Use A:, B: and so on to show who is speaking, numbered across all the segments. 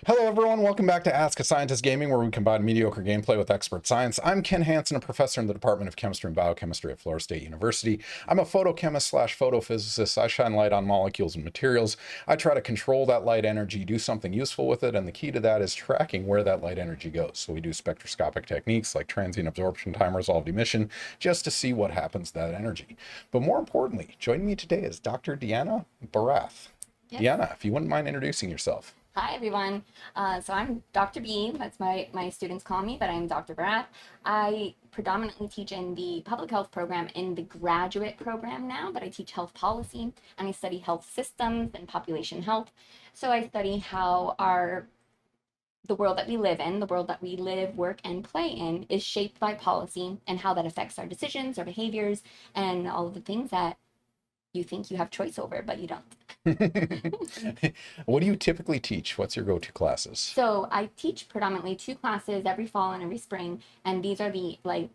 A: Hello everyone, welcome back to Ask a Scientist Gaming, where we combine mediocre gameplay with expert science. I'm Ken Hansen, a professor in the Department of Chemistry and Biochemistry at Florida State University. I'm a photochemist slash photophysicist. I shine light on molecules and materials. I try to control that light energy, do something useful with it, and the key to that is tracking where that light energy goes. So we do spectroscopic techniques like transient absorption time resolved emission, just to see what happens to that energy. But more importantly, joining me today is Dr. Deanna Barath. Yes. Deanna, if you wouldn't mind introducing yourself.
B: Hi, everyone. So I'm Dr. B. That's my students call me, but I'm Dr. Barath. I predominantly teach in the public health program in the graduate program now, but I teach health policy and I study health systems and population health. So I study how the world that we live in, the world that we live, work, and play in is shaped by policy and how that affects our decisions, our behaviors, and all of the things that you think you have choice over, but you don't.
A: What do you typically teach? What's your go-to classes?
B: So I teach predominantly 2 classes every fall and every spring, and these are it's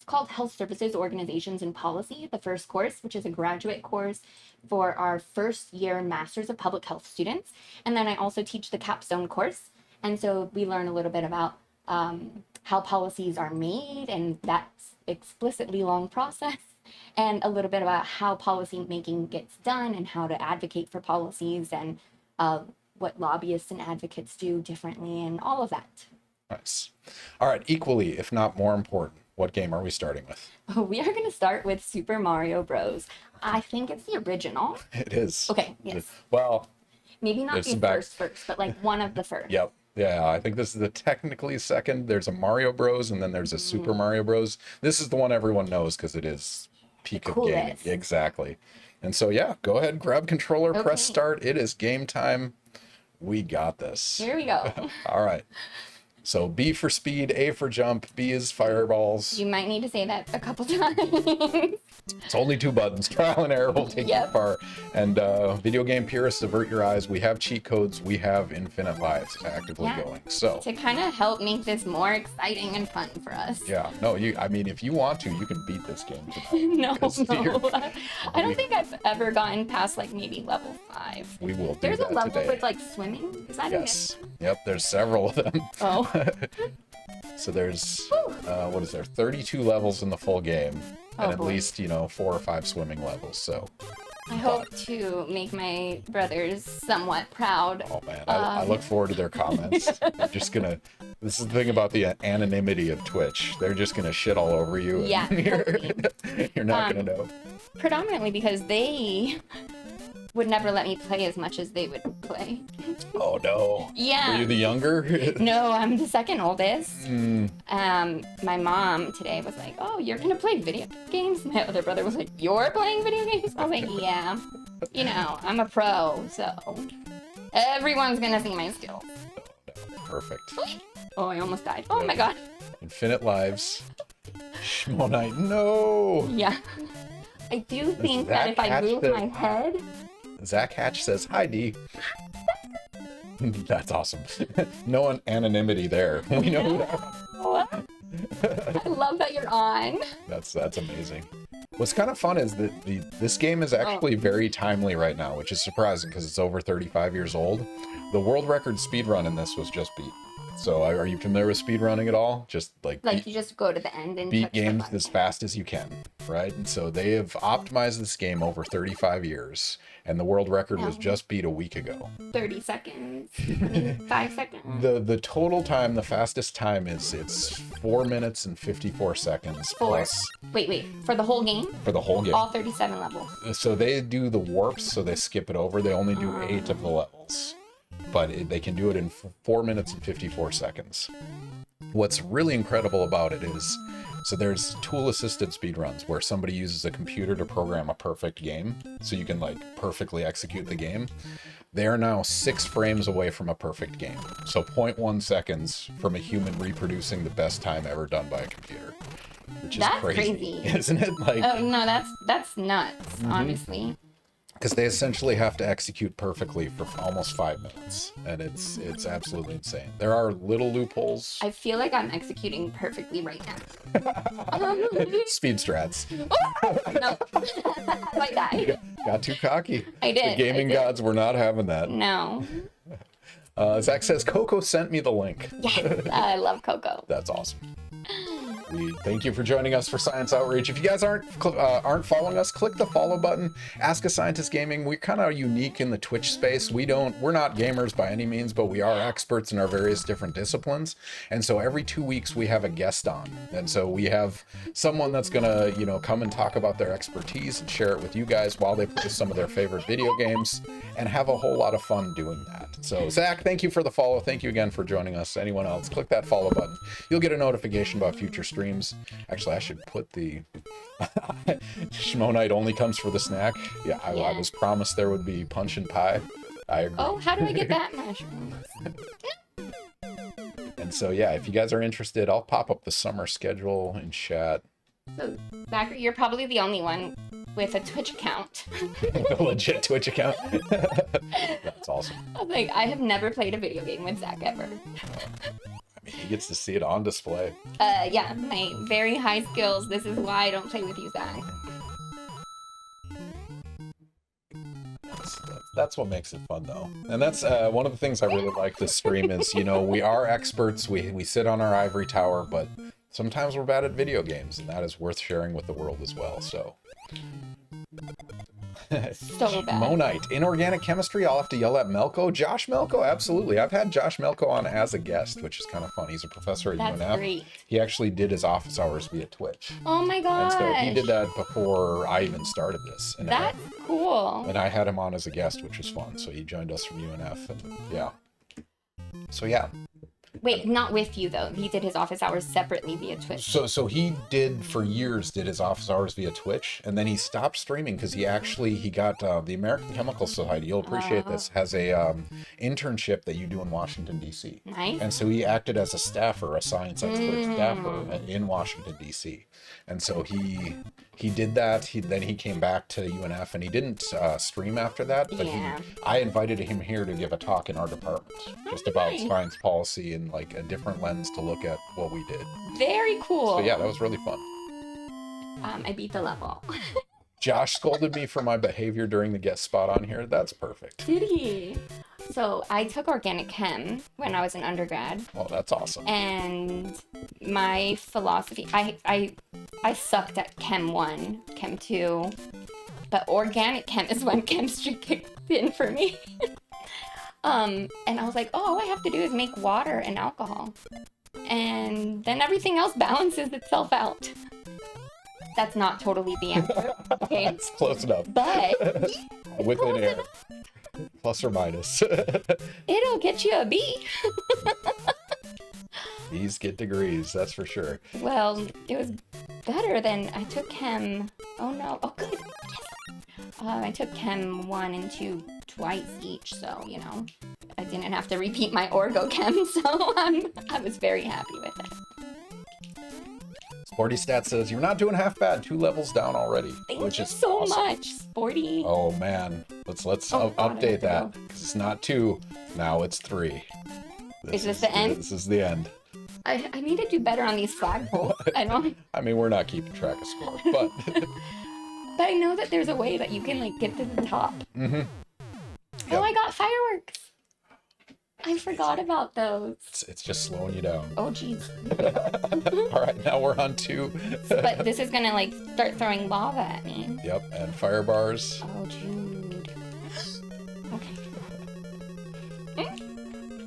B: called Health Services Organizations and Policy, the first course, which is a graduate course for our first year Masters of Public Health students. And then I also teach the capstone course. And so we learn a little bit about how policies are made, and that's explicitly long process. And a little bit about how policy making gets done and how to advocate for policies and what lobbyists and advocates do differently and all of that.
A: Nice. All right, equally, if not more important, what game are we starting with?
B: We are going to start with Super Mario Bros. I think it's the original.
A: It is.
B: Okay, yes.
A: Well,
B: maybe not the first, but like one of the first.
A: Yep. Yeah, I think this is the technically second. There's a Mario Bros. And then there's a Super Mario Bros. This is the one everyone knows because it is peak of gaming. Exactly. And so, yeah, go ahead, grab controller, press start. It is game time. We got this.
B: Here we go.
A: All right. So B for speed, A for jump, B is fireballs.
B: You might need to say that a couple times.
A: It's only 2 buttons. Trial and error will take you far. And video game purists, avert your eyes. We have cheat codes. We have infinite lives actively going. So
B: to kind of help make this more exciting and fun for us.
A: Yeah. No, I mean, if you want to, you can beat this game
B: No. I don't think I've ever gotten past like maybe level 5.
A: We will do
B: There's
A: that
B: a level
A: today.
B: with like swimming. Is that
A: Yes. Yep. There's several of them.
B: Oh.
A: So there's, what is there, 32 levels in the full game, and at least, 4 or 5 swimming levels, so.
B: I hope to make my brothers somewhat proud.
A: Oh man, I look forward to their comments. They're just gonna, this is the thing about the anonymity of Twitch. They're just gonna shit all over you.
B: Yeah,
A: you're not gonna know.
B: Predominantly because they would never let me play as much as they would play.
A: Oh no.
B: Yeah.
A: Were you the younger?
B: No, I'm the second oldest. My mom today was like, "Oh, you're gonna play video games?" My other brother was like, "You're playing video games?" I was like, "Yeah. I'm a pro, so everyone's gonna see my skills."
A: Perfect.
B: Oh, I almost died. Oh my god.
A: Infinite lives. Shmo Knight, no.
B: Yeah. I do think that if I move my head.
A: Zach Hatch says, "Hi, D." That's awesome. No anonymity there. We know who that.
B: I love that you're on.
A: That's amazing. What's kind of fun is that this game is actually very timely right now, which is surprising because it's over 35 years old. The world record speedrun in this was just beat. So are you familiar with speedrunning at all? Just like
B: you just go to the end and
A: beat games as fast as you can, right? And so they have optimized this game over 35 years, and the world record was just beat a week ago.
B: 30 seconds, 5 seconds.
A: The total time, the fastest time it's 4 minutes and 54 seconds plus.
B: Wait, for the whole game?
A: For the whole game.
B: All 37 levels.
A: So they do the warps, so they skip it over. They only do 8 of the levels. But they can do it in 4 minutes and 54 seconds. What's really incredible about it is, so there's tool-assisted speedruns where somebody uses a computer to program a perfect game, so you can like perfectly execute the game. They are now 6 frames away from a perfect game. So 0.1 seconds from a human reproducing the best time ever done by a computer. Which is crazy. Isn't it? Like,
B: oh no, that's nuts, honestly.
A: Because they essentially have to execute perfectly for almost 5 minutes, and it's absolutely insane. There are little loopholes.
B: I feel like I'm executing perfectly right now.
A: Speed strats.
B: No, I died.
A: Got too cocky.
B: I did.
A: The gaming gods were not having that.
B: No.
A: Zach says, Coco sent me the link.
B: Yes, I love Coco.
A: That's awesome. We thank you for joining us for Science Outreach. If you guys aren't following us, click the follow button. Ask a Scientist Gaming. We're kind of unique in the Twitch space. We're not gamers by any means, but we are experts in our various different disciplines. And so every 2 weeks we have a guest on. And so we have someone that's gonna, come and talk about their expertise and share it with you guys while they play some of their favorite video games and have a whole lot of fun doing that. So Zach, thank you for the follow. Thank you again for joining us. Anyone else, click that follow button. You'll get a notification about future streams. Actually, I should put the Schmo Night only comes for the snack. Yeah, I was promised there would be punch and pie. I agree.
B: Oh, how do I get that mushrooms?
A: And so, yeah, if you guys are interested, I'll pop up the summer schedule in chat.
B: So, Zachary, you're probably the only one with a Twitch account.
A: A legit Twitch account. That's awesome.
B: I was like, I have never played a video game with Zach ever.
A: He gets to see it on display.
B: Yeah, my very high skills. This is why I don't play with you, Zach.
A: That's what makes it fun, though. And that's one of the things I really like this stream is, we are experts. We sit on our ivory tower, but sometimes we're bad at video games, and that is worth sharing with the world as well. So.
B: So bad.
A: Monite. Inorganic chemistry, I'll have to yell at Melko. Josh Melko, absolutely. I've had Josh Melko on as a guest, which is kind of fun. He's a professor at UNF.
B: That's great.
A: He actually did his office hours via Twitch.
B: Oh my gosh.
A: And so he did that before I even started this. And
B: that's cool.
A: And I had him on as a guest, which was fun. So he joined us from UNF. And yeah. So yeah.
B: Wait, not with you though. He did his office hours separately via Twitch.
A: So he did for years did his office hours via Twitch, and then he stopped streaming because he got the American Chemical Society. You'll appreciate this. Has a internship that you do in Washington D.C.
B: Nice.
A: And so he acted as a staffer, a science expert staffer in Washington D.C. And so he did that. Then he came back to UNF, and he didn't stream after that. But I invited him here to give a talk in our department, just about science policy and like a different lens to look at what we did.
B: Very cool.
A: So yeah, that was really fun.
B: I beat the level.
A: Josh scolded me for my behavior during the guest spot on here. That's perfect.
B: Did he? So I took organic chem when I was an undergrad.
A: Oh, that's awesome.
B: And my philosophy, I sucked at Chem 1, Chem 2, but organic chem is when chemistry kicked in for me. And I was like, oh, all I have to do is make water and alcohol. And then everything else balances itself out. That's not totally the answer. Okay.
A: It's close enough.
B: But
A: within air. Plus or minus.
B: It'll get you a B.
A: B's get degrees, that's for sure.
B: Well, it was better than I took Chem. Oh no. Oh good. Yes. I took Chem 1 and 2 twice each, so I didn't have to repeat my Orgo Chem, so I was very happy with it.
A: Sporty Stat says you're not doing half bad. 2 levels down already,
B: Thank you so
A: awesome.
B: much, Sporty.
A: Oh man, let's update that because it's not 2 now, it's 3.
B: Is this the end?
A: This is the end.
B: I need to do better on these flagpoles.
A: I mean, we're not keeping track of score, but
B: but I know that there's a way that you can get to the top.
A: Mm-hmm. Yep.
B: Oh, I got fireworks. I forgot about those.
A: It's just slowing you down.
B: Oh, jeez.
A: All right, now we're on 2.
B: But this is gonna start throwing lava at me.
A: Yep, and fire bars.
B: Oh, Jude. Okay.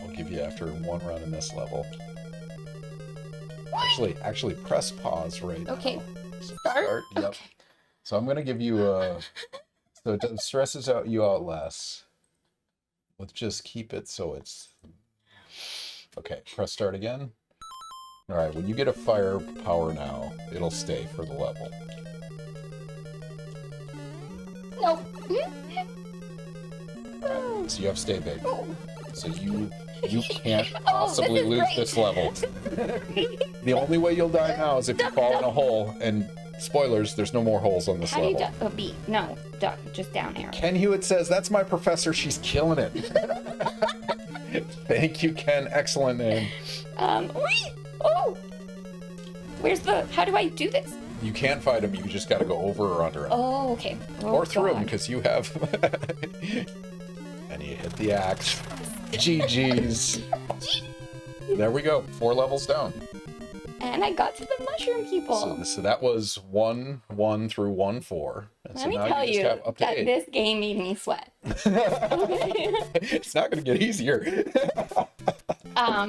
A: I'll give you after 1 run in this level. Actually, press pause right now.
B: Okay.
A: Start. Yep.
B: Okay.
A: So I'm gonna give you so it stresses you out less. Let's just keep it so it's okay. Press start again. All right. When you get a fire power now, it'll stay for the level.
B: Nope.
A: All right, so you have stay big. So you can't possibly lose this level. The only way you'll die now is if you fall in a hole. And spoilers, there's no more holes on this
B: How do you
A: level.
B: B? No, just down arrow.
A: Ken Hewitt says, that's my professor. She's killing it. Thank you, Ken. Excellent name.
B: Oh! How do I do this?
A: You can't fight him. You just got to go over or under him.
B: Oh, okay. Oh,
A: or through him,
B: God.
A: because you have... And you hit the axe. GG's. There we go. 4 levels down.
B: And I got to the mushroom people.
A: So that was 1-1 through 1-4. And
B: Let me tell you
A: up to
B: that
A: 8.
B: this game made me sweat.
A: It's not going to get easier. All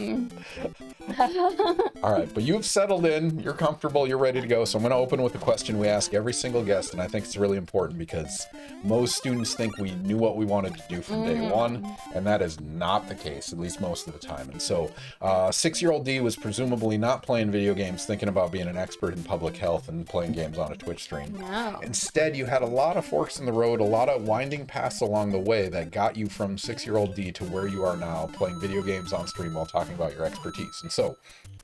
A: right, but you've settled in, you're comfortable, you're ready to go. So I'm going to open with a question we ask every single guest, and I think it's really important because most students think we knew what we wanted to do from day one, and that is not the case, at least most of the time. And so 6-year-old D was presumably not playing video games, thinking about being an expert in public health and playing games on a Twitch stream.
B: No.
A: Instead, you had a lot of forks in the road, a lot of winding paths along the way that got you from 6-year-old D to where you are now, playing video games on stream while talking about your expertise. And so,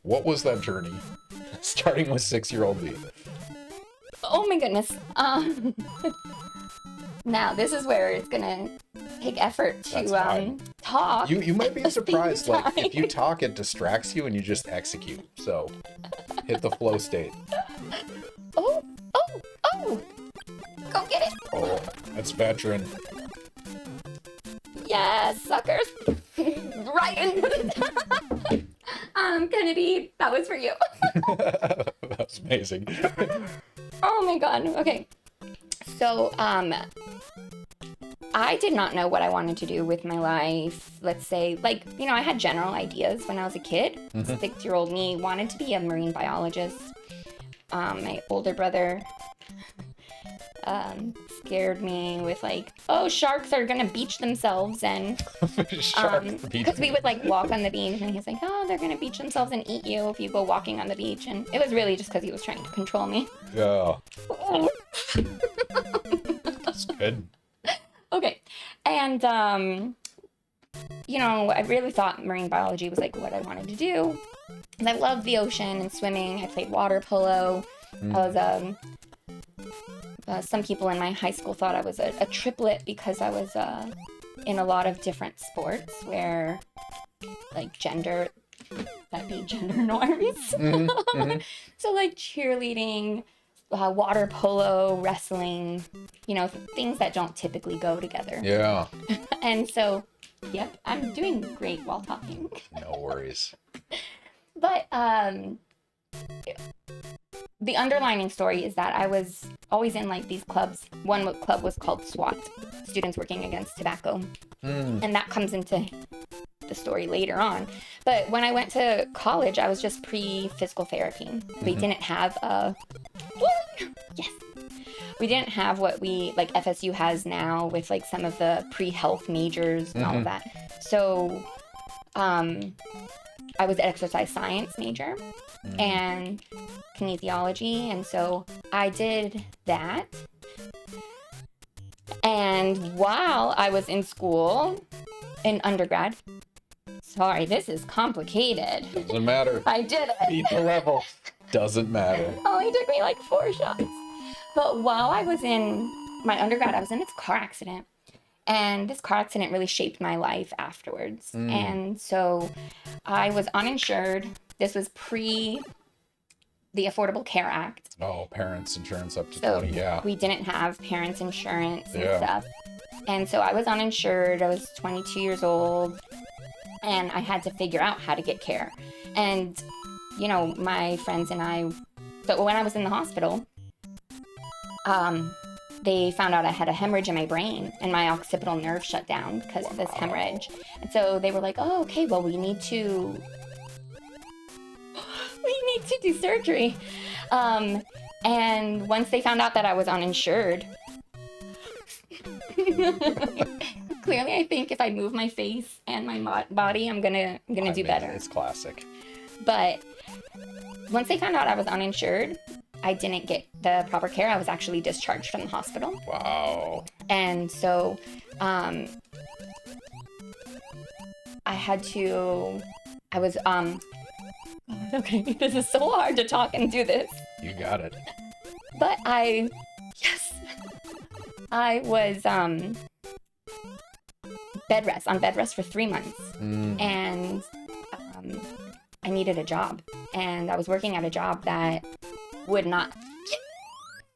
A: what was that journey, starting with 6-year-old D?
B: Oh my goodness. Now, this is where it's gonna take effort to talk.
A: You might be surprised,
B: time.
A: like, if you talk, it distracts you and you just execute. So, hit the flow state.
B: Oh! Go get it!
A: Oh, that's veteran.
B: Yes, suckers! Right into the Kennedy, that was for you.
A: That's amazing.
B: Oh my god. Okay. So, I did not know what I wanted to do with my life. Let's say, like, you know, I had general ideas when I was a kid. 6-year-old me wanted to be a marine biologist. My older brother scared me with like, oh, sharks are gonna beach themselves, and because we would like walk on the beach, and he's like, oh, they're gonna beach themselves and eat you if you go walking on the beach, and it was really just because he was trying to control me.
A: Yeah. That's good.
B: Okay, and you know, I really thought marine biology was like what I wanted to do, and I loved the ocean and swimming. I played water polo. I was some people in my high school thought I was a triplet because I was in a lot of different sports where, like, that'd be gender norms. So, like, cheerleading, water polo, wrestling, you know, things that don't typically go together.
A: Yeah.
B: And so, yep, I'm doing great while talking.
A: No worries.
B: But, the underlining story is that I was always in like these clubs. One club was called SWAT, Students Working Against Tobacco. And that comes into the story later on. But when I went to college, I was just pre-physical therapy. We didn't have we didn't have what we, like FSU has now with like some of the pre-health majors and all of that. So I was an exercise science major and kinesiology, and so I did that. And while I was in school, in undergrad, sorry, this is complicated.
A: Doesn't matter.
B: I did it.
A: Beat the level. Doesn't matter.
B: Only took me like 4 shots. But while I was in my undergrad, I was in this car accident. And this car accident really shaped my life afterwards. And so I was uninsured. This was pre the Affordable Care Act.
A: Oh, parents insurance up to
B: So
A: 20, yeah.
B: we didn't have parents insurance and
A: Yeah.
B: stuff. And so I was uninsured. I was 22 years old. And I had to figure out how to get care. And, you know, my friends and I, so when I was in the hospital, they found out I had a hemorrhage in my brain and my occipital nerve shut down because of this hemorrhage. And so they were like, oh, okay, well, we need to do surgery. And once they found out that I was uninsured, clearly I think if I move my face and my body, I'm gonna do better.
A: It's classic.
B: But once they found out I was uninsured, I didn't get the proper care. I was actually discharged from the hospital.
A: Wow.
B: And so I was okay, this is so hard to talk and do this.
A: You got it.
B: But I was on bed rest for 3 months. And I needed a job. And I was working at a job that would not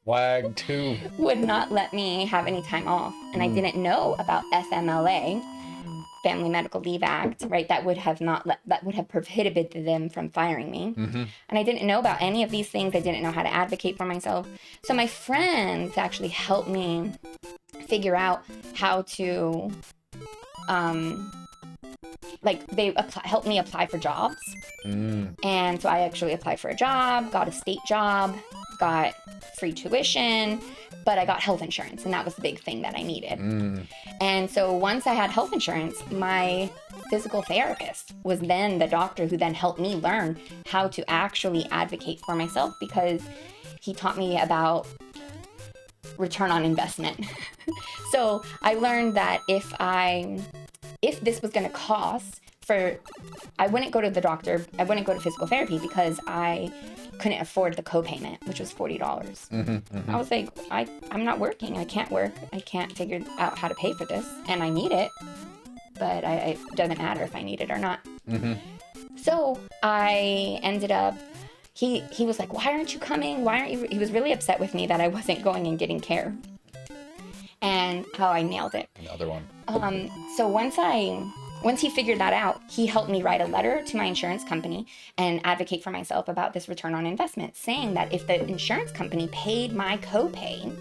A: Flag 2.
B: would not let me have any time off. And I didn't know about FMLA, Family Medical Leave Act, right? That would have prohibited them from firing me. And I didn't know about any of these things. I didn't know how to advocate for myself. So my friends actually helped me figure out how to, helped me apply for jobs. And so I actually applied for a job, got a state job, got free tuition, but I got health insurance, and that was the big thing that I needed. And so once I had health insurance, my physical therapist was then the doctor who then helped me learn how to actually advocate for myself, because he taught me about return on investment. So I learned that if this was going to cost I wouldn't go to the doctor, I wouldn't go to physical therapy because I couldn't afford the copayment, which was $40. I was like, I'm not working. I can't work. I can't figure out how to pay for this, and I need it, but it doesn't matter if I need it or not. So I ended up, he was like, why aren't you coming? Why aren't you? He was really upset with me that I wasn't going and getting care, and how I nailed it.
A: Another one.
B: So once he figured that out, he helped me write a letter to my insurance company and advocate for myself about this return on investment, saying that if the insurance company paid my copay,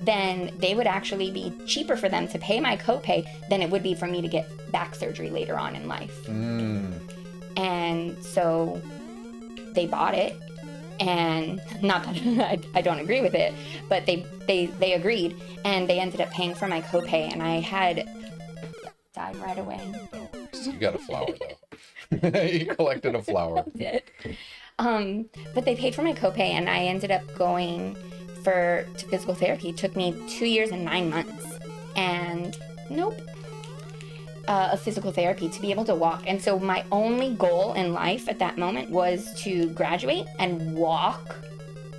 B: then they would actually be cheaper for them to pay my copay than it would be for me to get back surgery later on in life. And so they bought it, and not that I don't agree with it, but they agreed, and they ended up paying for my copay, and I had died right away.
A: You got a flower though. You collected a flower.
B: I did. But they paid for my copay, and I ended up going to physical therapy. It took me 2 years and 9 months, and of physical therapy to be able to walk. And so my only goal in life at that moment was to graduate and walk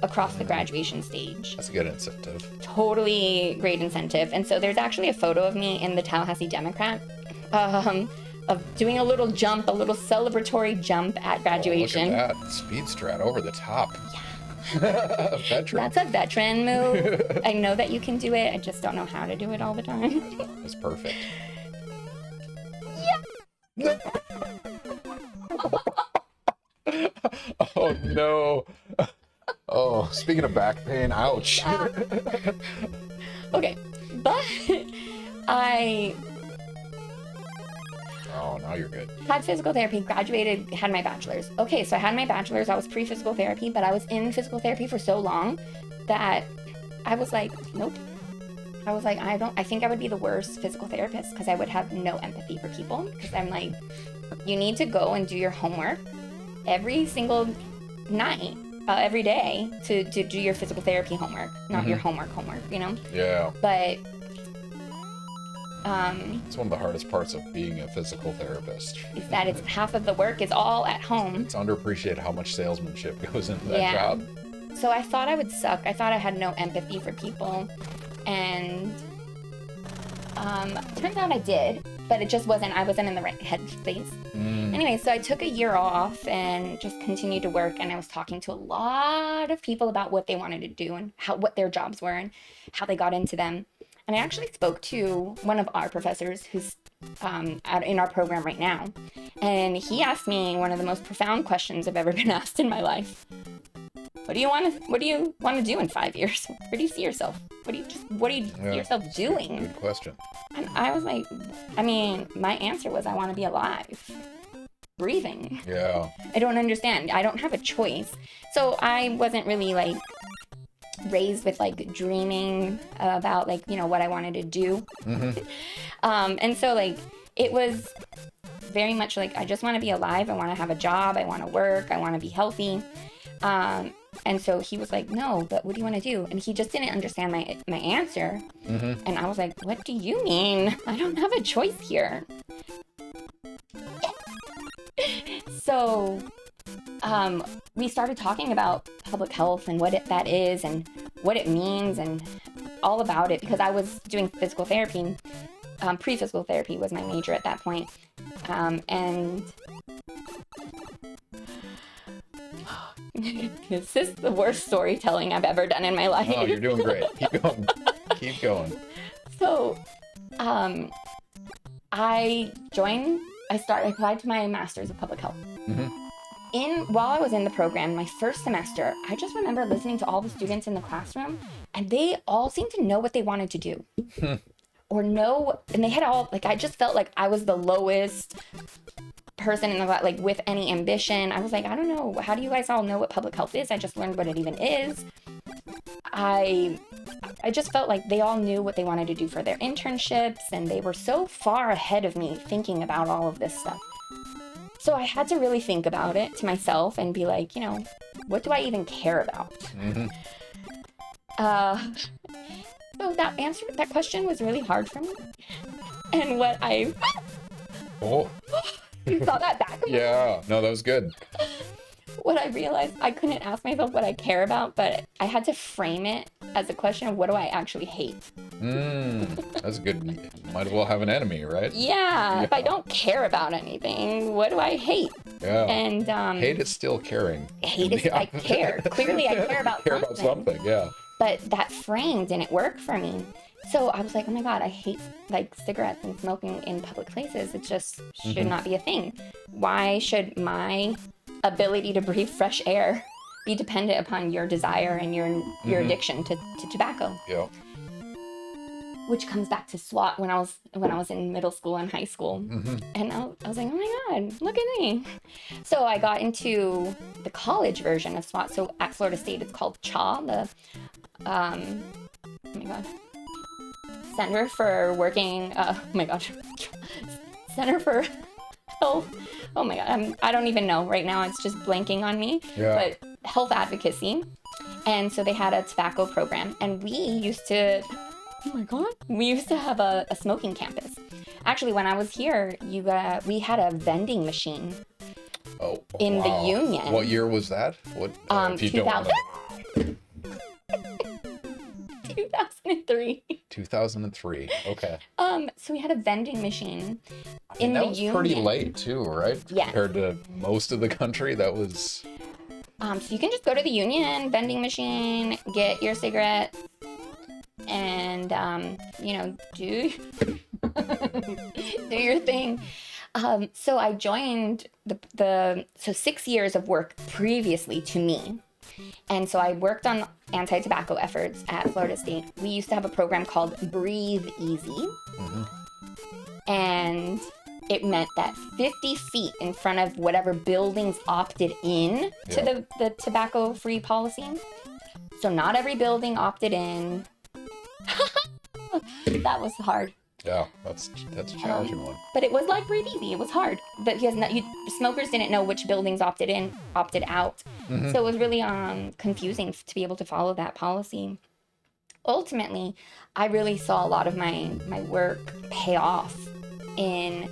B: across the graduation stage.
A: That's a good incentive.
B: Totally great incentive. And so there's actually a photo of me in the Tallahassee Democrat of doing a little celebratory jump at graduation.
A: Oh, look at that. Speed strat over the top. Yeah. Veteran.
B: That's a veteran move. I know that you can do it. I just don't know how to do it all the time.
A: That's perfect.
B: Yeah.
A: Oh, no. Oh, speaking of back pain, ouch.
B: Okay, but
A: Oh, now you're good.
B: had physical therapy, graduated, had my bachelor's. Okay, so I had my bachelor's, I was pre-physical therapy, but I was in physical therapy for so long that I was like, nope. I was like, I think I would be the worst physical therapist because I would have no empathy for people. Because I'm like, you need to go and do your homework every single night. Every day to do your physical therapy homework, not your homework, you know?
A: Yeah.
B: But,
A: it's one of the hardest parts of being a physical therapist.
B: is that it's half of the work is all at home.
A: It's underappreciated how much salesmanship goes into that job.
B: So I thought I would suck. I thought I had no empathy for people. And, turns out I did, but it just wasn't, I wasn't in the right headspace. Anyway, so I took a year off and just continued to work, and I was talking to a lot of people about what they wanted to do and what their jobs were and how they got into them. And I actually spoke to one of our professors who's in our program right now, and he asked me one of the most profound questions I've ever been asked in my life. What do you want to do in 5 years? Where do you see yourself? What do you see yourself doing?
A: Good question.
B: And I was like, my answer was, I want to be alive, breathing.
A: Yeah.
B: I don't understand. I don't have a choice. So I wasn't really raised with dreaming about what I wanted to do. And so it was very much I just want to be alive. I want to have a job. I want to work. I want to be healthy. And so he was like, no, but what do you want to do? And he just didn't understand my answer. And I was like, what do you mean? I don't have a choice here. So we started talking about public health and what that is and what it means and all about it, because I was doing physical therapy. Pre-physical therapy was my major at that point. And This is the worst storytelling I've ever done in my life.
A: Oh, you're doing great. Keep going. Keep going.
B: So, I applied to my master's of public health. While I was in the program, my first semester, I just remember listening to all the students in the classroom, and they all seemed to know what they wanted to do. And they had all, like, I just felt like I was the lowest person in the, like, with any ambition. I was like, I don't know, how do you guys all know what public health is? I just learned what it even is. I just felt like they all knew what they wanted to do for their internships, and they were so far ahead of me thinking about all of this stuff. So I had to really think about it to myself and be like, what do I even care about? So that question was really hard for me. And
A: Oh.
B: You saw that back?
A: Yeah, no, that was good.
B: What I realized, I couldn't ask myself what I care about, but I had to frame it as a question of what do I actually hate?
A: That's good. You might as well have an enemy, right?
B: Yeah, if I don't care about anything, what do I hate?
A: Yeah.
B: And
A: hate is still caring.
B: Hate is, I care. Clearly I care about something.
A: Yeah.
B: But that frame didn't work for me. So I was like, oh my God, I hate like cigarettes and smoking in public places. It just should not be a thing. Why should my ability to breathe fresh air be dependent upon your desire and your addiction to tobacco?
A: Yeah.
B: Which comes back to SWAT when I was in middle school and high school. And I was like, oh my God, look at me. So I got into the college version of SWAT. So at Florida State, it's called CHA, oh my God, Center for Working, Center for Health. Oh my God, I don't even know right now. It's just blanking on me.
A: Yeah.
B: But health advocacy. And so they had a tobacco program, and we used to have a smoking campus. Actually, when I was here, we had a vending machine in the union.
A: What year was that? What? If you
B: 2000. 2003.
A: 2003. Okay.
B: So we had a vending machine in
A: that
B: the
A: was
B: union.
A: pretty late too, right?
B: Yes.
A: Compared to most of the country, that was.
B: So you can just go to the union vending machine, get your cigarette, and do do your thing. So I joined so 6 years of work previously to me. And so I worked on anti-tobacco efforts at Florida State. We used to have a program called Breathe Easy. And it meant that 50 feet in front of whatever buildings opted in to the tobacco-free policy. So not every building opted in. That was hard.
A: Yeah, that's a challenging one.
B: But it was like Breathe Easy. It was hard. But smokers didn't know which buildings opted in, opted out. So it was really confusing to be able to follow that policy. Ultimately, I really saw a lot of my work pay off in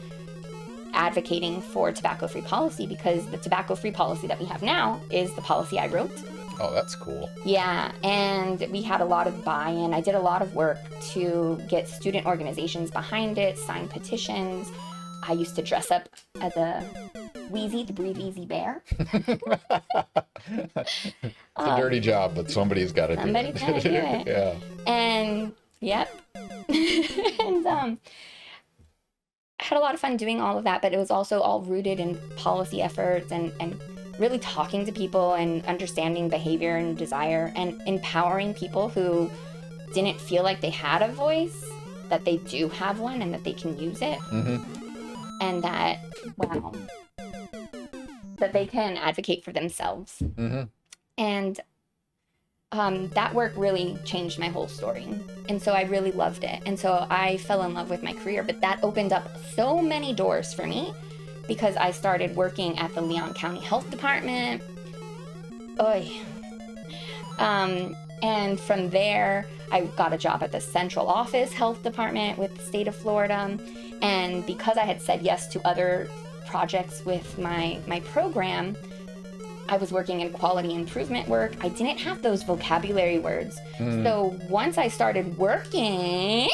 B: advocating for tobacco-free policy, because the tobacco-free policy that we have now is the policy I wrote.
A: Oh, that's cool.
B: Yeah, and we had a lot of buy-in. I did a lot of work to get student organizations behind it, sign petitions. I used to dress up as a Wheezy, the Breathe Easy bear.
A: It's a dirty job, but somebody's got to do it.
B: Somebody's got to do it.
A: Yeah.
B: And, yep. And I had a lot of fun doing all of that, but it was also all rooted in policy efforts and really talking to people and understanding behavior and desire and empowering people who didn't feel like they had a voice, that they do have one and that they can use it. And that, that they can advocate for themselves. And that work really changed my whole story. And so I really loved it. And so I fell in love with my career, but that opened up so many doors for me, because I started working at the Leon County Health Department. And from there, I got a job at the Central Office Health Department with the state of Florida. And because I had said yes to other projects with my program, I was working in quality improvement work. I didn't have those vocabulary words. So once I started working...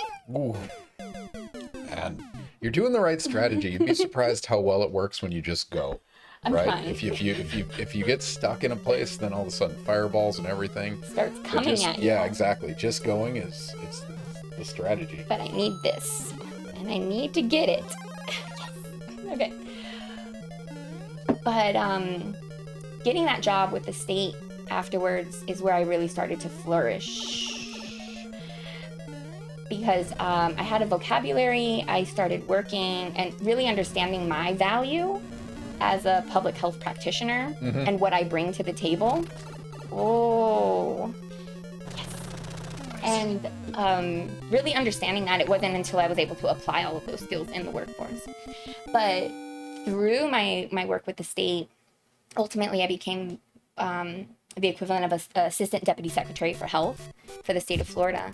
A: And you're doing the right strategy. You'd be surprised how well it works when you just go.
B: I'm
A: right?
B: trying.
A: If you get stuck in a place, then all of a sudden fireballs and everything
B: starts coming at you.
A: Yeah, exactly. Just going is the strategy.
B: But I need this, and I need to get it. Yes. Okay. But getting that job with the state afterwards is where I really started to flourish. Because I had a vocabulary, I started working and really understanding my value as a public health practitioner and what I bring to the table. Oh, yes. And really understanding that it wasn't until I was able to apply all of those skills in the workforce. But through my work with the state, ultimately I became the equivalent of an assistant deputy secretary for health for the state of Florida.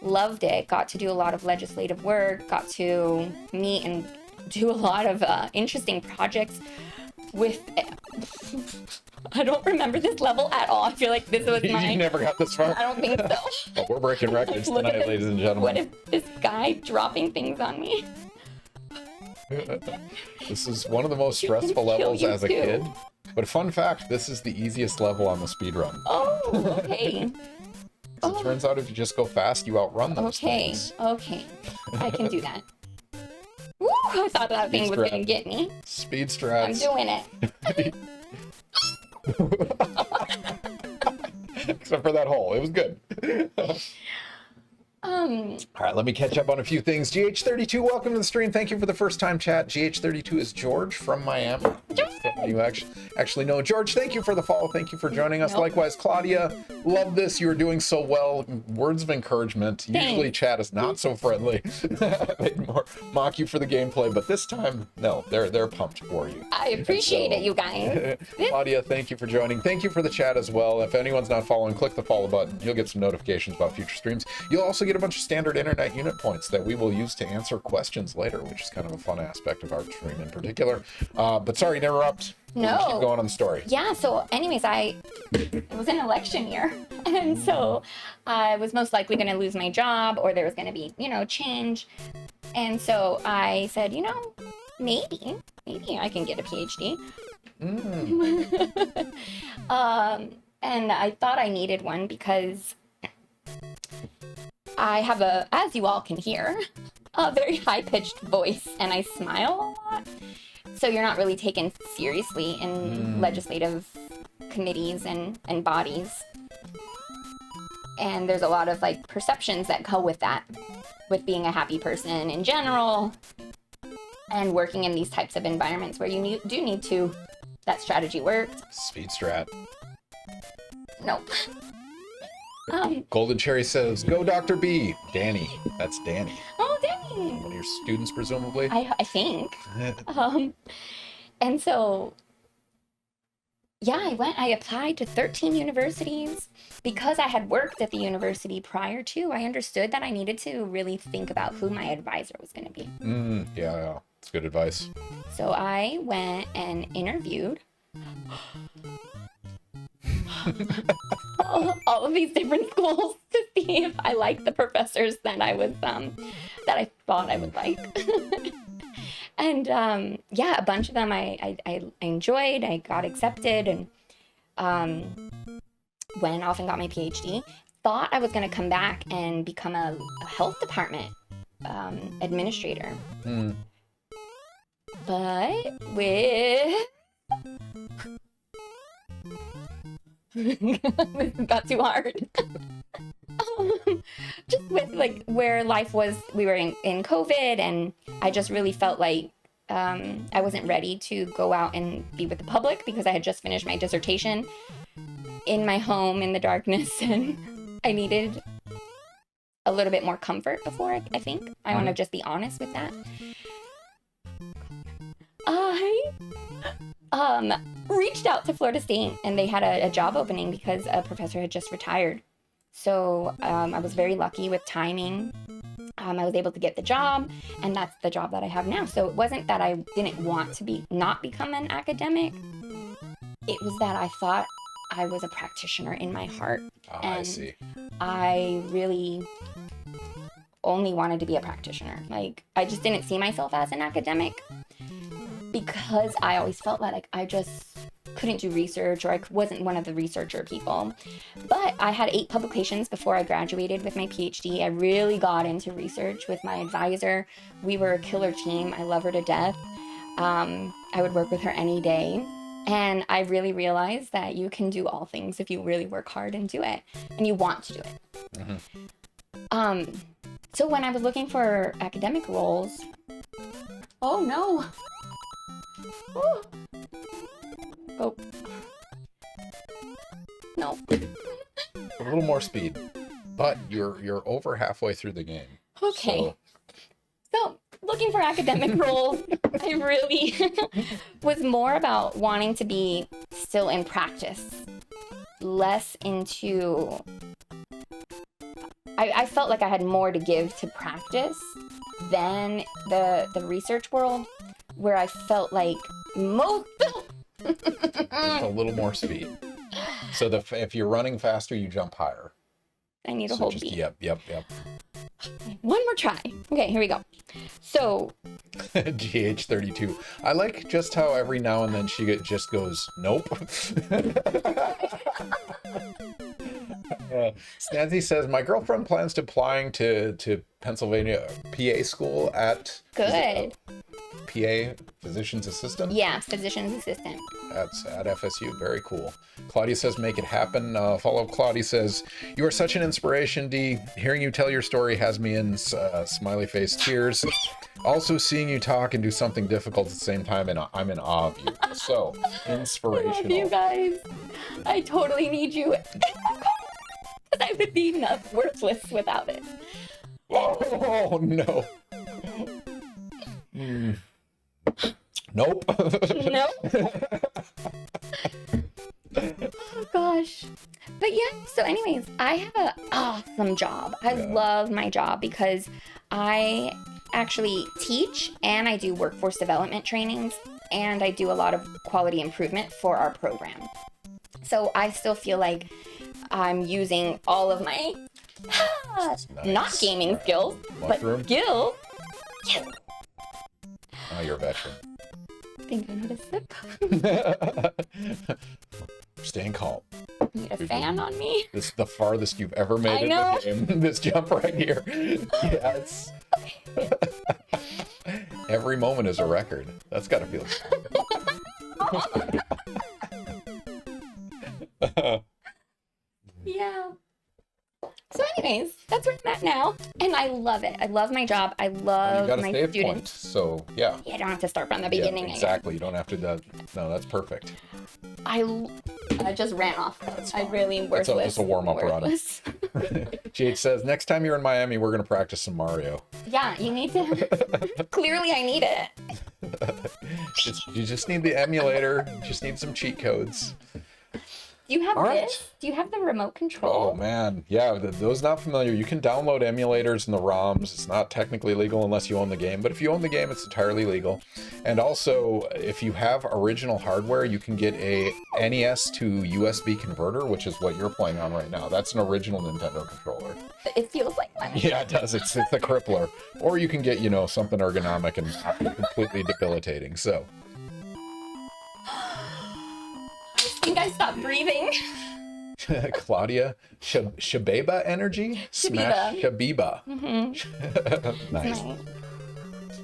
B: Loved it, got to do a lot of legislative work, got to meet and do a lot of interesting projects with, I don't remember this level at all. I feel like this was my...
A: You never got this far?
B: I don't think so.
A: Well, we're breaking records tonight, ladies and gentlemen.
B: What if this guy dropping things on me?
A: This is one of the most stressful levels as a kid. But fun fact, this is the easiest level on the speed run.
B: Oh, okay.
A: It turns out if you just go fast, you outrun those things.
B: Okay, I can do that. Woo, I thought that thing was gonna get me.
A: Speed strats.
B: I'm doing it.
A: Except for that hole, it was good. All right, let me catch up on a few things. GH32, welcome to the stream. Thank you for the first time chat. GH32 is George from Miami. You actually know George. Thank you for the follow. Thank you for joining us. Likewise, Claudia, love this. You are doing so well. Words of encouragement.
B: Thanks.
A: Usually chat is not so friendly. They more mock you for the gameplay, but this time, no, they're pumped for you.
B: I appreciate it, you guys.
A: Claudia, thank you for joining. Thank you for the chat as well. If anyone's not following, click the follow button. You'll get some notifications about future streams. You'll also get a bunch of standard internet unit points that we will use to answer questions later, which is kind of a fun aspect of our stream in particular. But sorry to interrupt.
B: No.
A: Keep going on the story.
B: Yeah, so anyways, it was an election year. And so I was most likely going to lose my job, or there was going to be, change. And so I said, maybe I can get a PhD. And I thought I needed one because I have as you all can hear, a very high-pitched voice, and I smile a lot. So you're not really taken seriously in legislative committees and bodies. And there's a lot of perceptions that go with that, with being a happy person in general, and working in these types of environments where you do need to, that strategy worked.
A: Speed strat.
B: Nope.
A: Golden Cherry says, go Dr. B. Danny. That's Danny.
B: Oh, Danny.
A: One of your students, presumably?
B: I think. And so, yeah, I applied to 13 universities. Because I had worked at the university prior to, I understood that I needed to really think about who my advisor was going to be.
A: Yeah. It's good advice.
B: So I went and interviewed all of these different schools to see if I liked the professors that I was that I thought I would like. And a bunch of them I enjoyed. I got accepted and went off and got my PhD. Thought I was going to come back and become a health department administrator. But with it got too hard. Just with where life was, we were in COVID, and I just really felt like I wasn't ready to go out and be with the public because I had just finished my dissertation in my home in the darkness, and I needed a little bit more comfort before I think. I want to just be honest with that. I reached out to Florida State, and they had a job opening because a professor had just retired. So I was very lucky with timing. I was able to get the job, and that's the job that I have now. So it wasn't that I didn't want to not become an academic. It was that I thought I was a practitioner in my heart. And
A: I see.
B: I really only wanted to be a practitioner. I just didn't see myself as an academic because I always felt like I just couldn't do research, or I wasn't one of the researcher people. But I had 8 publications before I graduated with my PhD. I really got into research with my advisor. We were a killer team. I love her to death. I would work with her any day. And I really realized that you can do all things if you really work hard and do it, and you want to do it. Mm-hmm. So when I was looking for academic roles, oh no. Ooh. Oh. No.
A: A little more speed, but you're over halfway through the game.
B: Okay. So looking for academic roles, I really was more about wanting to be still in practice, less into. I felt like I had more to give to practice than the research world, where I felt like most.
A: Just a little more speed. So if you're running faster, you jump higher.
B: I need a whole beat.
A: Yep.
B: One more try. Okay, here we go. So
A: GH32. I like just how every now and then she just goes, nope. Snazzy says, my girlfriend plans to applying to Pennsylvania PA school at
B: good.
A: PA, physician's assistant?
B: Yeah, physician's assistant.
A: That's at FSU. Very cool. Claudia says, make it happen. Follow-up Claudia says, you are such an inspiration, D. Hearing you tell your story has me in smiley face tears. Also, seeing you talk and do something difficult at the same time, and I'm in awe of you. So, inspirational.
B: I love you guys. I totally need you. I would be worthless without it.
A: Oh, no. Nope.
B: Nope. Oh gosh. But yeah, so anyways, I have an awesome job. I love my job because I actually teach and I do workforce development trainings and I do a lot of quality improvement for our program. So I still feel like I'm using all of my not gaming skills,
A: Mushroom.
B: but skills. Yes.
A: Oh, you're a veteran.
B: I think I need a sip.
A: Staying calm.
B: Need a fan on me?
A: This is the farthest you've ever made in the game. This jump right here. Yes. Every moment is a record. That's got to feel good.
B: Yeah. So anyways, that's where I'm at now. And I love it. I love my job. I love my students.
A: Point, so, yeah.
B: Yeah, I don't have to start from the beginning.
A: Yeah, exactly. You don't have to. No, that's perfect.
B: I just ran off. I really worthless.
A: It's a warm-up run. GH says, next time you're in Miami, we're going to practice some Mario.
B: Yeah, you need to. Clearly, I need it.
A: You just need the emulator. You just need some cheat codes.
B: Do you have this? Do you have the remote control?
A: Oh, man. Yeah, those not familiar, you can download emulators and the ROMs. It's not technically legal unless you own the game, but if you own the game, it's entirely legal. And also, if you have original hardware, you can get a NES to USB converter, which is what you're playing on right now. That's an original Nintendo controller.
B: It feels like one.
A: Yeah, it does. It's the crippler. Or you can get, something ergonomic and not completely debilitating, so...
B: I think I stopped breathing.
A: Claudia, Shabeba energy? Smash Shabiba.
B: Mm-hmm.
A: Nice.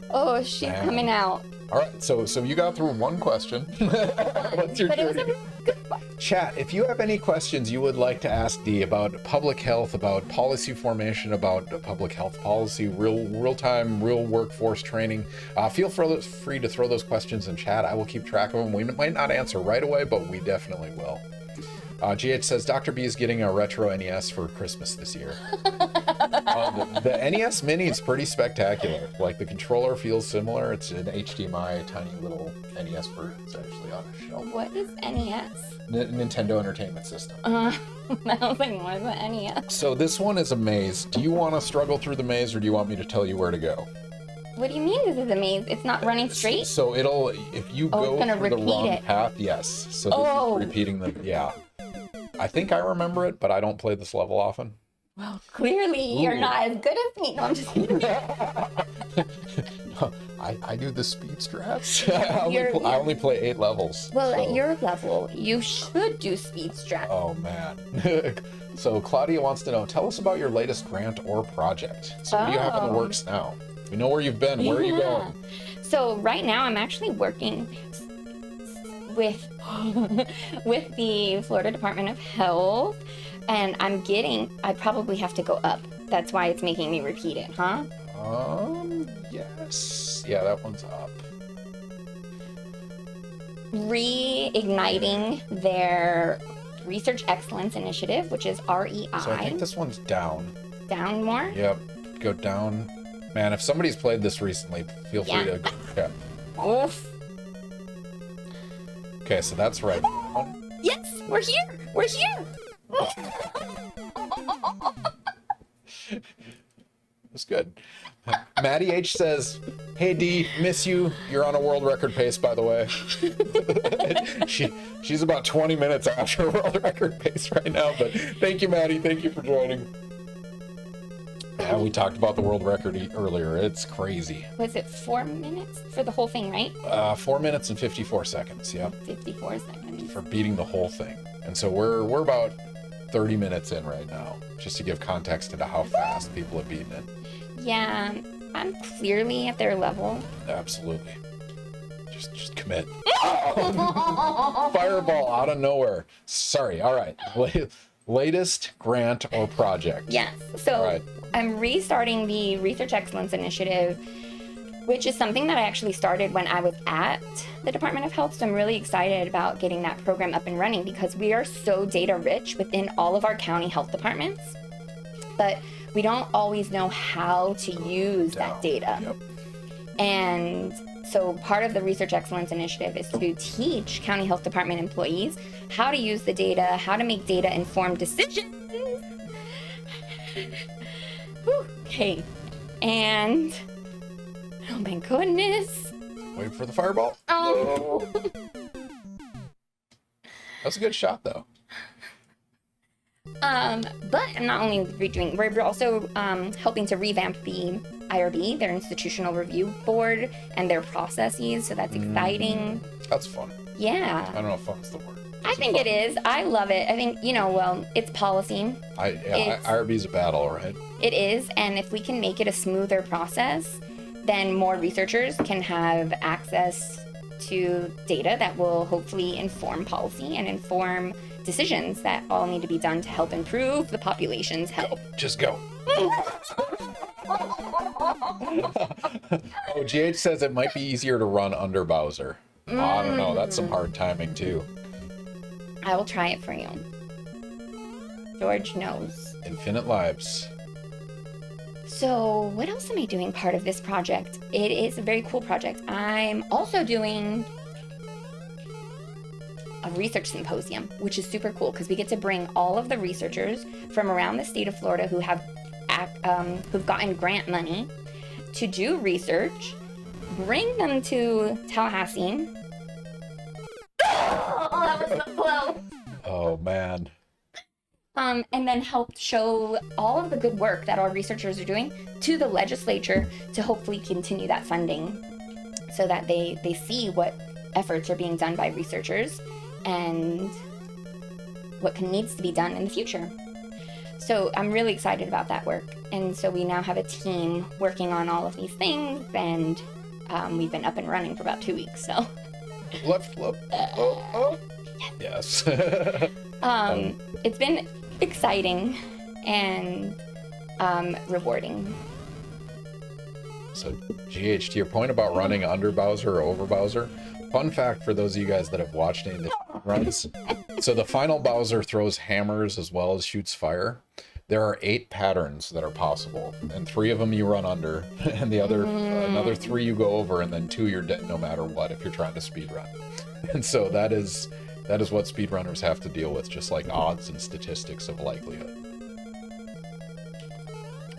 B: Oh, she's coming out.
A: All right, so you got through one question. What's your journey? Chat, if you have any questions you would like to ask Dee about public health, about policy formation, about public health policy, real-time, real workforce training, feel free to throw those questions in chat. I will keep track of them. We might not answer right away, but we definitely will. GH says, Dr. B is getting a retro NES for Christmas this year. The NES Mini is pretty spectacular. Like, the controller feels similar. It's an HDMI, tiny little NES version. It's actually on a shelf.
B: What is NES?
A: Nintendo Entertainment System.
B: I was like, what is an NES?
A: So this one is a maze. Do you want to struggle through the maze, or do you want me to tell you where to go?
B: What do you mean this is a maze? It's not running straight?
A: So if you go through the wrong path, yes. So this is repeating yeah. I think I remember it, but I don't play this level often.
B: Well, clearly you're not as good as me. No, I'm just kidding.
A: I I do the speed strats. I only play 8 levels.
B: Well,
A: so.
B: at your level, you should do speed strats.
A: Oh, man. So Claudia wants to know, tell us about your latest grant or project. So what do you have in the works now? We know where you've been. Where are you going?
B: So right now I'm actually working with with the Florida Department of Health, and I probably have to go up. That's why it's making me repeat it, huh?
A: Yes. Yeah, that one's up.
B: Reigniting their Research Excellence Initiative, which is REI.
A: So I think this one's down.
B: Down more?
A: Yep. Go down. Man, if somebody's played this recently, feel free to go check.
B: Oof.
A: Okay, so that's right.
B: Yes, we're here. We're here.
A: That's good. Maddie H says, "Hey D, miss you. You're on a world record pace, by the way." She's about 20 minutes after world record pace right now, but thank you, Maddie. Thank you for joining. Yeah, we talked about the world record earlier. It's crazy.
B: Was it 4 minutes for the whole thing, right?
A: 4 minutes and 54 seconds. Yep.
B: 54 seconds.
A: For beating the whole thing. And so we're about 30 minutes in right now, just to give context into how fast people have beaten it.
B: Yeah, I'm clearly at their level.
A: Absolutely. Just commit. Fireball out of nowhere. Sorry. All right. Latest grant or project.
B: Yes. So
A: right.
B: I'm restarting the Research Excellence Initiative, which is something that I actually started when I was at the Department of Health. So I'm really excited about getting that program up and running because we are so data rich within all of our county health departments, but we don't always know how to use that data.
A: Yep.
B: And so part of the Research Excellence Initiative is to teach county health department employees how to use the data, how to make data-informed decisions. Okay. And, oh my goodness.
A: Wait for the fireball.
B: Oh.
A: That's a good shot, though.
B: But I'm not only we're also helping to revamp the IRB, their Institutional Review Board, and their processes. So that's exciting.
A: That's fun.
B: Yeah.
A: I don't know if fun's the word.
B: I think it is. I love it. I think, it's policy.
A: IRB's a battle, right?
B: It is. And if we can make it a smoother process, then more researchers can have access to data that will hopefully inform policy and inform decisions that all need to be done to help improve the population's health.
A: Just go. Oh, GH says it might be easier to run under Bowser. I don't know. That's some hard timing, too.
B: I will try it for you. George knows.
A: Infinite lives.
B: So what else am I doing part of this project? It is a very cool project. I'm also doing a research symposium, which is super cool because we get to bring all of the researchers from around the state of Florida who've gotten grant money to do research, bring them to Tallahassee. Oh, that was so close.
A: Oh, man.
B: And then help show all of the good work that our researchers are doing to the legislature to hopefully continue that funding so that they see what efforts are being done by researchers and what needs to be done in the future. So I'm really excited about that work. And so we now have a team working on all of these things, and we've been up and running for about 2 weeks, so.
A: Left flip. Oh. Yes.
B: It's been exciting and rewarding.
A: So, GH, to your point about running under Bowser or over Bowser, fun fact for those of you guys that have watched any of the runs. So the final Bowser throws hammers as well as shoots fire. There are 8 patterns that are possible, and 3 of them you run under, and the other another 3 you go over, and then 2 you're dead no matter what if you're trying to speed run. And so that is what speedrunners have to deal with, just like odds and statistics of likelihood.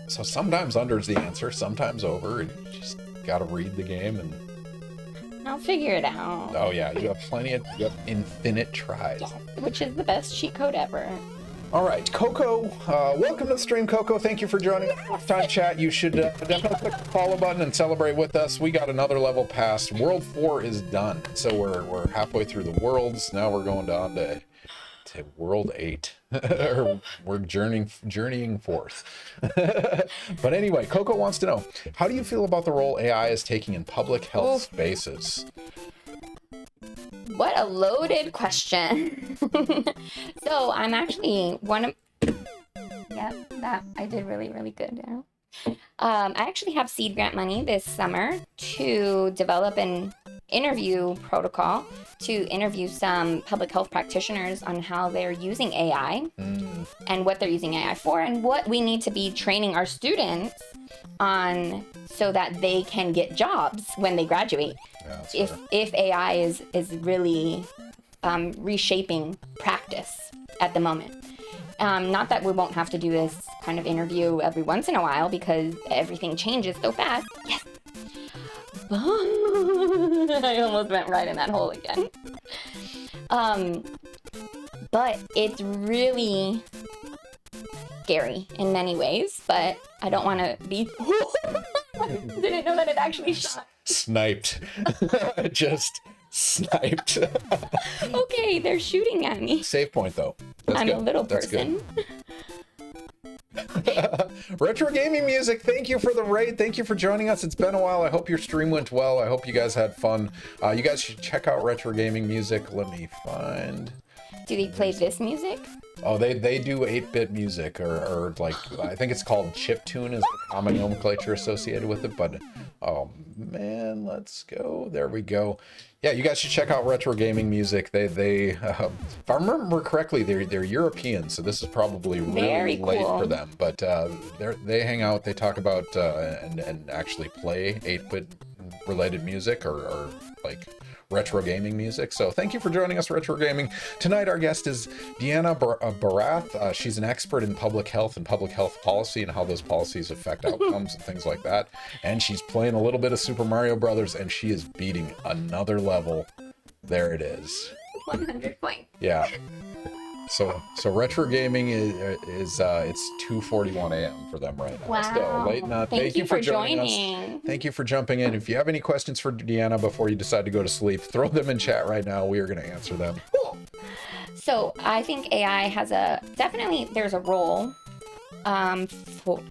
A: So sometimes under is the answer, sometimes over, and you just gotta read the game and...
B: I'll figure it out.
A: Oh yeah, you have infinite tries.
B: Yeah, which is the best cheat code ever.
A: All right, Coco, welcome to the stream, Coco. Thank you for joining us. Next time, chat, you should definitely click the follow button and celebrate with us. We got another level passed. World 4 is done. So we're halfway through the worlds. Now we're going down to World 8. Or we're journeying forth. But anyway, Coco wants to know, how do you feel about the role AI is taking in public health spaces?
B: What a loaded question. So I'm actually that I did really, really good. I actually have seed grant money this summer to develop an interview protocol to interview some public health practitioners on how they're using AI and what they're using AI for and what we need to be training our students on so that they can get jobs when they graduate. Yeah, if AI is really reshaping practice at the moment. Not that we won't have to do this kind of interview every once in a while because everything changes so fast. Yes. I almost went right in that hole again. But it's really scary in many ways, but I don't want to be... Didn't know that it actually shot.
A: Sniped. Just sniped.
B: Okay, they're shooting at me.
A: Save point, though. That's
B: I'm
A: good.
B: a little
A: That's
B: person.
A: Retro Gaming Music, thank you for the raid. Thank you for joining us. It's been a while. I hope your stream went well. I hope you guys had fun. You guys should check out Retro Gaming Music. Let me find...
B: Do they play this music?
A: Oh, they do 8-bit music, or like, I think it's called chiptune is the common nomenclature associated with it, but oh man, let's go. There we go. Yeah, you guys should check out Retro Gaming Music. They if I remember correctly, they're European, so this is probably really late for them, but they hang out, they talk about and actually play 8-bit related music or like retro gaming music. So thank you for joining us, Retro Gaming. Tonight our guest is Deanna Barath. She's an expert in public health and public health policy and how those policies affect outcomes and things like that. And she's playing a little bit of Super Mario Brothers, and she is beating another level. There it is.
B: 100 points.
A: Yeah. So Retro Gaming is it's 2:41 a.m. for them right now.
B: Wow.
A: Still late enough. Thank you for joining us. Thank you for jumping in. If you have any questions for Deanna before you decide to go to sleep, throw them in chat right now. We are going to answer them.
B: So I think AI has there's a role for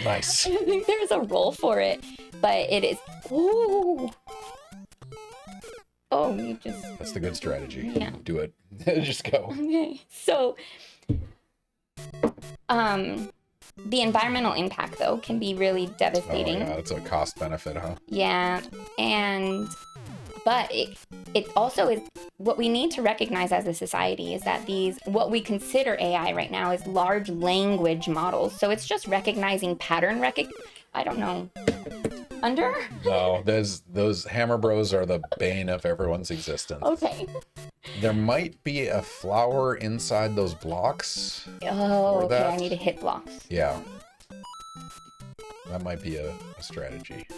A: Nice.
B: I think there's a role for it, but it is you just...
A: That's the good strategy.
B: Yeah.
A: Do it. Just go.
B: Okay. So, the environmental impact, though, can be really devastating.
A: Oh, yeah, it's a cost benefit, huh?
B: Yeah. But it also is what we need to recognize as a society is that what we consider AI right now is large language models. So it's just recognizing pattern I don't know.
A: No, those Hammer Bros are the bane of everyone's existence.
B: Okay.
A: There might be a flower inside those blocks.
B: Oh, okay. I need to hit blocks.
A: Yeah. That might be a strategy.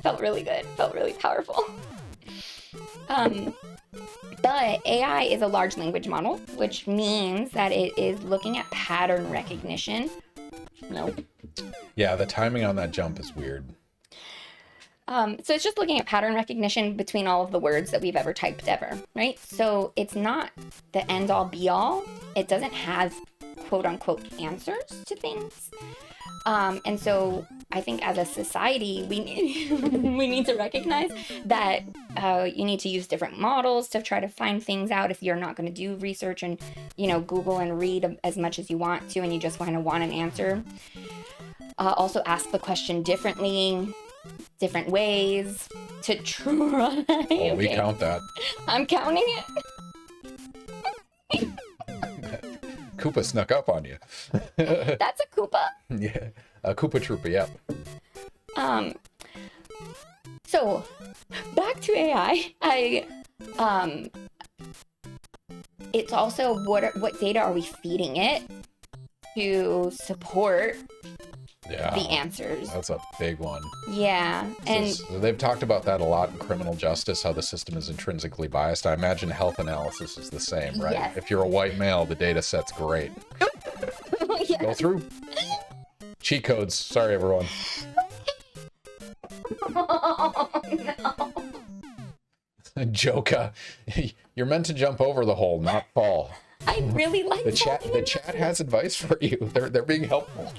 B: Felt really good. Felt really powerful. But AI is a large language model, which means that it is looking at pattern recognition. No.
A: Yeah, the timing on that jump is weird.
B: So it's just looking at pattern recognition between all of the words that we've ever typed ever, right? So it's not the end all be all. It doesn't have quote unquote answers to things. And so I think as a society, we need to recognize that you need to use different models to try to find things out if you're not going to do research and, Google and read as much as you want to, and you just want an answer. Also ask the question different ways to try.
A: Well, we count that.
B: I'm counting it.
A: Koopa snuck up on you.
B: That's a Koopa.
A: Yeah, a Koopa Troopa, yep.
B: So back to AI. It's also what data are we feeding it to support
A: Yeah.
B: the answers.
A: That's a big one.
B: Yeah. And
A: So they've talked about that a lot in criminal justice, how the system is intrinsically biased. I imagine health analysis is the same, right?
B: Yes.
A: If you're a white male, the data set's great.
B: yeah.
A: Go through. Cheat codes. Sorry, everyone.
B: Oh, no.
A: Joka, you're meant to jump over the hole, not fall.
B: I really like
A: The chat has advice for you. They're being helpful.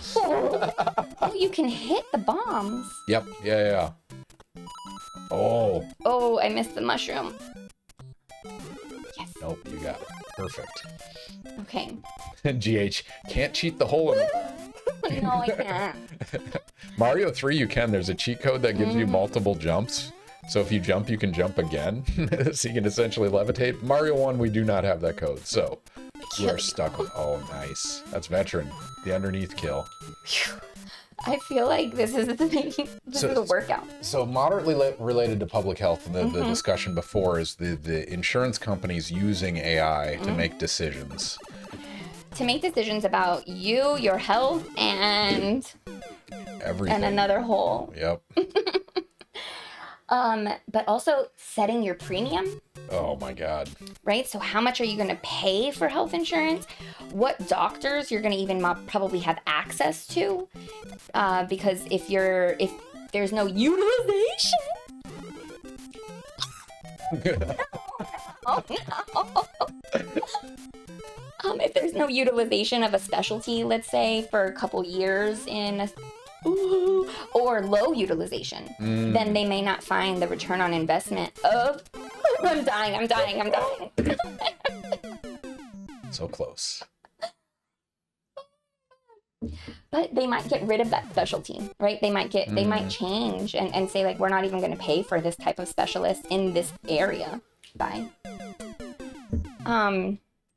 B: Oh, you can hit the bombs.
A: Yep. Yeah. Oh.
B: Oh, I missed the mushroom. Yes.
A: Nope, you got it. Perfect.
B: Okay.
A: GH, can't cheat the hole in
B: No, I can't.
A: Mario 3 you can. There's a cheat code that gives you multiple jumps. So if you jump, you can jump again. So you can essentially levitate. Mario 1, we do not have that code. So we're stuck with... Oh, nice. That's veteran. The underneath kill.
B: I feel like this is a workout.
A: So moderately related to public health, and the discussion before is the insurance companies using AI to make decisions.
B: To make decisions about you, your health, and
A: Everything.
B: and another whole.
A: Yep.
B: But also setting your premium,
A: Oh my God.
B: right? So how much are you going to pay for health insurance? What doctors you're going to even probably have access to? Because if there's no utilization. Oh no. If there's no utilization of a specialty, let's say for a couple years or low utilization, then they may not find the return on investment of I'm dying.
A: So close.
B: But they might get rid of that specialty, right? They might change and say like, we're not even going to pay for this type of specialist in this area. Bye.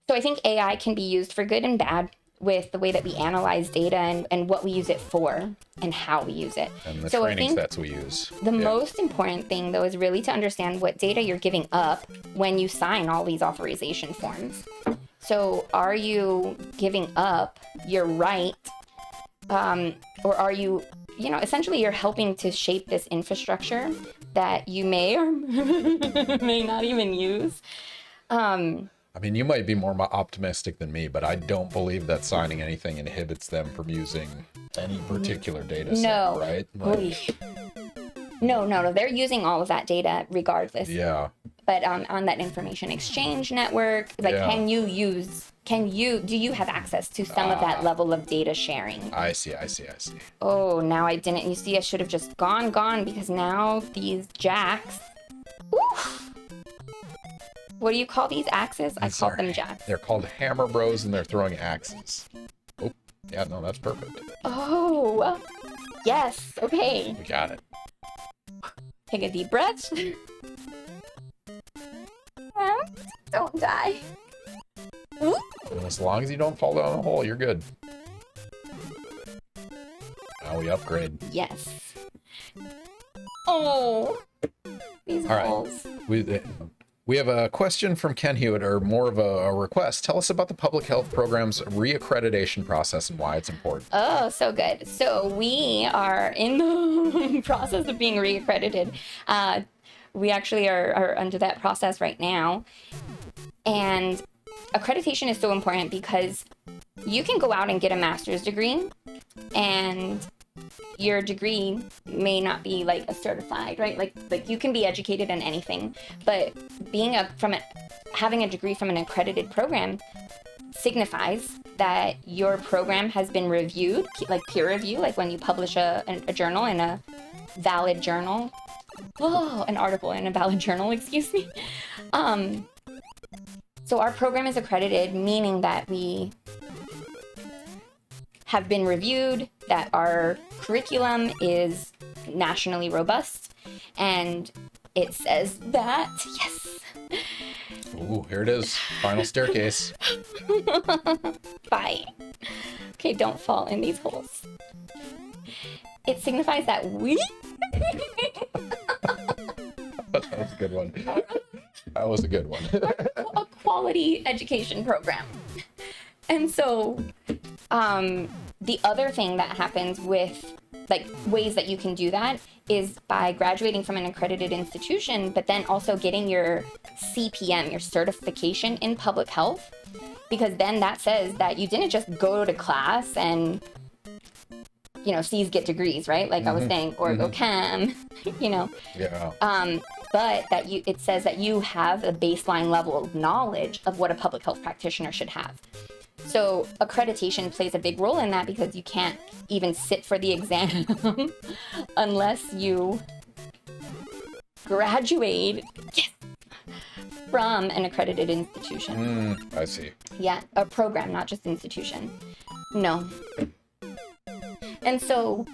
B: So I think AI can be used for good and bad with the way that we analyze data and what we use it for and how we use it.
A: And the
B: So I
A: training
B: think
A: sets we use.
B: the most important thing, though, is really to understand what data you're giving up when you sign all these authorization forms. So are you giving up your right, or are you, essentially you're helping to shape this infrastructure that you may or may not even use.
A: I mean, you might be more optimistic than me, but I don't believe that signing anything inhibits them from using any particular data set, right? Like,
B: No. They're using all of that data regardless.
A: yeah.
B: But on that information exchange network, like,
A: Yeah.
B: do you have access to some of that level of data sharing?
A: I see.
B: Oh, now I didn't. You see, I should have just gone because now these jacks. Oof. What do you call these axes? I call them jacks.
A: They're called hammer bros, and they're throwing axes. Oh, yeah, no, that's perfect.
B: Oh, yes. Okay.
A: We got it.
B: Take a deep breath. Don't die. Ooh.
A: And as long as you don't fall down the hole, you're good. Now we upgrade.
B: Yes. Oh. These
A: All right.
B: holes.
A: We have a question from Ken Hewitt, or more of a request. Tell us about the public health program's reaccreditation process and why it's important.
B: Oh, so good. So we are in the process of being reaccredited. We actually are under that process right now. And accreditation is so important because you can go out and get a master's degree and your degree may not be like a certified, right? Like you can be educated in anything, but having a degree from an accredited program signifies that your program has been reviewed, like peer review, like when you publish a journal in a valid journal. Oh, an article in a valid journal, excuse me. So our program is accredited, meaning that we have been reviewed, that our curriculum is nationally robust, and it says that, yes.
A: Ooh, here it is. Final staircase.
B: Bye. Okay, don't fall in these holes. It signifies that we...
A: That was a good one. That was a good one.
B: a quality education program. And so the other thing that happens with like ways that you can do that is by graduating from an accredited institution, but then also getting your CPM, your certification in public health, because then that says that you didn't just go to class and, you know, C's get degrees, right? Like I was saying, or go chem, you know.
A: Yeah.
B: But that it says that you have a baseline level of knowledge of what a public health practitioner should have. So accreditation plays a big role in that, because you can't even sit for the exam unless you graduate from an accredited institution.
A: I see.
B: Yeah, a program, not just institution. No. And so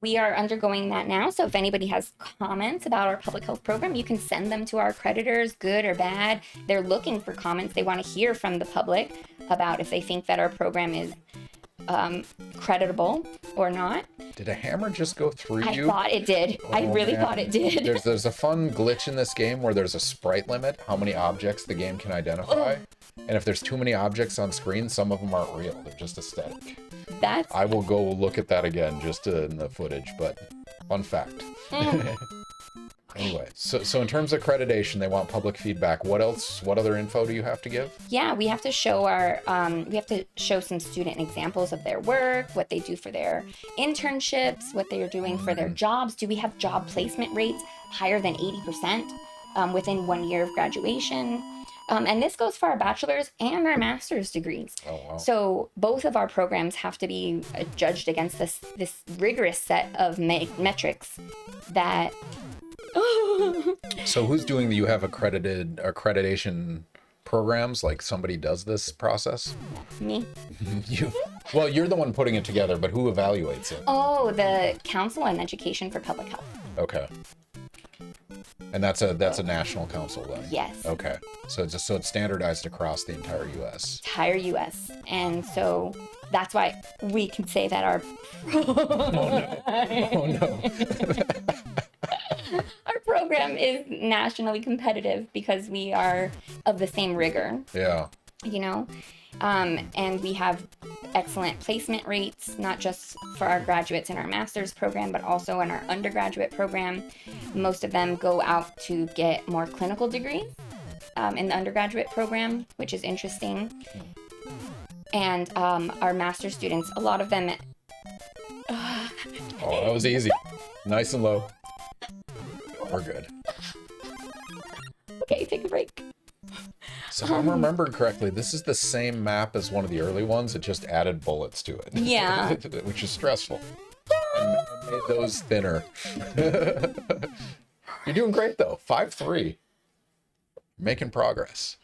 B: we are undergoing that now. So if anybody has comments about our public health program, you can send them to our accreditors, good or bad. They're looking for comments. They want to hear from the public about if they think that our program is creditable or not.
A: Did a hammer just go through you?
B: I thought it did.
A: Oh,
B: I really
A: man.
B: thought it did.
A: There's a fun glitch in this game where there's a sprite limit, how many objects the game can identify. And if there's too many objects on screen, some of them aren't real. They're just aesthetic. I will go look at that again just in the footage, but fun fact. Anyway, so in terms of accreditation, they want public feedback. What else? What other info do you have to give?
B: Yeah, we have to show some student examples of their work, what they do for their internships, what they are doing for their jobs. Do we have job placement rates higher than 80% within 1 year of graduation? And this goes for our bachelor's and our master's degrees.
A: Oh, wow.
B: So both of our programs have to be judged against this rigorous set of metrics that...
A: So who's doing you have accreditation programs? Like somebody does this process?
B: Me.
A: Well, you're the one putting it together, but who evaluates it?
B: Oh, the Council on Education for Public Health.
A: Okay. And that's a national council then?
B: Yes.
A: Okay. So it's standardized across the entire U.S.
B: Entire U.S. And so that's why we can say that our
A: Oh no.
B: our program is nationally competitive because we are of the same rigor.
A: Yeah.
B: You know, and we have excellent placement rates, not just for our graduates in our master's program, but also in our undergraduate program. Most of them go out to get more clinical degrees in the undergraduate program, which is interesting. And our master's students, a lot of them...
A: Oh, that was easy. Nice and low. We're good.
B: Okay, take a break.
A: So if I'm remembering correctly, this is the same map as one of the early ones. It just added bullets to it.
B: Yeah.
A: Which is stressful. And made those thinner. You're doing great, though. 5-3. Making progress.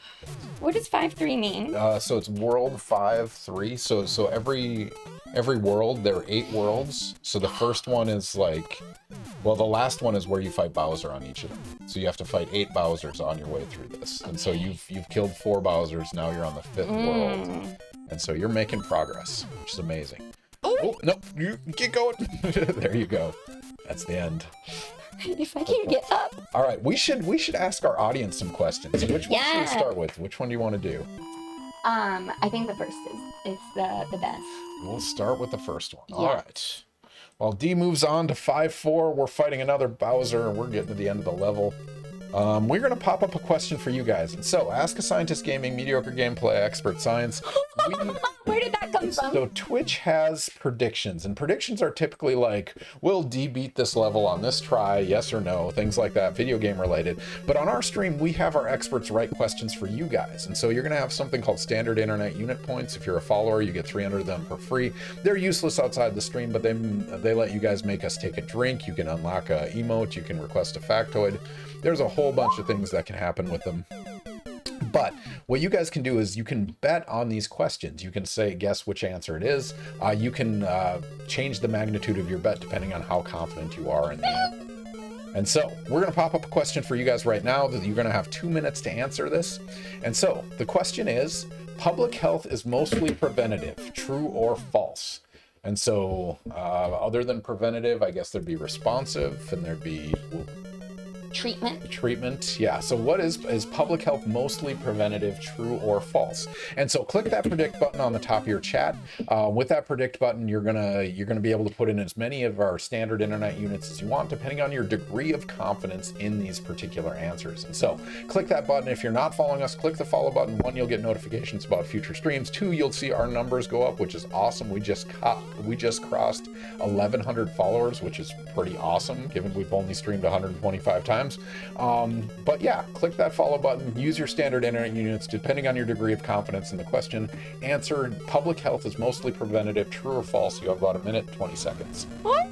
B: What does 5-3 mean?
A: So it's world 5-3. So every world, there are 8 worlds. So the first one is like... Well, the last one is where you fight Bowser on each of them. So you have to fight 8 Bowsers on your way through this. And so you've killed 4 Bowsers. Now you're on the 5th world. And so you're making progress, which is amazing. Oh, no, you get going. There you go. That's the end.
B: If I can get up.
A: All right, we should ask our audience some questions. Which one should we start with? Which one do you want to do?
B: I think the first is the best.
A: We'll start with the first one.
B: Yeah.
A: All right. While D moves on to 5-4, we're fighting another Bowser, and we're getting to the end of the level. We're going to pop up a question for you guys. And so, Ask a Scientist Gaming, Mediocre Gameplay, Expert Science.
B: Where did that come from?
A: So Twitch has predictions, and predictions are typically like, will D beat this level on this try, yes or no, things like that, video game related. But on our stream, we have our experts write questions for you guys. And so you're going to have something called standard internet unit points. If you're a follower, you get 300 of them for free. They're useless outside the stream, but they let you guys make us take a drink. You can unlock a emote. You can request a factoid. There's a whole bunch of things that can happen with them. But what you guys can do is you can bet on these questions. You can say, guess which answer it is. You can change the magnitude of your bet depending on how confident you are in the answer. And so we're going to pop up a question for you guys right now that you're going to have 2 minutes to answer this. And so the question is, public health is mostly preventative, true or false? And so other than preventative, I guess there'd be responsive and there'd be...
B: treatment.
A: Treatment, yeah. So what is public health mostly preventative, true or false? And so click that predict button on the top of your chat. With that predict button, you're gonna be able to put in as many of our standard internet units as you want, depending on your degree of confidence in these particular answers. And so click that button. If you're not following us, click the follow button. 1, you'll get notifications about future streams. 2, you'll see our numbers go up, which is awesome. We just crossed 1,100 followers, which is pretty awesome, given we've only streamed 125 times. But yeah, click that follow button, use your standard internet units depending on your degree of confidence in the question. Answer: public health is mostly preventative, true or false? You have about 1 minute and 20 seconds.
B: What?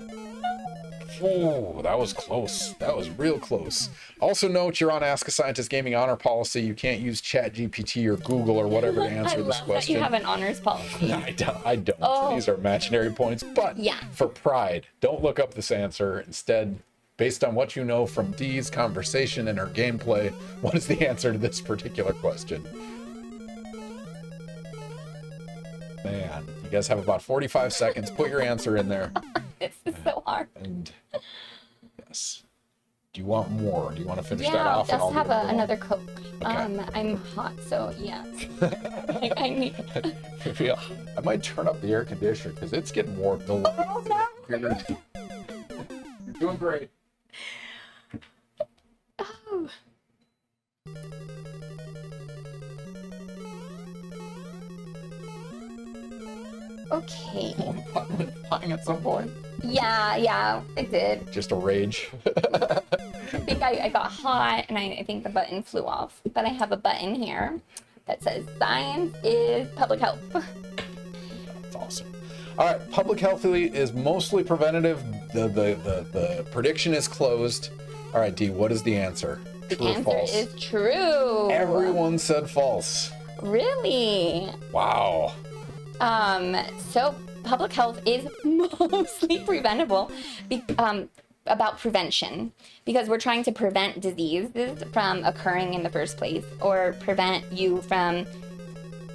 A: Oh, that was close. That was real close. Also note, you're on Ask a Scientist Gaming honor policy. You can't use ChatGPT or Google or whatever to answer this question.
B: That you have an honors policy.
A: I don't.
B: Oh.
A: These are imaginary points, but
B: yeah,
A: for pride, don't look up this answer. Instead, based on what you know from Dee's conversation and her gameplay, what is the answer to this particular question? Man, you guys have about 45 seconds. Put your answer in there.
B: This is so hard.
A: And yes. Do you want more? Do you want to finish that
B: Yeah,
A: off?
B: just have another Coke.
A: Okay.
B: I'm hot, so yeah. I need.
A: I might turn up the air conditioner because it's getting warm.
B: Oh, no.
A: You're doing great.
B: Oh. Okay.
A: Flying at some point.
B: Yeah, it did.
A: Just a rage.
B: I think I got hot and I think the button flew off. But I have a button here that says science is public health.
A: That's awesome. All right, public health is mostly preventative. The prediction is closed. All right, Dee, what is the answer?
B: The
A: True or
B: answer
A: false?
B: is true.
A: Everyone said false.
B: Really?
A: Wow.
B: So public health is mostly preventable, about prevention, because we're trying to prevent diseases from occurring in the first place, or prevent you from,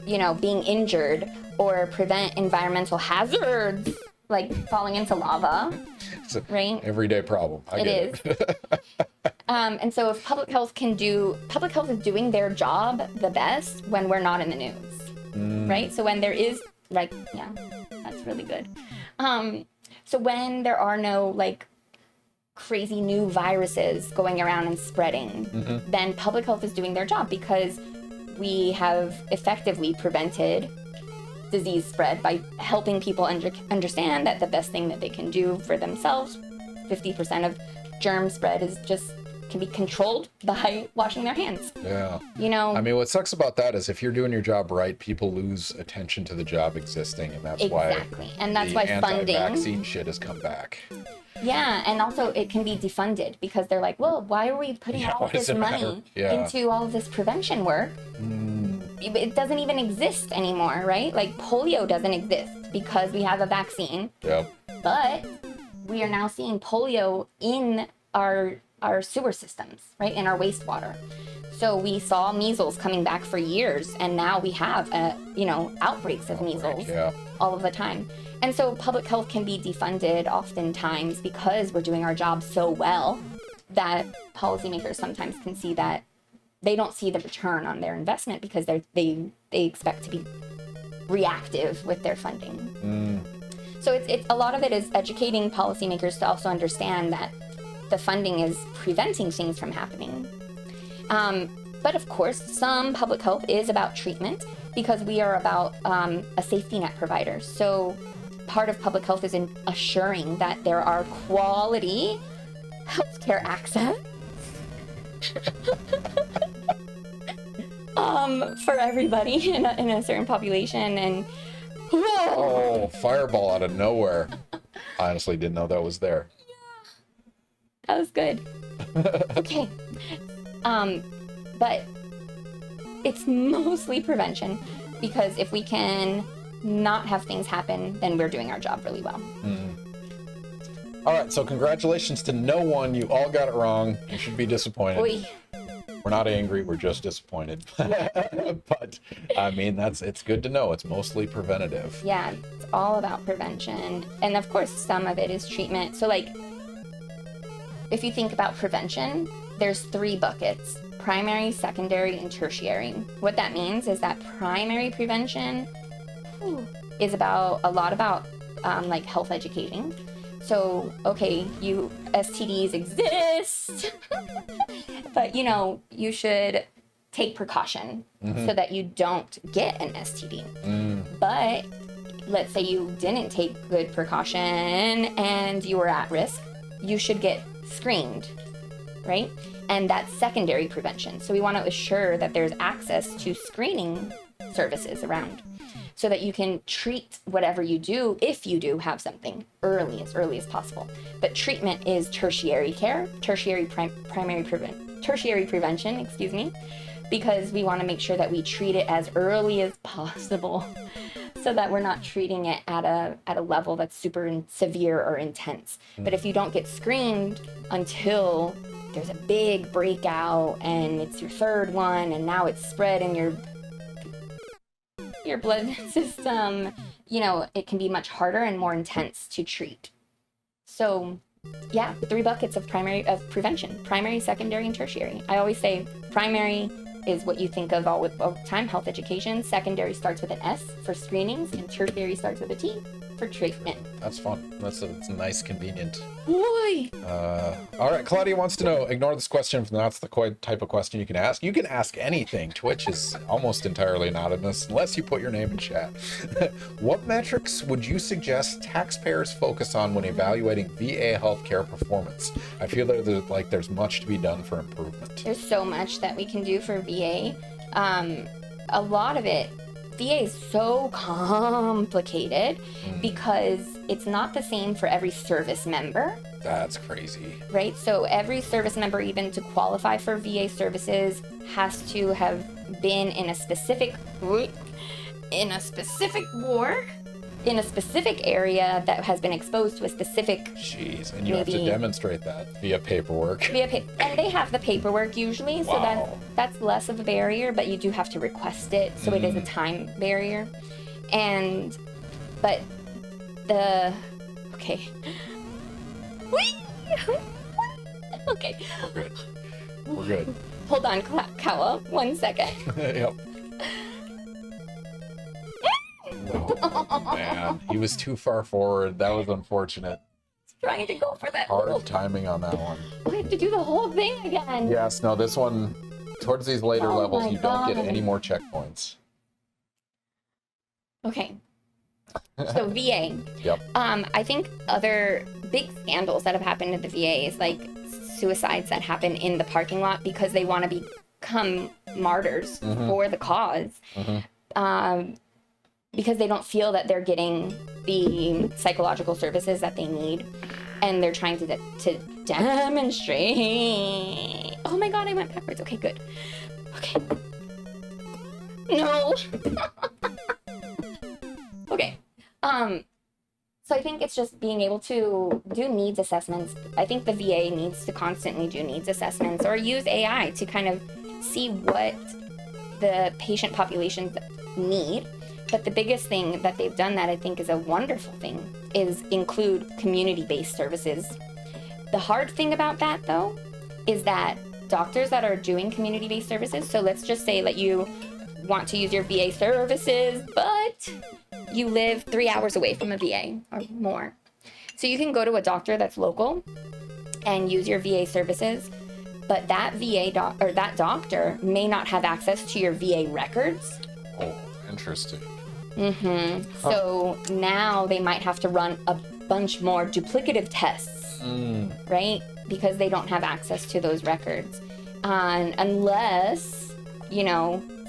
B: being injured, or prevent environmental hazards like falling into lava.
A: It's a
B: right?
A: everyday problem. I get it.
B: And so if public health is doing their job the best when we're not in the news, right? So when there is yeah, that's really good. So when there are no crazy new viruses going around and spreading, then public health is doing their job, because we have effectively prevented disease spread by helping people understand that the best thing that they can do for themselves, 50% of germ spread can be controlled by washing their hands.
A: Yeah.
B: I
A: mean, what sucks about that is if you're doing your job right, people lose attention to the job existing, and that's why
B: funding,
A: anti-vaccine shit has come back.
B: Yeah, and also it can be defunded, because they're like, well, why are we putting all of this money into all of this prevention work? It doesn't even exist anymore, right? Like polio doesn't exist because we have a vaccine.
A: Yep.
B: But we are now seeing polio in our sewer systems, right? In our wastewater. So we saw measles coming back for years, and now we have outbreaks of measles all of the time. And so public health can be defunded oftentimes because we're doing our job so well that policymakers sometimes can see that they don't see the return on their investment, because they expect to be reactive with their funding. So it's a lot of it is educating policymakers to also understand that the funding is preventing things from happening. But of course, some public health is about treatment, because we are about a safety net provider. So part of public health is in assuring that there are quality healthcare access for everybody in a certain population. And
A: oh, fireball out of nowhere. I honestly didn't know that was there.
B: That was good. Okay. But it's mostly prevention, because if we can not have things happen, then we're doing our job really well.
A: All right, so congratulations to no one. You all got it wrong. You should be disappointed.
B: Oy.
A: We're not angry, we're just disappointed. But I mean, it's good to know it's mostly preventative.
B: Yeah, it's all about prevention. And of course, some of it is treatment. So if you think about prevention, there's 3 buckets: primary, secondary, and tertiary. What that means is that primary prevention is about like health educating. So, okay, STDs exist, but you should take precaution so that you don't get an STD. But let's say you didn't take good precaution and you were at risk, you should get screened, right? And that's secondary prevention. So we want to assure that there's access to screening services around so that you can treat whatever you do, if you do have something, early as possible. But treatment is tertiary care, tertiary prevention, excuse me, because we want to make sure that we treat it as early as possible so that we're not treating it at a level that's super severe or intense. But if you don't get screened until there's a big breakout and it's your 3rd one and now it's spread in your blood system, it can be much harder and more intense to treat. So yeah, 3 buckets of prevention: primary, secondary, and tertiary. I always say primary is what you think of all the time, health education. Secondary starts with an S for screenings, and tertiary starts with a T for treatment.
A: That's fun. That's nice, convenient.
B: Boy.
A: All right, Claudia wants to know, ignore this question, that's the type of question you can ask. You can ask anything. Twitch is almost entirely anonymous, unless you put your name in chat. What metrics would you suggest taxpayers focus on when evaluating VA healthcare performance? I feel that there's much to be done for improvement.
B: There's so much that we can do for VA. A lot of it, VA is so complicated because it's not the same for every service member.
A: That's crazy.
B: Right? So every service member, even to qualify for VA services, has to have been in a specific ward, in a specific area that has been exposed to a specific...
A: Jeez, and you have to demonstrate that via paperwork.
B: And they have the paperwork usually, so that's less of a barrier, but you do have to request it, so it is a time barrier. But okay. Okay.
A: We're good.
B: Hold on, Kawa, 1 second.
A: Yep. Oh, man, he was too far forward. That was unfortunate.
B: Trying to go for that.
A: Hard timing on that one.
B: I have to do the whole thing again.
A: Yes, no, this one, towards these later levels, you don't get any more checkpoints.
B: Okay. So VA.
A: Yep.
B: I think other big scandals that have happened at the VA is like suicides that happen in the parking lot because they want to become martyrs for the cause. Because they don't feel that they're getting the psychological services that they need, and they're trying to demonstrate. Oh my God, I went backwards. Okay, good. Okay. No. Okay. So I think it's just being able to do needs assessments. I think the VA needs to constantly do needs assessments or use AI to kind of see what the patient populations need. But the biggest thing that they've done that I think is a wonderful thing is include community-based services. The hard thing about that, though, is that doctors that are doing community-based services, so let's just say that you want to use your VA services, but you live 3 hours away from a VA or more. So you can go to a doctor that's local and use your VA services, but that that doctor may not have access to your VA records.
A: Oh, interesting.
B: So now they might have to run a bunch more duplicative tests, right? Because they don't have access to those records. Unless,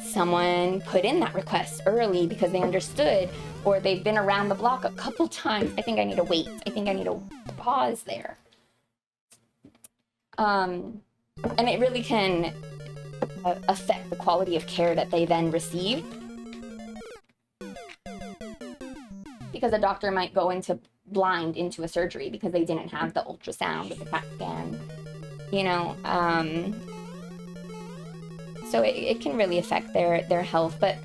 B: someone put in that request early because they understood, or they've been around the block a couple times. I think I need to wait. I think I need to pause there. And it really can affect the quality of care that they then receive. Because a doctor might go blind into a surgery because they didn't have the ultrasound or the CAT scan, so it can really affect their health. But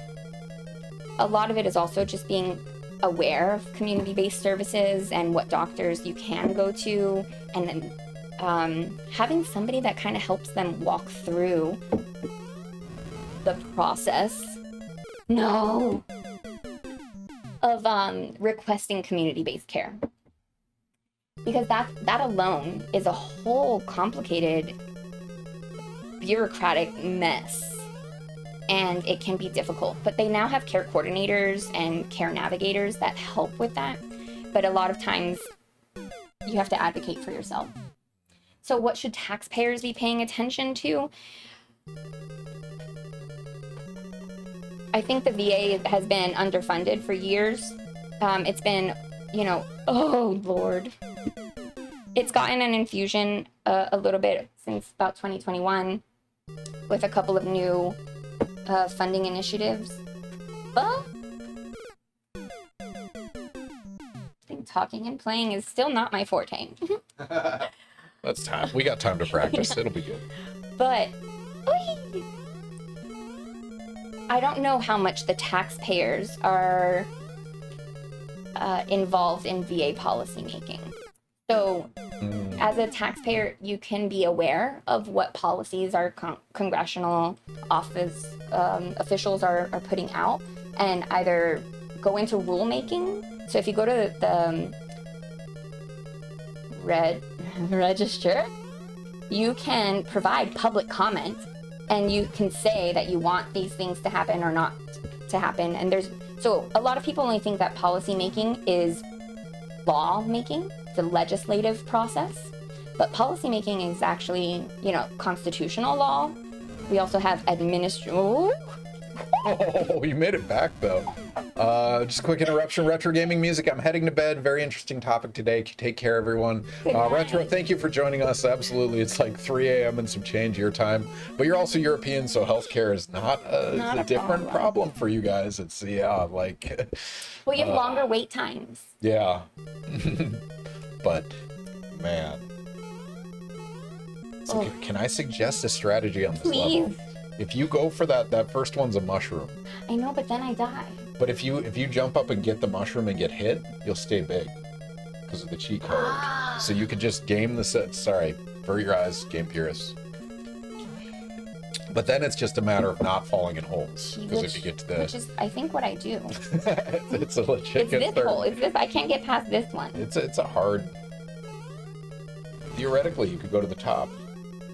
B: a lot of it is also just being aware of community-based services and what doctors you can go to, and then having somebody that kind of helps them walk through the process of requesting community-based care, because that alone is a whole complicated bureaucratic mess, and it can be difficult. But they now have care coordinators and care navigators that help with that, but a lot of times you have to advocate for yourself. So what should taxpayers be paying attention to? I think the VA has been underfunded for years. It's been, oh Lord. It's gotten an infusion a little bit since about 2021 with a couple of new funding initiatives. But I think talking and playing is still not my forte.
A: That's time. We got time to practice. It'll be good.
B: But I don't know how much the taxpayers are involved in VA policymaking. So as a taxpayer, you can be aware of what policies our congressional office officials are putting out, and either go into rulemaking. So if you go to the register, you can provide public comment, and you can say that you want these things to happen or not to happen. And so a lot of people only think that policy making is law making, the legislative process, but policy making is actually, constitutional law. We also have Oh,
A: you made it back though. Just a quick interruption. Retro gaming music. I'm heading to bed. Very interesting topic today. Take care, everyone. Retro, thank you for joining us. Absolutely. It's like 3 a.m. and some change your time, but you're also European, so healthcare is not a different problem for you guys. It's well,
B: you have longer wait times.
A: Yeah. But man, so can I suggest a strategy on this level? If you go for that first one's a mushroom.
B: I know, but then I die.
A: But if you jump up and get the mushroom and get hit, you'll stay big because of the cheat code. So you could just game the set. Sorry, for your eyes, game purists. But then it's just a matter of not falling in holes. Because if you get to the...
B: Which is, I think, what I do.
A: It's a legit...
B: It's this hole. It's this. I can't get past this one.
A: It's a hard... Theoretically, you could go to the top.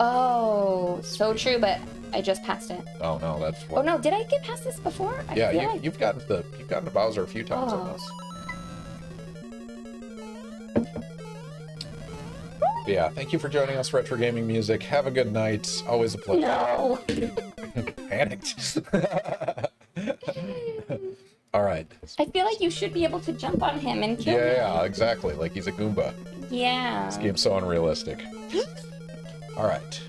B: Oh, so true, but I just passed it.
A: Oh, no, that's...
B: Oh, no, did I get past this before?
A: You've gotten to Bowser a few times on this. Yeah, thank you for joining us, Retro Gaming Music. Have a good night. Always a pleasure.
B: No.
A: Panicked. All right.
B: I feel like you should be able to jump on him and kill him.
A: Yeah, exactly. Like he's a Goomba.
B: Yeah.
A: This game's so unrealistic. All right.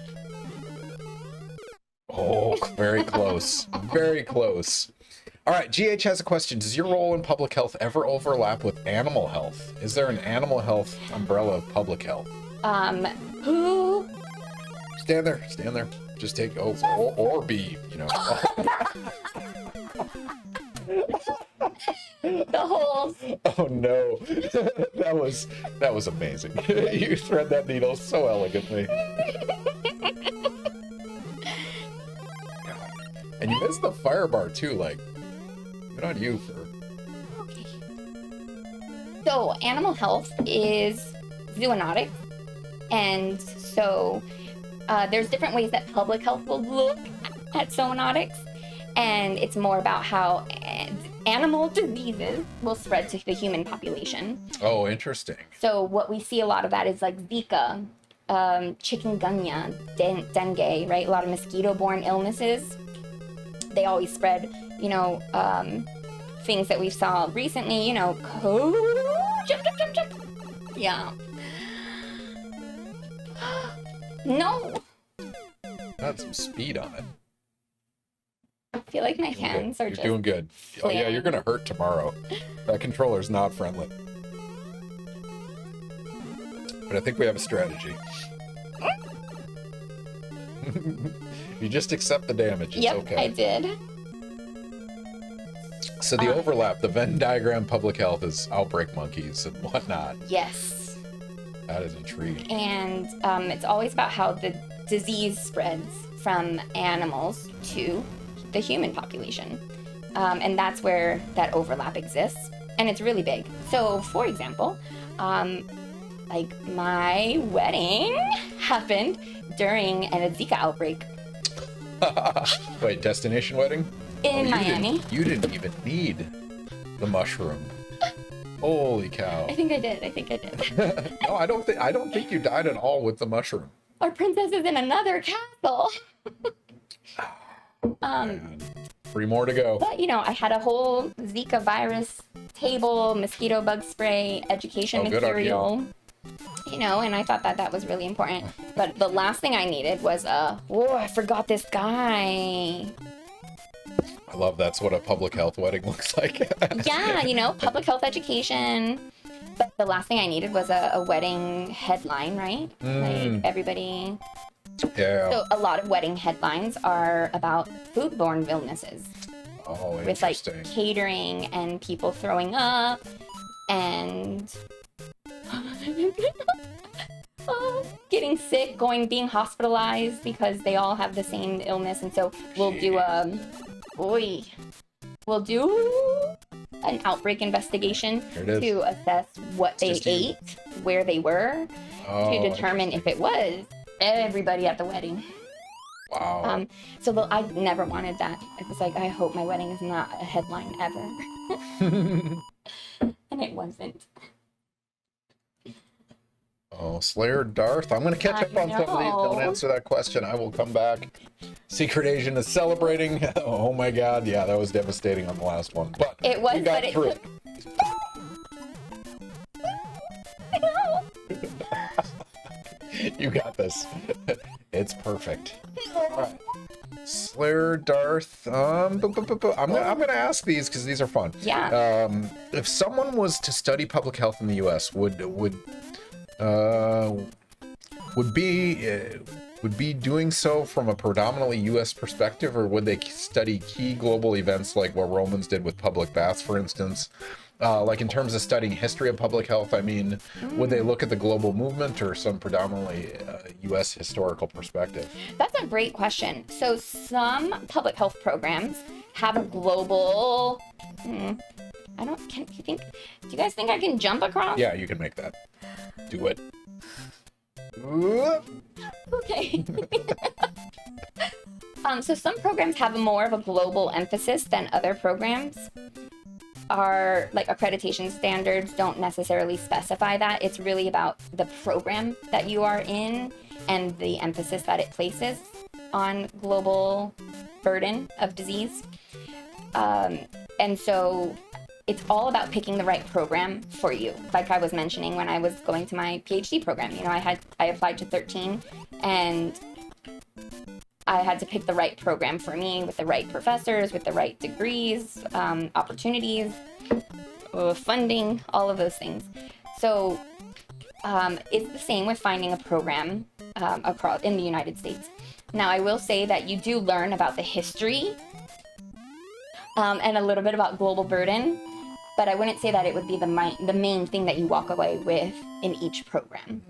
A: Oh, very close. Very close. All right, GH has a question. Does your role in public health ever overlap with animal health? Is there an animal health umbrella of public health?
B: Who?
A: Stand there. Just take, or be,
B: The holes.
A: Oh no, that was amazing. You thread that needle so elegantly. God. And you missed the fire bar too, like, good on you for...
B: Okay. So, animal health is zoonotic, and so there's different ways that public health will look at zoonotics, and it's more about how animal diseases will spread to the human population.
A: Oh, interesting.
B: So what we see a lot of that is like Zika, chikungunya, dengue, right? A lot of mosquito-borne illnesses. They always spread, things that we saw recently, jump. Yeah. No.
A: Got some speed on it.
B: I feel like my hands are
A: You're doing good. Oh yeah, you're gonna hurt tomorrow. That controller's not friendly. But I think we have a strategy. You just accept the damage. It's okay.
B: I did.
A: So the overlap, the Venn diagram public health is outbreak monkeys and whatnot.
B: Yes.
A: That is intriguing.
B: And it's always about how the disease spreads from animals to the human population. And that's where that overlap exists. And it's really big. So, for example, like my wedding happened during a Zika outbreak.
A: Wait, destination wedding?
B: In Miami.
A: You didn't even need the mushroom. Holy cow.
B: I think I did.
A: No, I don't think you died at all with the mushroom.
B: Our princess is in another castle.
A: 3 more to go.
B: But, you know, I had a whole Zika virus table, mosquito bug spray, education material. You know, and I thought that was really important. But the last thing I needed was I forgot this guy.
A: I love that's what a public health wedding looks like.
B: Yeah, you know, public health education. But the last thing I needed was a wedding headline, right? Like everybody.
A: Yeah.
B: So a lot of wedding headlines are about foodborne illnesses.
A: Oh,
B: with like
A: interesting.
B: catering and people throwing up and getting sick, being hospitalized because they all have the same illness. And so we'll do an outbreak investigation to assess what they ate, where they were, to determine if it was everybody at the wedding.
A: Wow.
B: I never wanted that. It was like, I hope my wedding is not a headline ever. And it wasn't.
A: Oh, Slayer Darth. I'm going to catch up on some of these. Don't answer that question. I will come back. Secret Asian is celebrating. Oh my God. Yeah, that was devastating on the last one. But
B: it was,
A: we got
B: but
A: through
B: it
A: You got this. It's perfect. All right. Slayer Darth. I'm gonna ask these because these are fun.
B: Yeah.
A: If someone was to study public health in the U.S., would be doing so from a predominantly U.S. perspective, or would they study key global events like what Romans did with public baths, for instance? Like in terms of studying history of public health, I mean, would they look at the global movement or some predominantly U.S. historical perspective?
B: That's a great question. So some public health programs have a global. Do you guys think I can jump across?
A: Yeah, you can make that. Do it.
B: Okay. So some programs have more of a global emphasis than other programs. Our accreditation standards don't necessarily specify that. It's really about the program that you are in and the emphasis that it places on global burden of disease. And so it's all about picking the right program for you. Like I was mentioning when I was going to my PhD program, you know, I applied to 13 and I had to pick the right program for me with the right professors, with the right degrees, opportunities, funding, all of those things. So it's the same with finding a program across in the United States. Now, I will say that you do learn about the history and a little bit about global burden, but I wouldn't say that it would be the main thing that you walk away with in each program.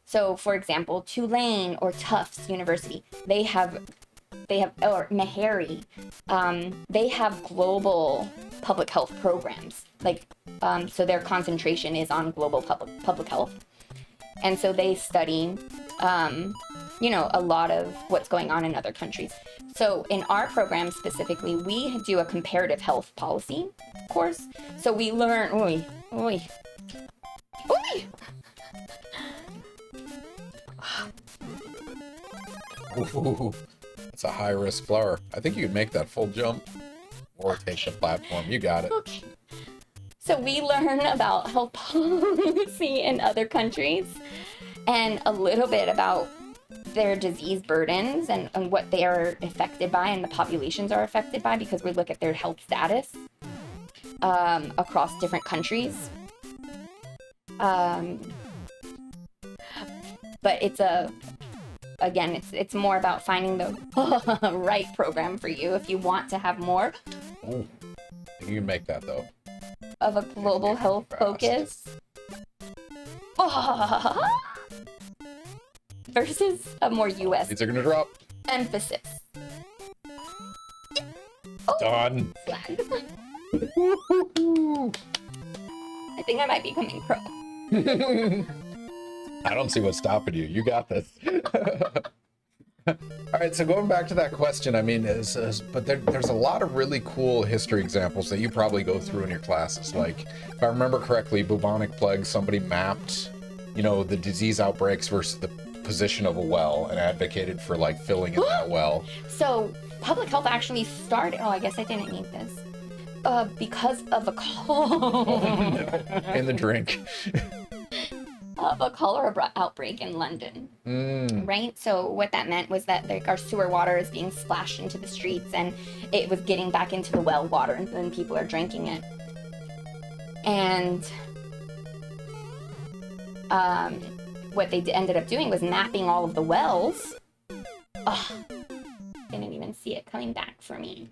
B: So, for example, Tulane or Tufts University, they have, or Meharry, they have global public health programs. So their concentration is on global public health. And so they study, a lot of what's going on in other countries. So in our program specifically, we do a comparative health policy course. So we learn,
A: Ooh, that's a high-risk flower. I think you could make that full jump or take the platform. You got it.
B: Okay. So we learn about health policy in other countries and a little bit about their disease burdens and what they are affected by and the populations are affected by, because we look at their health status across different countries. But it's more about finding the right program for you if you want to have more.
A: Ooh, you can make that though.
B: Of a global health focus. versus a more US
A: These are gonna drop.
B: emphasis.
A: Done.
B: Flag. I think I might be becoming pro.
A: I don't see what's stopping you. You got this. All right, so going back to that question, I mean, but there's a lot of really cool history examples that you probably go through in your classes. Like, if I remember correctly, bubonic plague, somebody mapped, you know, the disease outbreaks versus the position of a well and advocated for, like, filling in that well.
B: So public health actually started, I guess I didn't need this, because of a
A: In the drink.
B: of a cholera outbreak in London, right? So what that meant was that like our sewer water is being splashed into the streets, and it was getting back into the well water, and then people are drinking it. And what they ended up doing was mapping all of the wells. Didn't even see it coming back for me.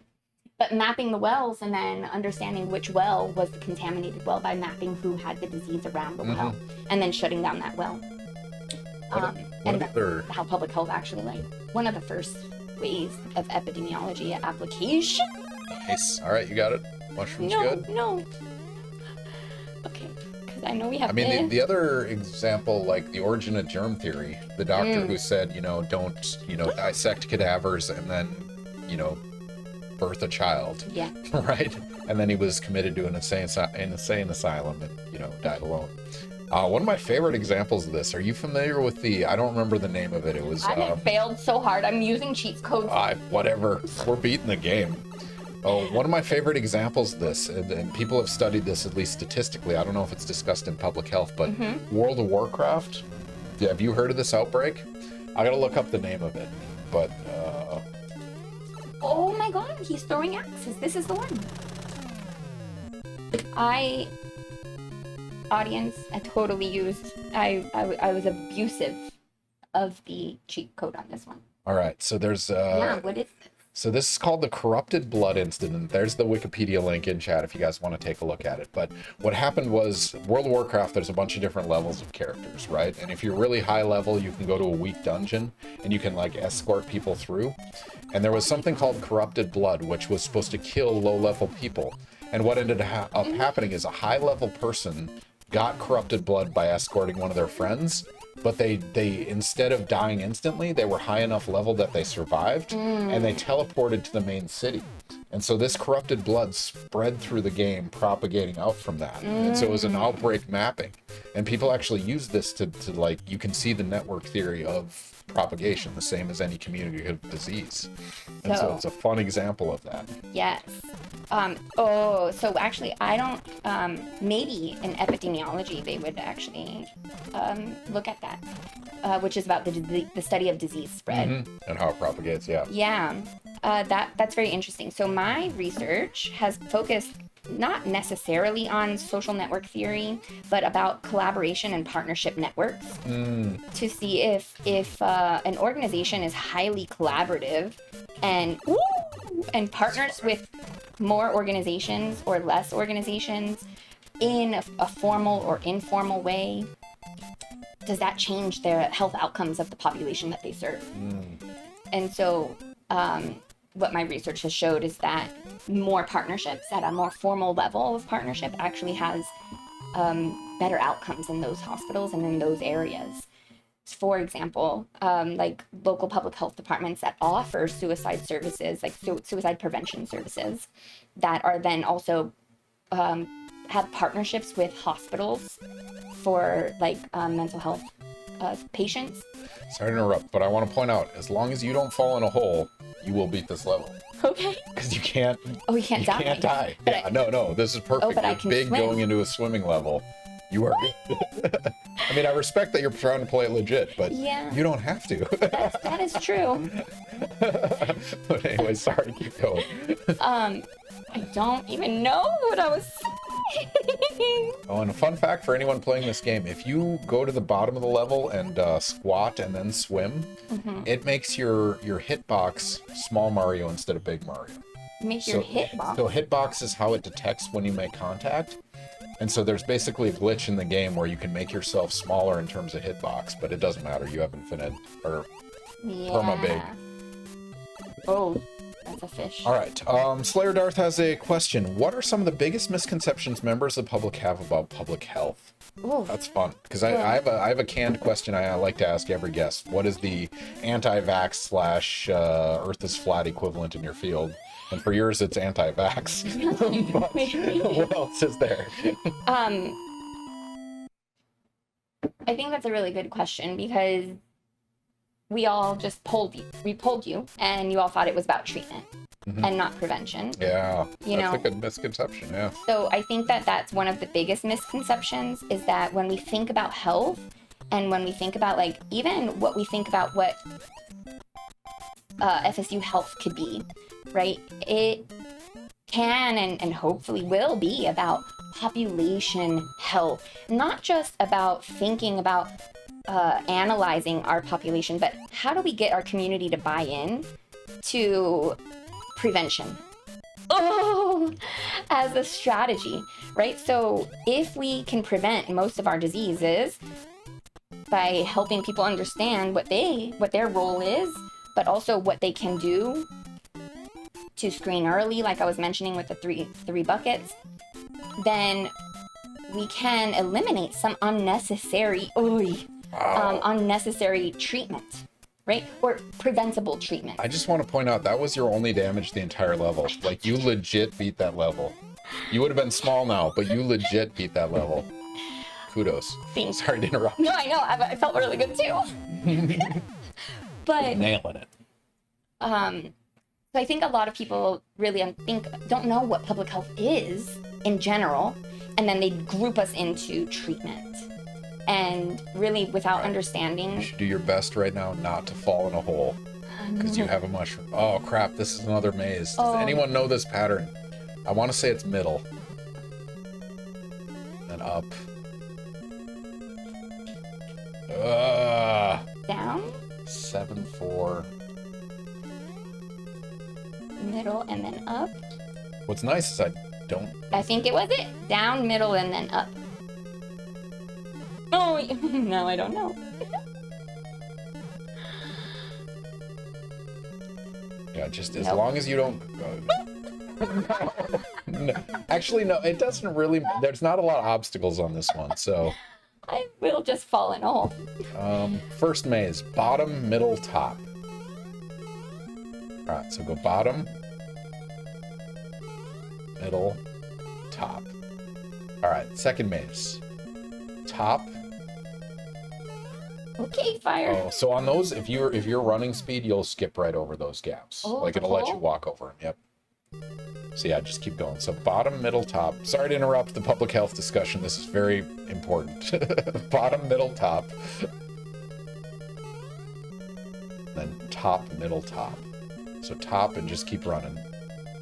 B: But mapping the wells and then understanding which well was the contaminated well by mapping who had the disease around the well, and then shutting down that well. How public health actually, like, one of the first ways of epidemiology application.
A: Nice. All right, you got it. Mushrooms good?
B: No. Okay, because I know we have.
A: I mean, the other example, like the origin of germ theory, the doctor who said, you know, don't, you know, dissect cadavers and then, you know, birth a child.
B: Yeah.
A: Right? And then he was committed to an insane asylum and, you know, died alone. One of my favorite examples of this, are you familiar with I don't remember the name of it. It was...
B: I failed so hard. I'm using cheat codes.
A: Whatever. We're beating the game. One of my favorite examples of this, and people have studied this at least statistically, I don't know if it's discussed in public health, but World of Warcraft, have you heard of this outbreak? I gotta look up the name of it, but...
B: Oh my god, he's throwing axes. This is the one. Audience, I totally used... I was abusive of the cheat code on this one.
A: All right, so there's...
B: yeah, what is this?
A: So this is called the Corrupted Blood Incident. There's the Wikipedia link in chat if you guys want to take a look at it. But what happened was, World of Warcraft, there's a bunch of different levels of characters, right? And if you're really high level, you can go to a weak dungeon and you can like escort people through. And there was something called Corrupted Blood, which was supposed to kill low level people. And what ended up happening is a high level person got corrupted blood by escorting one of their friends. But they instead of dying instantly, they were high enough level that they survived, and they teleported to the main city. And so this corrupted blood spread through the game, propagating out from that. And so it was an outbreak mapping. And people actually use this to like, you can see the network theory of propagation, the same as any communicative disease. And so it's a fun example of that.
B: Yes. So actually, I don't, maybe in epidemiology, they would actually look at that, which is about the study of disease spread.
A: And how it propagates, yeah.
B: Yeah, that's very interesting. So my research has focused not necessarily on social network theory, but about collaboration and partnership networks to see if an organization is highly collaborative and partners with more organizations or less organizations in a formal or informal way. Does that change their health outcomes of the population that they serve? And so what my research has showed is that more partnerships at a more formal level of partnership actually has better outcomes in those hospitals and in those areas. For example, like local public health departments that offer suicide services, like suicide prevention services, that are then also have partnerships with hospitals for like mental health patients.
A: Sorry to interrupt, but I want to point out, as long as you don't fall in a hole, you will beat this level.
B: Okay.
A: Because you can't.
B: Oh, you can't die.
A: You can't die.
B: But
A: Yeah, no, this is perfect.
B: Oh, but I
A: You're
B: can
A: big
B: swim.
A: going into a swimming level. You are good. I mean, I respect that you're trying to play it legit, but
B: Yeah.
A: you don't have to.
B: That is true.
A: But anyway, sorry, keep going.
B: I don't even know what I was saying.
A: Oh, and a fun fact for anyone playing this game, if you go to the bottom of the level and squat and then swim, it makes your hitbox small Mario instead of big Mario.
B: Make your hitbox.
A: So hitbox is how it detects when you make contact. And so there's basically a glitch in the game where you can make yourself smaller in terms of hitbox, but it doesn't matter. You have infinite or perma big.
B: Oh, that's a fish.
A: All right. Slayer Darth has a question. What are some of the biggest misconceptions members of the public have about public health?
B: Ooh.
A: That's fun because I have a canned question I like to ask every guest. What is the anti-vax slash Earth is flat equivalent in your field? And for yours, it's anti-vax. But what else is there?
B: I think that's a really good question because we all just polled you, and you all thought it was about treatment and not prevention.
A: Yeah,
B: You
A: that's
B: know?
A: a good misconception. Yeah.
B: So I think that that's one of the biggest misconceptions is that when we think about health and when we think about like even what we think about what FSU health could be, right? It can and hopefully will be about population health, not just about thinking about analyzing our population, but how do we get our community to buy in to prevention? Oh, as a strategy, right? So if we can prevent most of our diseases by helping people understand what their role is, but also what they can do to screen early, like I was mentioning with the three buckets, then we can eliminate some unnecessary unnecessary treatment, right? Or preventable treatment.
A: I just want to point out that was your only damage the entire level. Like you legit beat that level. You would have been small now, but you legit beat that level. Kudos.
B: Thanks.
A: Sorry to interrupt.
B: No, I know. I felt really good too. But
A: Nailing it.
B: so I think a lot of people really don't know what public health is in general, and then they group us into treatment. And really, without understanding,
A: You should do your best right now not to fall in a hole because you have a mushroom. Oh crap! This is another maze. Does anyone know this pattern? I want to say it's middle, then up.
B: down,
A: 7, 4.
B: middle, and then up.
A: What's nice is
B: I think it was it. Down, middle, and then up. Oh, no, I don't know.
A: Yeah, just as long as you don't. No. Actually, no. It doesn't really. There's not a lot of obstacles on this one, so.
B: I will just fall in a hole.
A: First maze, bottom, middle, top. All right, so go bottom, middle, top. All right, second maze, top.
B: Okay, fire.
A: Oh, so on those, if you're running speed, you'll skip right over those gaps.
B: Oh,
A: Like it'll let you walk over them. Yep. So yeah, just keep going. So bottom, middle, top. Sorry to interrupt the public health discussion. This is very important. Bottom, middle, top. Then top, middle, top. So top and just keep running.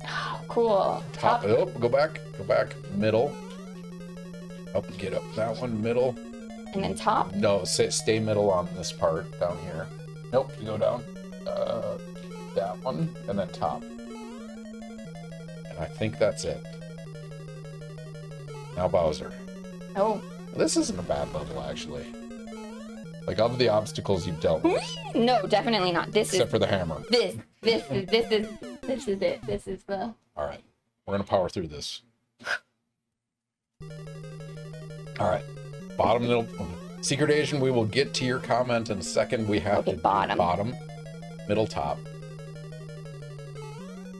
B: Oh, cool.
A: Top. Oh, go back. Middle. Up, get up that one. Middle.
B: And then top.
A: No, stay middle on this part down here. Nope, you go down. That one and then top. And I think that's it. Now Bowser.
B: Oh.
A: This isn't a bad level, actually. Like, of the obstacles you've dealt with.
B: No, definitely not.
A: Except for the hammer.
B: This is it. This is the...
A: All right. We're going to power through this. All right. Bottom, middle. Secret Asian, we will get to your comment in a second. We have to do bottom, middle, top.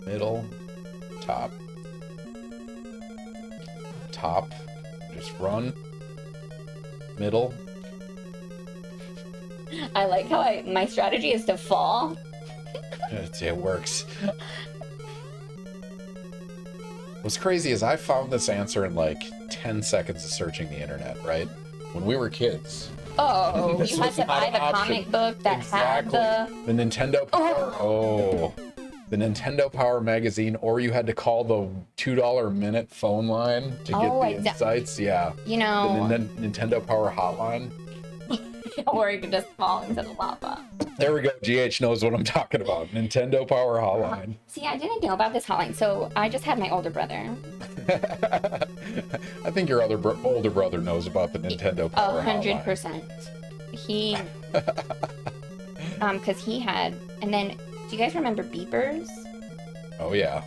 A: Middle, top. Top. Just run. Middle.
B: I like how my strategy is to fall.
A: It works. What's crazy is I found this answer in like 10 seconds of searching the internet, right? When we were kids.
B: Oh,
A: This
B: you had
A: was
B: to buy
A: not
B: the
A: an
B: comic
A: option.
B: book that
A: Exactly.
B: had
A: The Nintendo Power. The Nintendo Power magazine, or you had to call the $2 a minute phone line to get the insights. Yeah.
B: You know.
A: The Nintendo Power hotline.
B: Or you could just fall into the lava.
A: There we go. GH knows what I'm talking about. Nintendo Power hotline.
B: See, I didn't know about this hotline, so I just had my older brother.
A: I think your older brother knows about the Nintendo Power Hotline.
B: 100%. He, because he had, and then, do you guys remember beepers?
A: Oh yeah,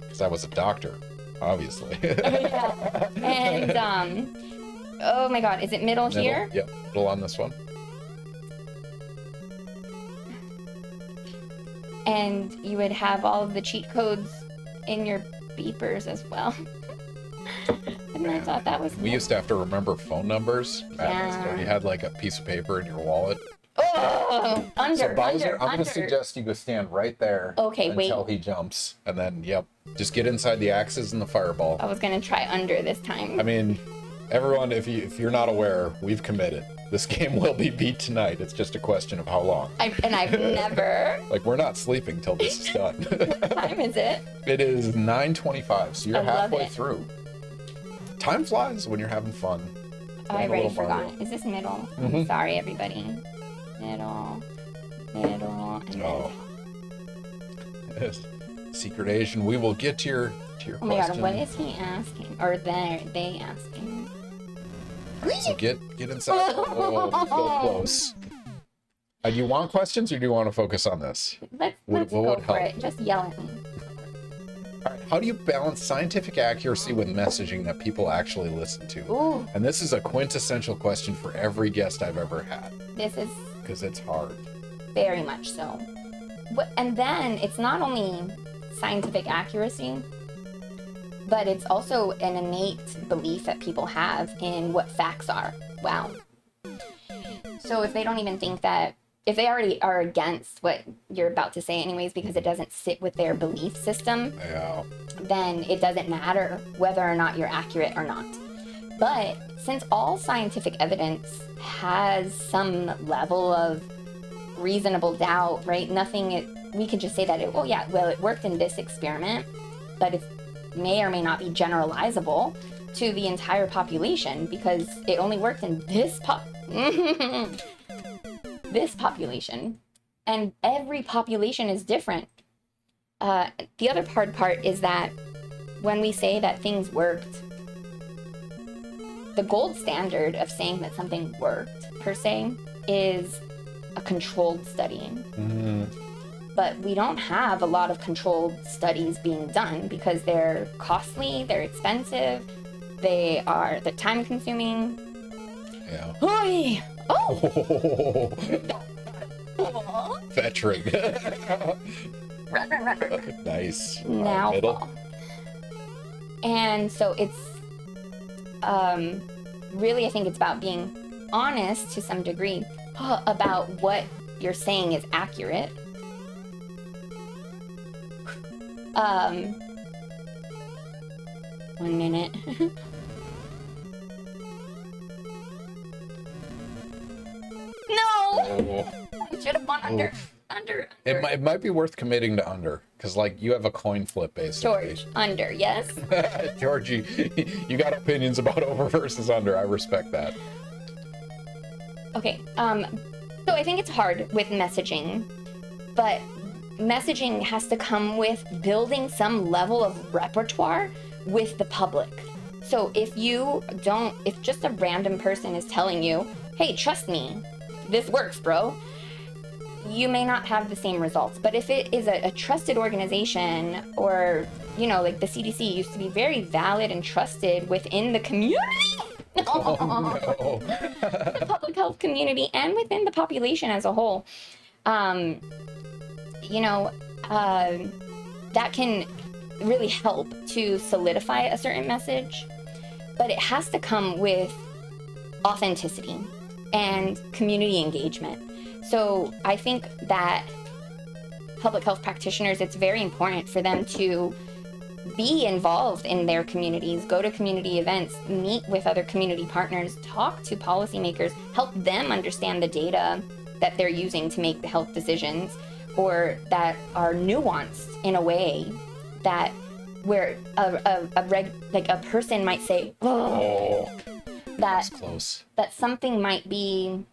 A: because I was a doctor, obviously.
B: Yeah. And oh my God, is it middle here?
A: Yep, middle on this one.
B: And you would have all of the cheat codes in your beepers as well. And I thought that was
A: We used to have to remember phone numbers.
B: Yeah.
A: So you had like a piece of paper in your wallet.
B: Oh,
A: So Bowser, I'm going to suggest you go stand right there.
B: Okay,
A: until he jumps. And then, yep, just get inside the axes and the fireball.
B: I was going to try under this time.
A: I mean, everyone, if you're not aware, we've committed. This game will be beat tonight. It's just a question of how long.
B: I've never.
A: Like, we're not sleeping till this is done.
B: What time is it?
A: It is 9:25, so you're halfway
B: it.
A: through. Time flies when you're having fun.
B: Oh, I
A: Playing a
B: already
A: little
B: forgot.
A: Mario.
B: Is this middle?
A: Mhm.
B: Sorry, everybody. Middle, and then...
A: Oh. Yes. Secret Asian, we will get to your
B: Oh my
A: question.
B: God, what is he asking? Or they asking?
A: So get inside. Oh, so close. Do you want questions or do you want to focus on this?
B: Let's
A: What
B: go
A: would
B: for
A: help?
B: it. Just yell at me.
A: All right. How do you balance scientific accuracy with messaging that people actually listen to?
B: Ooh,
A: And this is a quintessential question for every guest I've ever had
B: this is
A: because it's hard.
B: very much so. And then it's not only scientific accuracy, but it's also an innate belief that people have in what facts are. Wow. So if they don't even think that, if they already are against what you're about to say anyways because it doesn't sit with their belief system,
A: Yeah.
B: then it doesn't matter whether or not you're accurate or not. But since all scientific evidence has some level of reasonable doubt, right? We could just say that, it worked in this experiment, but it may or may not be generalizable to the entire population because it only worked in this this population. And every population is different. The other hard part is that when we say that things worked, the gold standard of saying that something worked, per se, is a controlled study.
A: Mm-hmm.
B: But we don't have a lot of controlled studies being done because they're costly, they're expensive, they're time consuming.
A: Yeah.
B: Oy! Oh!
A: Veteran.
B: Run.
A: Nice.
B: Now
A: Middle.
B: fall. And so it's really, I think it's about being honest to some degree about what you're saying is accurate. 1 minute. No!
A: Oh.
B: I should have gone under. Under.
A: It might be worth committing to under because like you have a coin flip basically.
B: George, under, yes?
A: Georgie, you got opinions about over versus under. I respect that.
B: Okay, so I think it's hard with messaging, but messaging has to come with building some level of repertoire with the public. So if just a random person is telling you, hey, trust me, this works, bro, you may not have the same results. But if it is a trusted organization or, like the CDC used to be very valid and trusted within the community.
A: Oh, no.
B: The public health community and within the population as a whole, that can really help to solidify a certain message, but it has to come with authenticity and community engagement. So I think that public health practitioners, it's very important for them to be involved in their communities, go to community events, meet with other community partners, talk to policymakers, help them understand the data that they're using to make the health decisions, or that are nuanced in a way that where a person might say,
A: Oh,
B: that's
A: close.
B: that something might be,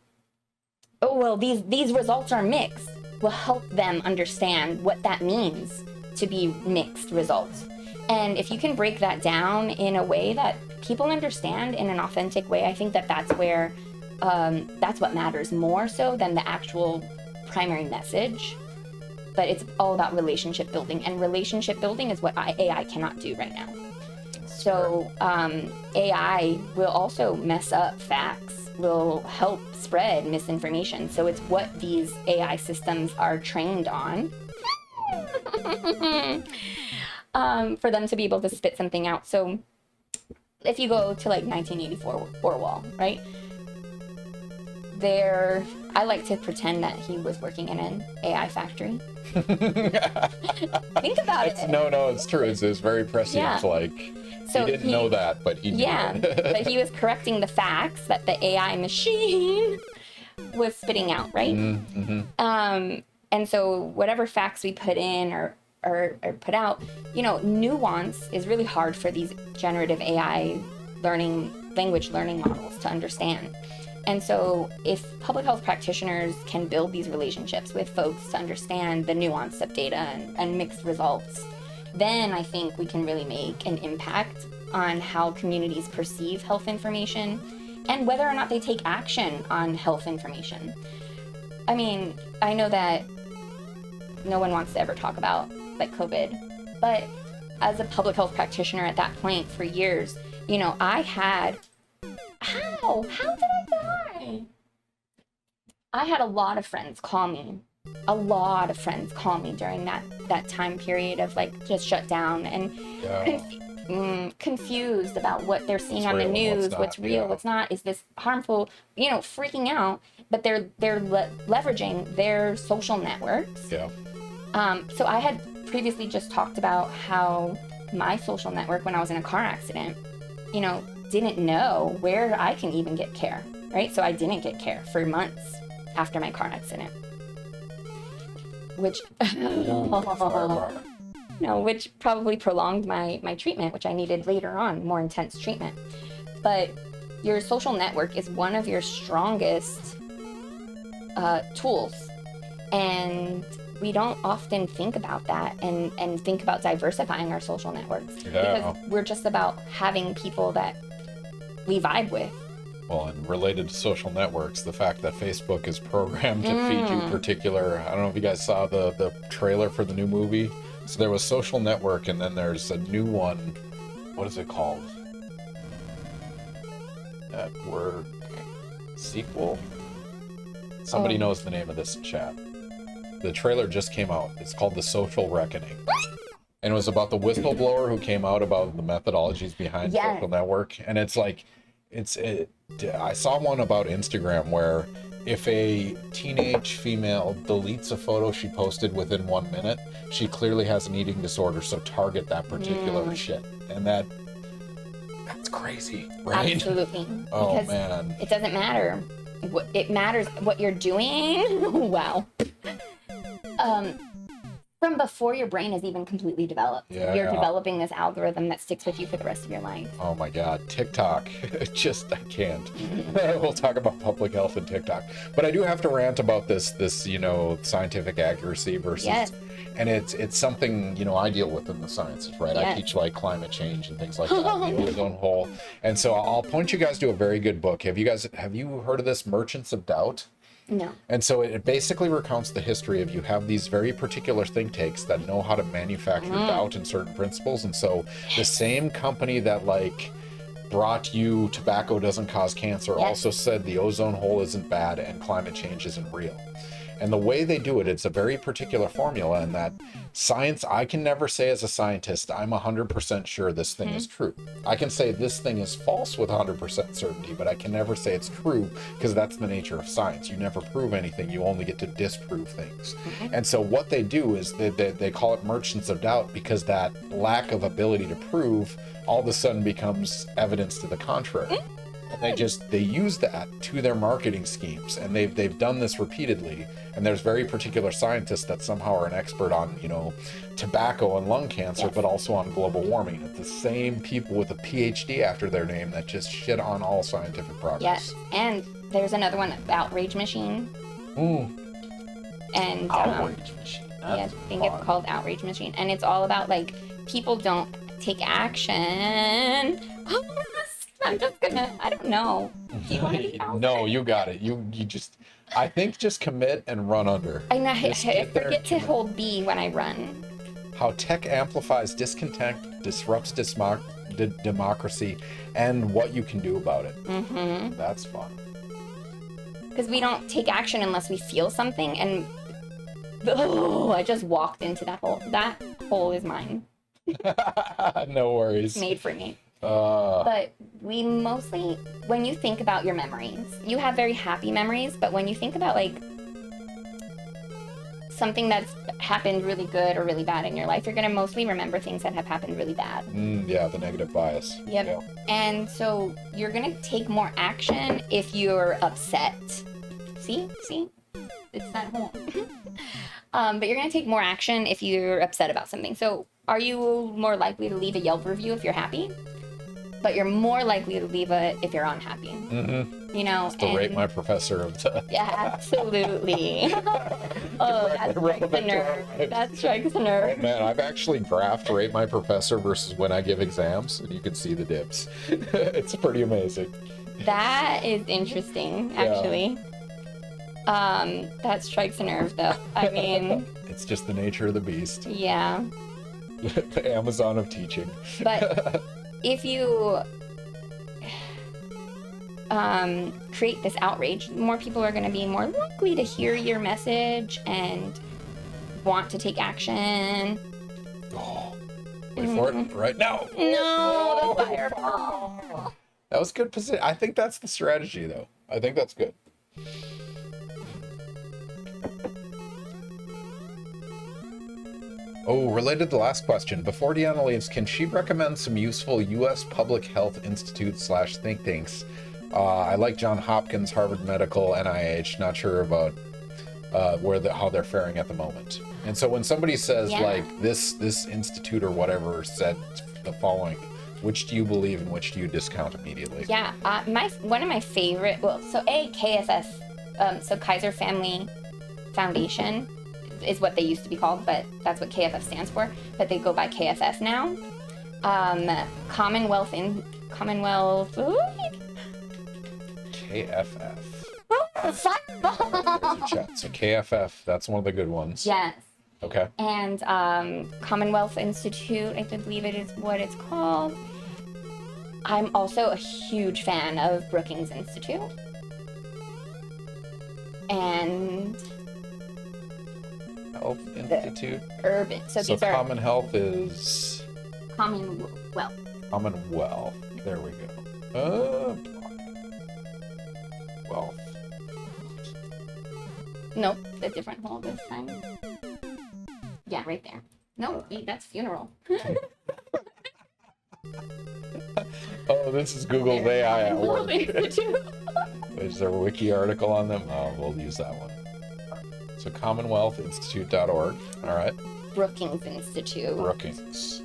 B: oh, well, these results are mixed, will help them understand what that means to be mixed results. And if you can break that down in a way that people understand in an authentic way, I think that that's where, that's what matters more so than the actual primary message. But it's all about relationship building, and relationship building is what AI cannot do right now. So AI will also mess up facts, will help spread misinformation. So it's what these AI systems are trained on. For them to be able to spit something out. So if you go to like 1984 Orwell, right? I like to pretend that he was working in an AI factory. Think about it.
A: No, it's true. It's very prescient.
B: Yeah.
A: Like,
B: So
A: he didn't know that, but he knew it.
B: but he was correcting the facts that the AI machine was spitting out, right?
A: Mm-hmm.
B: And so whatever facts we put in or put out, nuance is really hard for these generative AI language learning models to understand. And so if public health practitioners can build these relationships with folks to understand the nuance of data and mixed results, then I think we can really make an impact on how communities perceive health information and whether or not they take action on health information. I mean, I know that no one wants to ever talk about like COVID, but as a public health practitioner at that point for years, I had, how did I die? I had a lot of friends call me during that time period of like just shut down and confused about what they're seeing on the news, what's real, what's not, is this harmful, freaking out, but they're leveraging their social networks.
A: Yeah.
B: So I had previously just talked about how my social network, when I was in a car accident, didn't know where I can even get care, right? So I didn't get care for months after my car accident, which which probably prolonged my treatment, which I needed later on, more intense treatment. But your social network is one of your strongest tools, and we don't often think about that and think about diversifying our social networks, because we're just about having people that we vibe with.
A: Well, and related to social networks, the fact that Facebook is programmed to feed you particular, I don't know if you guys saw the trailer for the new movie. So there was Social Network, and then there's a new one. What is it called? Network sequel? Somebody knows the name of this in chat. The trailer just came out. It's called The Social Reckoning. And it was about the whistleblower who came out about the methodologies behind social network. And it's like, I saw one about Instagram where if a teenage female deletes a photo she posted within 1 minute, she clearly has an eating disorder, so target that particular shit. And that's crazy, right?
B: Absolutely.
A: Oh,
B: because
A: man.
B: It doesn't matter. It matters what you're doing. Wow. From before your brain is even completely developed. You're developing this algorithm that sticks with you for the rest of your life.
A: Oh my God, TikTok. I can't. We'll talk about public health and TikTok. But I do have to rant about this, scientific accuracy versus, and it's something, I deal with in the sciences, right? I teach like climate change and things like that, the ozone hole. And so I'll point you guys to a very good book. Have you heard of this, Merchants of Doubt?
B: No.
A: And so it basically recounts the history of, you have these very particular think tanks that know how to manufacture doubt in certain principles. And so the same company that brought you tobacco doesn't cause cancer also said the ozone hole isn't bad and climate change isn't real. And the way they do it, it's a very particular formula, and that science, I can never say as a scientist, I'm 100% sure this thing is true. I can say this thing is false with 100% certainty, but I can never say it's true, because that's the nature of science. You never prove anything, you only get to disprove things. And so what they do is they call it merchants of doubt, because that lack of ability to prove all of a sudden becomes evidence to the contrary. And they use that to their marketing schemes, and they've done this repeatedly. And there's very particular scientists that somehow are an expert on, tobacco and lung cancer, but also on global warming. It's the same people with a PhD after their name that just shit on all scientific progress.
B: Yes, and there's another one, Outrage Machine. And
A: Outrage Machine.
B: I think it's called Outrage Machine, and it's all about people don't take action. I'm just gonna, I don't know. Do you want to do
A: No, you got it. You just, I think just commit and run under.
B: I
A: Just get there,
B: forget to
A: commit.
B: hold B when I run.
A: How tech amplifies discontent, disrupts democracy, and what you can do about it.
B: Mm-hmm.
A: That's fun.
B: Because we don't take action unless we feel something, and oh, I just walked into that hole. That hole is mine.
A: No worries.
B: Made for me.
A: Uh,
B: But we mostly, when you think about your memories, you have very happy memories, but when you think about like something that's happened really good or really bad in your life, you're going to mostly remember things that have happened really bad.
A: yeah, the negative bias.
B: Yep.
A: Yeah.
B: And so you're going to take more action if you're upset. See? It's that hole. But you're going to take more action if you're upset about something. So are you more likely to leave a Yelp review if you're happy? But you're more likely to leave it if you're unhappy.
A: Mm-hmm.
B: You know?
A: It's the rate my professor of the...
B: Yeah, absolutely. Oh, that strikes a nerve. That strikes a nerve.
A: Oh, man, I've actually graphed rate my professor versus when I give exams, and you can see the dips. It's pretty amazing.
B: That is interesting, actually. That strikes a nerve, though. I mean...
A: It's just the nature of the beast.
B: Yeah.
A: The Amazon of teaching.
B: But if you create this outrage, more people are going to be more likely to hear your message and want to take action.
A: Oh, wait for it right now.
B: No, the fireball.
A: That was good position. I think that's the strategy, though. I think that's good. Oh, related to the last question, before Deanna leaves, can she recommend some useful U.S. Public Health Institute / think tanks? I like Johns Hopkins, Harvard Medical, NIH. Not sure about how they're faring at the moment. And so when somebody says like this institute or whatever said the following, which do you believe and which do you discount immediately?
B: Yeah, one of my favorite. Well, so KFF, so Kaiser Family Foundation is what they used to be called, but that's what KFF stands for. But they go by KFF now. Commonwealth.
A: KFF.
B: Fireball.
A: So KFF, that's one of the good ones.
B: Yes.
A: Okay.
B: And Commonwealth Institute, I believe it is what it's called. I'm also a huge fan of Brookings Institute. And
A: Health Institute.
B: Urban. So these are
A: Common Health is
B: Commonwealth.
A: Commonwealth. There we go. Wealth.
B: Nope, a different hole this time. Yeah, right there. No, wait, that's funeral.
A: Oh, this is Google's AI at work.
B: Institute.
A: Is there a wiki article on them? Oh, we'll use that one. So commonwealthinstitute.org. All right.
B: Brookings Institute.
A: Brookings.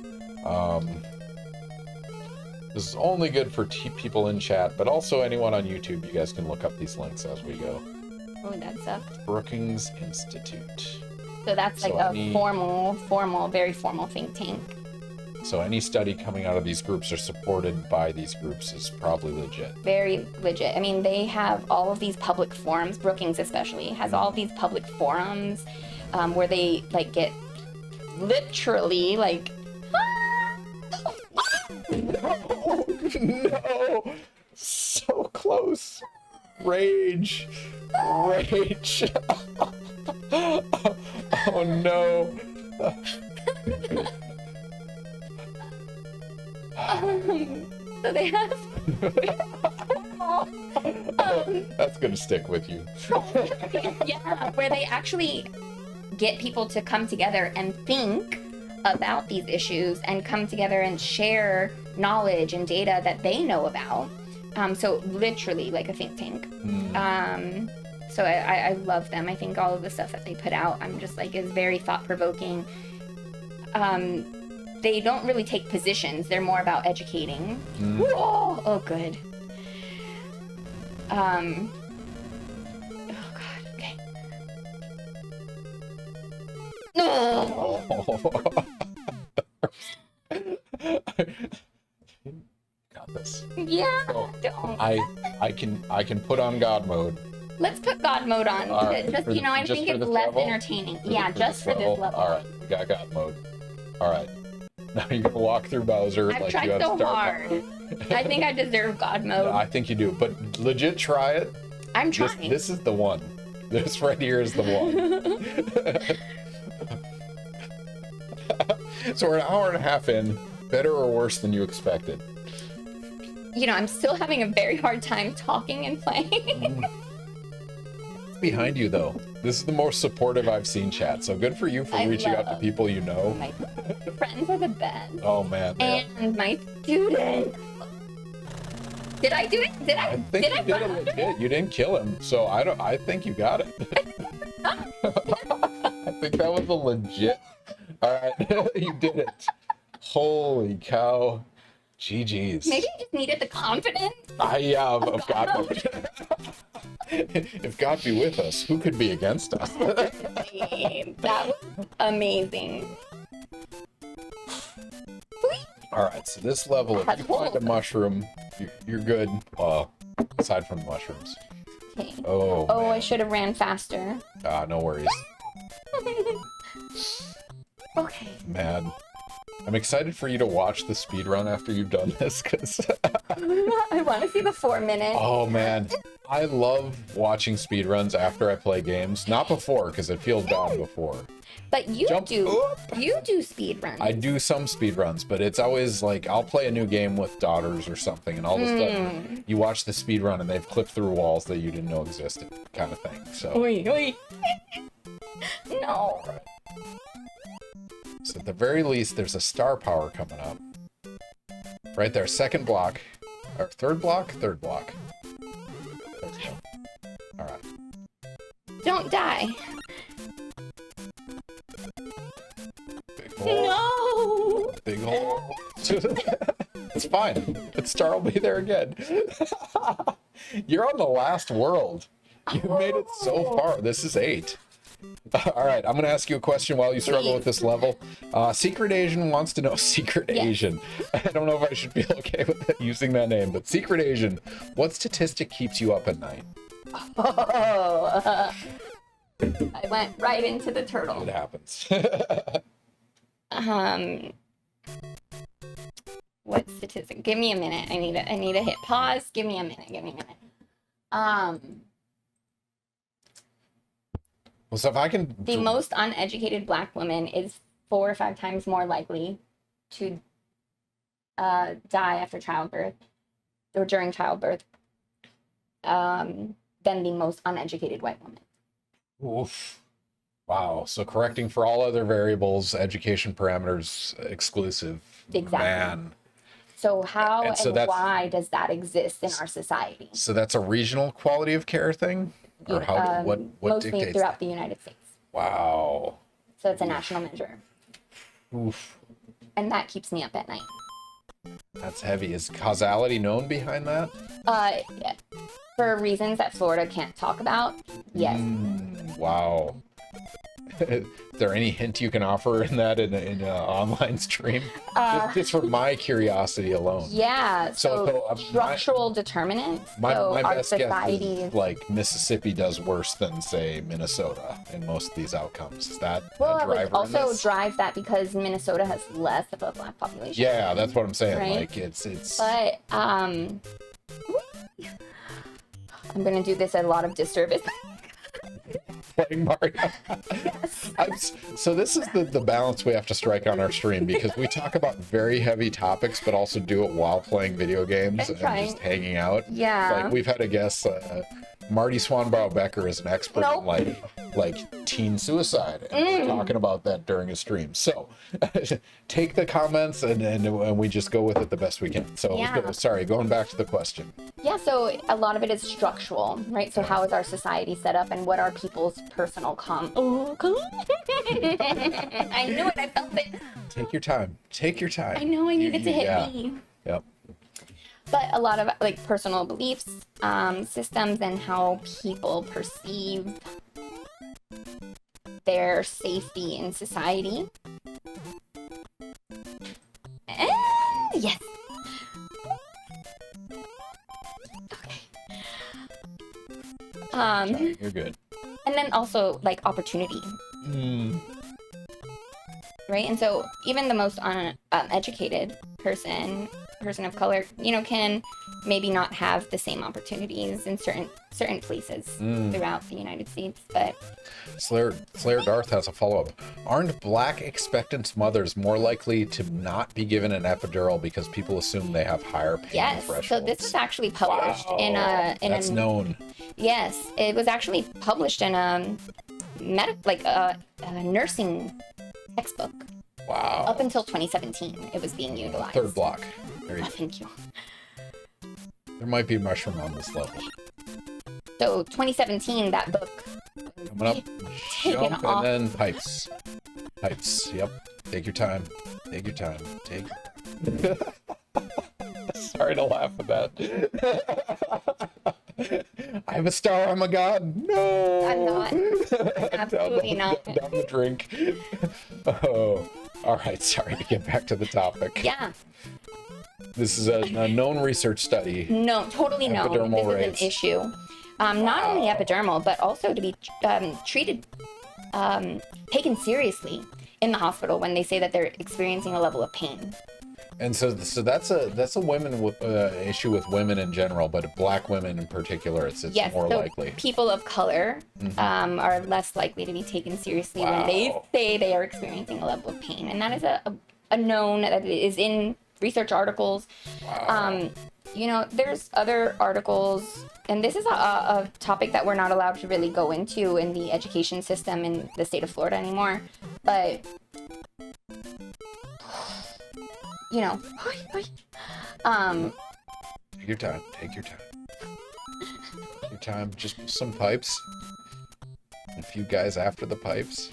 A: This is only good for people in chat, but also anyone on YouTube. You guys can look up these links as we go.
B: Oh, that sucked.
A: Brookings Institute.
B: So that's like a very formal think tank.
A: So any study coming out of these groups or supported by these groups is probably legit.
B: Very legit. I mean, they have all of these public forums, Brookings especially, has all of these public forums where they like get literally like...
A: No! So close! Rage! Rage! Oh no!
B: So they have...
A: That's gonna stick with you.
B: Yeah, where they actually get people to come together and think about these issues and come together and share knowledge and data that they know about. So literally like a think tank. So I love them. I think all of the stuff that they put out, I'm just like, is very thought-provoking. They don't really take positions. They're more about educating. Oh, good. Oh God, okay. No!
A: this.
B: Yeah.
A: So
B: Don't.
A: I can put on God mode.
B: Let's put God mode on.
A: All right,
B: Just,
A: for
B: I
A: just
B: think
A: for
B: it's
A: this
B: less
A: level?
B: entertaining. Yeah, just for this level.
A: All right, we got God mode. All right. Now you're gonna walk through Bowser
B: I've
A: like
B: tried
A: you have
B: so
A: Star
B: hard.
A: Power.
B: I think I deserve God mode.
A: I think you do, but legit try it.
B: I'm trying.
A: This is the one. This right here is the one. So we're an hour and a half in. Better or worse than you expected?
B: I'm still having a very hard time talking and playing.
A: It's behind you though. This is the most supportive I've seen, chat. So good for you for reaching out to people you know.
B: My friends are the best.
A: Oh man.
B: And my students. Did I do it?
A: I think you did it legit. You didn't kill him, so I think you got it. I think that was a legit. All right, you did it. Holy cow. GG's.
B: Maybe I just needed the confidence.
A: Of God. If God be with us, who could be against us?
B: That was amazing.
A: All right, so this level, if you find a mushroom, you're good. Aside from the mushrooms.
B: Okay.
A: Oh,
B: man.
A: I
B: should have ran faster.
A: No worries.
B: Okay.
A: Man. I'm excited for you to watch the speed run after you've done this, because
B: I want to see the 4 minutes.
A: Oh man, I love watching speed runs after I play games. Not before, because it feels bad before.
B: But you do speed runs.
A: I do some speed runs, but it's always like I'll play a new game with daughters or something, and all of a sudden you watch the speed run and they've clipped through walls that you didn't know existed, kind of thing. So.
B: Oi. No.
A: So at the very least, there's a star power coming up. Right there, second block. Or third block? Third block. There we go. Alright.
B: Don't die.
A: Big hole.
B: No!
A: Big hole. It's fine. The star will be there again. You're on the last world. You made it so far. This is 8. All right, I'm going to ask you a question while you struggle with this level. Secret Asian wants to know, Secret Asian. I don't know if I should feel okay with using that name, but Secret Asian, what statistic keeps you up at night?
B: I went right into the turtle.
A: It happens.
B: What statistic? Give me a minute. I need to hit pause. Give me a minute.
A: Well, so if I can...
B: The most uneducated Black woman is 4 or 5 times more likely to die after childbirth or during childbirth than the most uneducated white woman.
A: Oof. Wow. So correcting for all other variables, education parameters exclusive.
B: Exactly.
A: Man.
B: So how and why does that exist in our society?
A: So that's a regional quality of care thing? Or what
B: mostly
A: dictates
B: throughout
A: that?
B: the United States.
A: Wow.
B: So it's a national measure.
A: Oof.
B: And that keeps me up at night.
A: That's heavy. Is causality known behind that?
B: Yeah. For reasons that Florida can't talk about, yes.
A: Wow. Is there any hint you can offer in that in an online stream? Just for my curiosity alone.
B: Yeah. So structural determinants.
A: My
B: our
A: best guess is like Mississippi does worse than say Minnesota in most of these outcomes. Is that a driver?
B: Well, it also drives that because Minnesota has less of a Black population.
A: Yeah, that's what I'm saying.
B: Right?
A: Like it's.
B: But I'm gonna do this at a lot of disservice.
A: Playing Mario.
B: Yes.
A: So this is the balance we have to strike on our stream, because we talk about very heavy topics, but also do it while playing video games and just hanging out.
B: Yeah.
A: Like we've had a guest, Marty Swanbrow Becker is an expert in like teen suicide, and we're talking about that during a stream. So take the comments and we just go with it the best we can. So sorry, going back to the question.
B: Yeah, so a lot of it is structural, right? So how is our society set up, and what are people's personal I knew it, I felt it.
A: Take your time. Take your time.
B: I know I needed to hit me.
A: Yep.
B: But a lot of like personal beliefs, systems, and how people perceive their safety in society. Yes.
A: You're good.
B: And then also like opportunity, right? And so even the most uneducated person of color, you know, can maybe not have the same opportunities in certain places throughout the United States. But
A: Slayer Darth has a follow-up. Aren't black expectant mothers more likely to not be given an epidural because people assume they have higher pain
B: yes,
A: thresholds?
B: so this was actually published in
A: That's known.
B: Yes, it was actually published in a nursing textbook.
A: Wow.
B: Up until 2017, it was being utilized.
A: Third block. There you go.
B: Thank you.
A: There might be a mushroom on this level.
B: So 2017, that book.
A: Coming up,
B: Taken
A: jump,
B: off.
A: and then pipes. Pipes, yep. Take your time. Take your time. Take. Sorry to laugh at that. I'm a star, I'm a god. No!
B: I'm not. Absolutely not.
A: Down the drink. Oh. Alright, sorry to get back to the topic.
B: Yeah.
A: This is a known research study.
B: No, totally known.
A: Epidermal
B: This
A: rates.
B: is an issue. Not only epidermal, but also to be treated, taken seriously in the hospital when they say that they're experiencing a level of pain.
A: And so that's a women issue with women in general, but black women in particular, it's
B: Yes,
A: more
B: so
A: likely.
B: people of color are less likely to be taken seriously when they say they are experiencing a level of pain, and that is a known that is in research articles.
A: Wow.
B: You know, there's other articles, and this is a topic that we're not allowed to really go into in the education system in the state of Florida anymore, but you know,
A: Take your time. Take your time. Take your time. Just some pipes. A few guys after the pipes.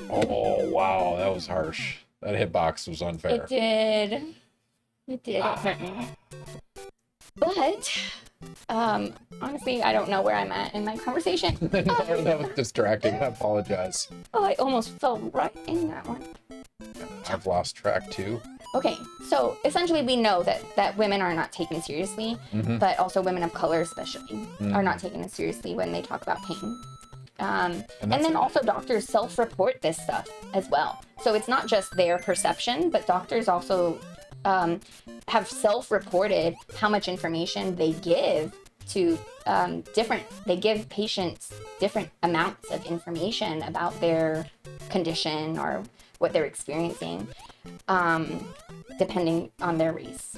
A: Oh, wow. That was harsh. That hitbox was unfair.
B: it did. It hurt me. But, honestly, I don't know where I'm at in my conversation.
A: That was distracting. I apologize.
B: Oh, I almost fell right in that one.
A: I've lost track too.
B: Okay, so essentially we know that women are not taken seriously, but also women of color especially are not taken as seriously when they talk about pain. And then also doctors self-report this stuff as well. So it's not just their perception, but doctors also have self-reported how much information they give to they give patients different amounts of information about their condition or what they're experiencing, depending on their race.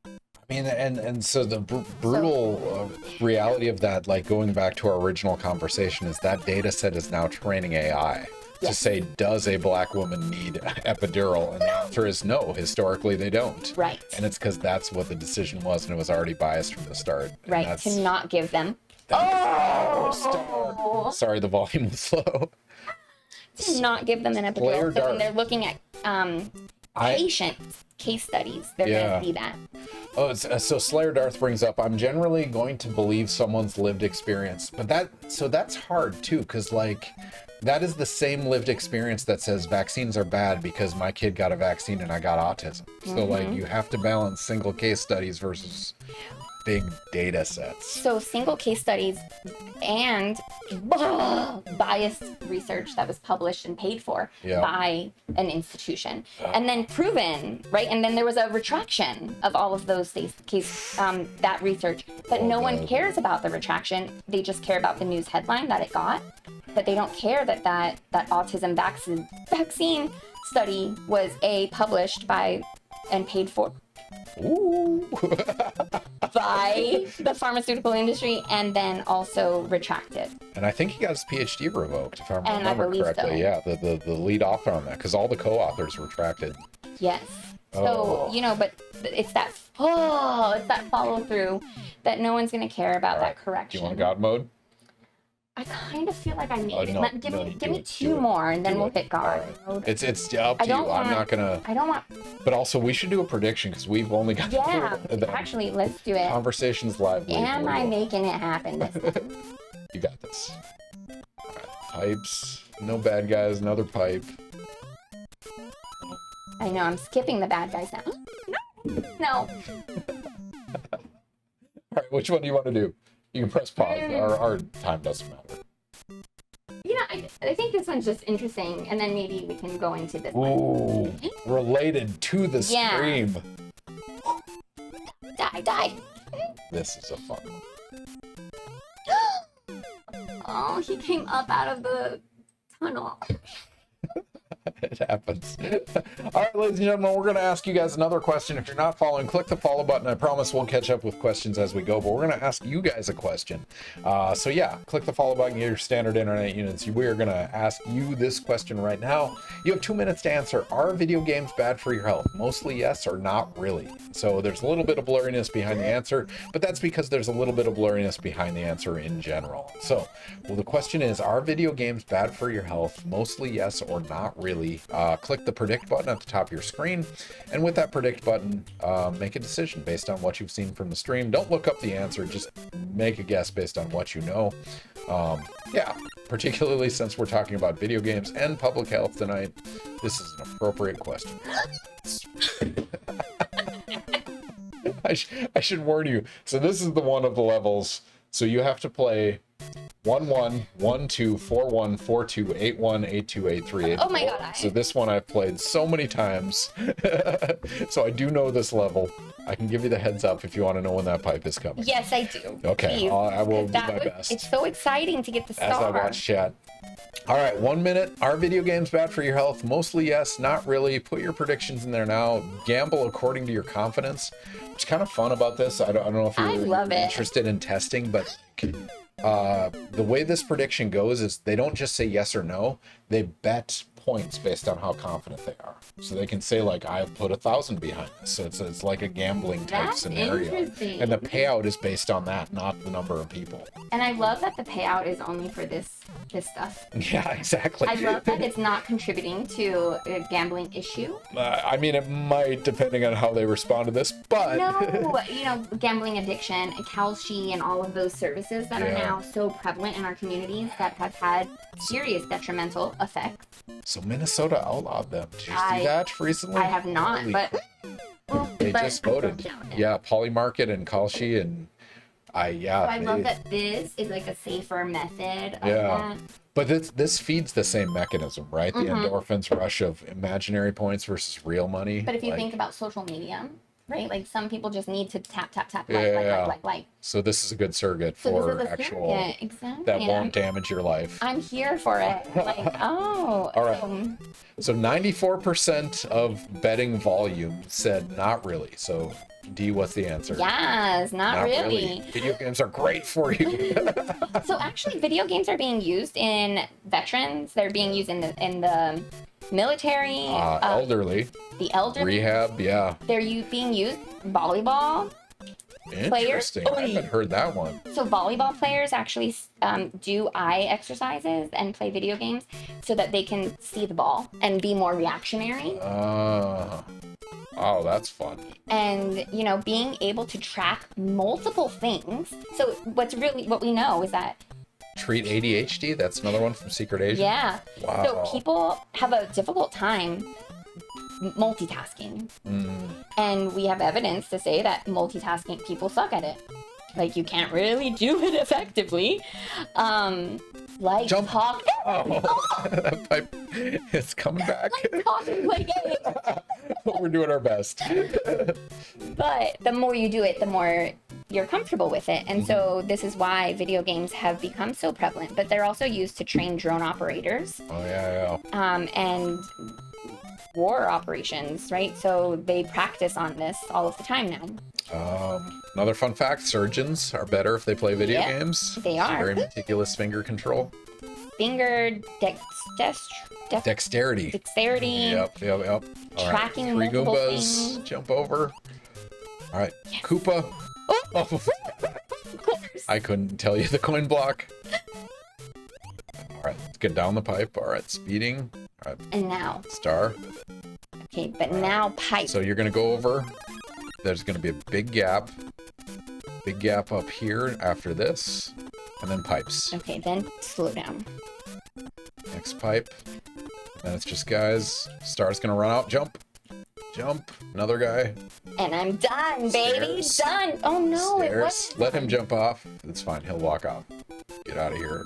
A: I mean, and so the brutal reality of that, like going back to our original conversation, is that data set is now training AI to say, does a black woman need epidural? And the answer is no. Historically, they don't.
B: Right.
A: And it's because that's what the decision was, and it was already biased from the start. And
B: Right, to not give them.
A: Sorry, the volume was low.
B: To not give them an
A: Slayer
B: epidural. So when
A: Darth.
B: they're looking at patient case studies, they're going to see that.
A: Oh, so Slayer Darth brings up, I'm generally going to believe someone's lived experience, but that's hard too, because like that is the same lived experience that says vaccines are bad because my kid got a vaccine and I got autism. So like you have to balance single case studies versus big data sets.
B: So single case studies and biased research that was published and paid for by an institution and then proven, right? And then there was a retraction of all of those that research, but no one cares about the retraction. They just care about the news headline that it got, but they don't care that autism vaccine study was published by and paid for by the pharmaceutical industry and then also retracted.
A: And I think he got his PhD revoked, if I
B: And I
A: remember
B: believe
A: correctly.
B: so.
A: Yeah, the lead author on that, because all the co-authors retracted.
B: Yes. So, you know, but it's that follow through that no one's going to care about that
A: Do
B: correction.
A: you want God mode?
B: I kind of feel like I need it.
A: No,
B: Give me two more and then we'll hit God.
A: It's up to you. I'm not gonna.
B: I don't want.
A: But also, we should do a prediction because we've only got.
B: Yeah. Actually, let's do it.
A: Conversations live.
B: Am I making it happen this time?
A: You got this. All right, pipes. No bad guys. Another pipe.
B: I know. I'm skipping the bad guys now. No.
A: right, which one do you want to do? You can press pause. Our time doesn't matter.
B: You know, I think this one's just interesting, and then maybe we can go into this
A: Ooh,
B: one.
A: related to the stream.
B: Die.
A: This is a fun one.
B: Oh, he came up out of the tunnel.
A: It happens. All right, ladies and gentlemen, we're going to ask you guys another question. If you're not following, click the follow button. I promise we'll catch up with questions as we go, but we're going to ask you guys a question. So yeah, click the follow button, get your standard internet units. We are going to ask you this question right now. You have 2 minutes to answer. Are video games bad for your health? Mostly yes or not really. So there's a little bit of blurriness behind the answer, but that's because there's a little bit of blurriness behind the answer in general. So, well, the question is, are video games bad for your health? Mostly yes or not really. Click the predict button at the top of your screen, and with that predict button, make a decision based on what you've seen from the stream. Don't look up the answer, just make a guess based on what you know. Yeah, particularly since we're talking about video games and public health tonight, this is an appropriate question. I should warn you. So this is the one of the levels. So you have to play 1-1, 1-2, 4-1, 4-2, 8-1, 8-2, 8-3, 8-4.
B: Oh my god.
A: So this one I've played so many times. So I do know this level. I can give you the heads up if you want to know when that pipe is coming.
B: Yes, I do.
A: Okay,
B: Please.
A: I will do my best.
B: It's so exciting to get the star.
A: As I watch chat. All right, 1 minute. Are video games bad for your health? Mostly yes, not really. Put your predictions in there now. Gamble according to your confidence. What's kind of fun about this, I don't know if you're interested in testing, but the way this prediction goes is they don't just say yes or no. They bet points based on how confident they are. So they can say, like, I put 1,000 behind this. So it's like a gambling type scenario. And the payout is based on that, not the number of people.
B: And I love that the payout is only for this stuff.
A: Yeah, exactly.
B: I love that it's not contributing to a gambling issue.
A: I mean, it might, depending on how they respond to this, but...
B: No, you know, gambling addiction, Kalshi, and all of those services that are now so prevalent in our communities that have had serious detrimental effects.
A: So Minnesota outlawed them. Did you see that recently?
B: I have not,
A: Holy
B: but... Well,
A: they just voted. Yeah, Polymarket and Kalshi and... I
B: love that this is like a safer method of that.
A: But this feeds the same mechanism, right? The endorphins rush of imaginary points versus real money.
B: But if you think about social media, right? Like some people just need to tap, like.
A: So this is a good surrogate for actual
B: exactly.
A: that won't damage your life.
B: I'm here for it. Like, oh.
A: All right. So 94% of betting volume said not really. So D, what's the answer?
B: Yes, not really.
A: Video games are great for you.
B: So actually, video games are being used in veterans. They're being used in the military.
A: Elderly.
B: The elderly.
A: Rehab, yeah.
B: They're being used volleyball.
A: Interesting. I haven't heard that one.
B: So volleyball players actually do eye exercises and play video games so that they can see the ball and be more reactionary.
A: Oh, that's fun.
B: And, you know, being able to track multiple things. So what we know is that...
A: Treat ADHD? That's another one from Secret Agent?
B: Yeah.
A: Wow.
B: So people have a difficult time multitasking. And we have evidence to say that multitasking, people suck at it. Like, you can't really do it effectively. Like
A: Jump.
B: talk.
A: That pipe is coming back.
B: Like talk and play games.
A: We're doing our best.
B: But the more you do it, the more you're comfortable with it. And so this is why video games have become so prevalent. But they're also used to train drone operators.
A: Oh, yeah.
B: And war operations, right? So they practice on this all of the time now.
A: Another fun fact, surgeons are better if they play video games.
B: They are.
A: Very meticulous finger control.
B: Finger
A: Dexterity. Yep. All
B: tracking
A: right. 3
B: multiple
A: Goombas.
B: things.
A: Jump over. All right. Yes. Koopa. Oh. I couldn't tell you the coin block. All right. Let's get down the pipe. All right. Speeding. All right.
B: And now.
A: Star.
B: Okay, but now pipe.
A: So you're going to go over. There's going to be a big gap. Big gap up here after this. And then pipes.
B: Okay, then slow down.
A: Next pipe. Then it's just guys. Star's going to run out. Jump. Another guy.
B: And I'm done, baby.
A: Stairs.
B: Done. Oh no, it
A: Stairs.
B: wasn't.
A: Let him jump off. It's fine. He'll walk off. Get out of here.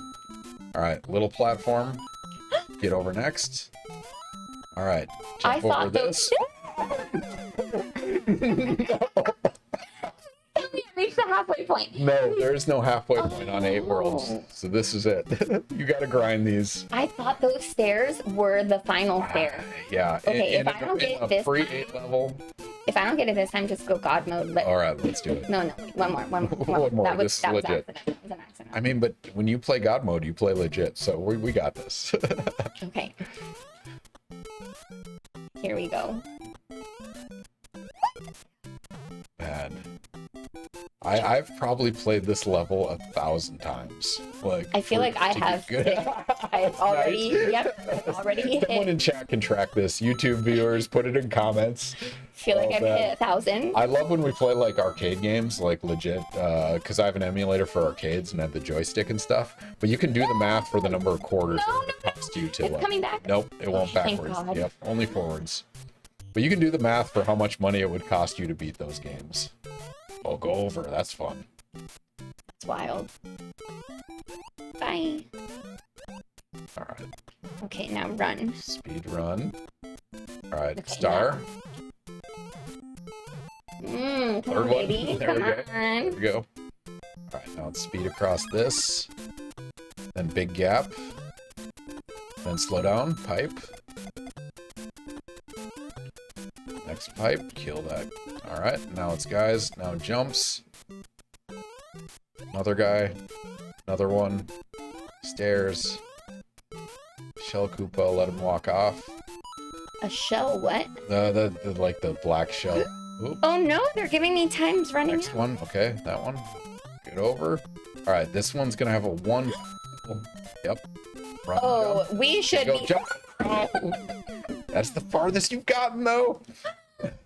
A: All right, little platform. Get over next. All right,
B: I
A: jump over
B: thought
A: this.
B: We reached the halfway point.
A: No, there is no halfway point on 8 worlds. So this is it. You got to grind these.
B: I thought those stairs were the final stairs.
A: Yeah.
B: Okay,
A: in
B: if I don't get
A: a
B: this
A: free
B: time-
A: 8 level.
B: If I don't get it this time, just go God mode.
A: All right, let's do it.
B: No, wait, one more.
A: One more,
B: That was,
A: this is
B: that was
A: legit.
B: accident. That was an accident.
A: I mean, but when you play God mode, you play legit. So we got this.
B: Okay. Here we go.
A: Bad. I've probably played this level 1,000 times. Like
B: I feel like I
A: to get
B: have.
A: good.
B: I've already.
A: Nice.
B: Yep. I've already
A: Someone
B: hit.
A: in chat can track this. YouTube viewers, put it in comments.
B: Feel like
A: Oh,
B: I've
A: man.
B: hit 1,000.
A: I love when we play like arcade games, like legit, because I have an emulator for arcades and I have the joystick and stuff. But you can do the math for the number of quarters
B: No,
A: it would cost you to.
B: It's coming back.
A: Nope, it won't
B: Okay, thank
A: backwards.
B: God.
A: Yep, only forwards. But you can do the math for how much money it would cost you to beat those games. Oh, go over. That's fun.
B: It's wild. Bye.
A: All right.
B: Okay, now run.
A: Speed run. All right.
B: Okay,
A: Star.
B: Come
A: Third
B: on,
A: one.
B: baby.
A: There
B: Come
A: we go.
B: on.
A: There we go. All right. Now let's speed across this. Then big gap. Then slow down. Pipe. Next pipe. Kill that. All right. Now it's guys. Now jumps. Another guy. Another one. Stairs. Shell Koopa. Let him walk off.
B: A shell what?
A: The like the black shell. Oop.
B: Oh no, they're giving me times running
A: Next
B: out.
A: one. Okay, that one. Get over. All right, this one's gonna have a 1. Yep. Run,
B: Oh,
A: jump.
B: we should
A: Go
B: be.
A: jump. Oh. That's the farthest you've gotten though.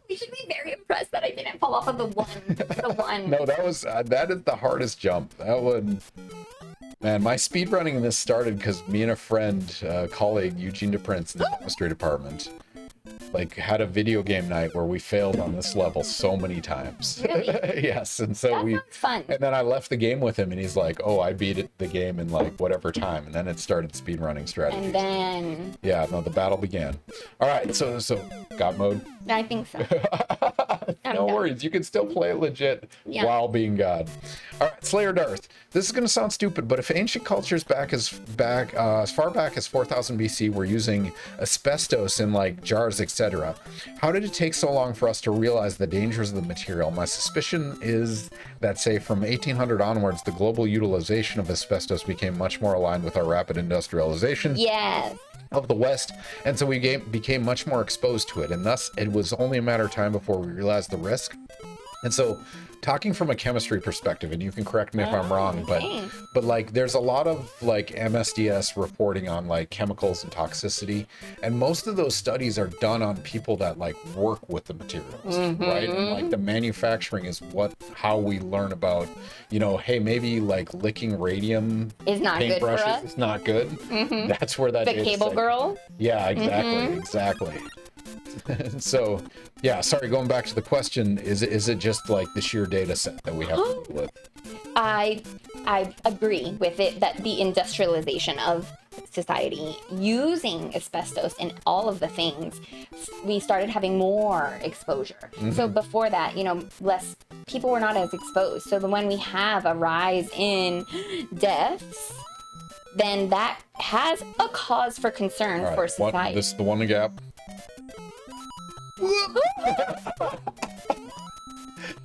B: We should be very impressed that I didn't fall off of the one. The one.
A: No, that was that is the hardest jump. That one. Man, my speed running in this started because me and a friend, colleague, Eugene DePrince in the chemistry department, like had a video game night where we failed on this level so many times.
B: Really?
A: Yes, and so
B: That
A: we.
B: sounds fun.
A: And then I left the game with him, and he's like, "Oh, I beat the game in like whatever time." And then it started speed running strategies.
B: And then
A: Yeah, no, the battle began. All right, so God mode.
B: I think so. I'm
A: No
B: done.
A: worries, you can still play it legit
B: Yeah.
A: while being God. All right, Slayer Darth. This is going to sound stupid, but if ancient cultures as far back as 4000 BC were using asbestos in like jars, etc., how did it take so long for us to realize the dangers of the material? My suspicion is that, say, from 1800 onwards, the global utilization of asbestos became much more aligned with our rapid industrialization
B: Yes.
A: of the West, and so we became much more exposed to it, and thus it was only a matter of time before we realized the risk. And so, talking from a chemistry perspective, and you can correct me if I'm wrong,
B: okay.
A: but like there's a lot of like MSDS reporting on like chemicals and toxicity, and most of those studies are done on people that like work with the materials, right? And like the manufacturing is how we learn about, hey, maybe like licking radium
B: Is not good for
A: paintbrushes
B: us.
A: is not good. That's where that
B: The
A: is,
B: cable
A: like-
B: girl.
A: Yeah, exactly. So, yeah, sorry, going back to the question, is it just like the sheer data set that we have to deal with?
B: I agree with it that the industrialization of society using asbestos in all of the things, we started having more exposure. So before that, less people were not as exposed. So when we have a rise in deaths, then that has a cause for concern
A: All
B: for
A: right,
B: society.
A: this is the one gap.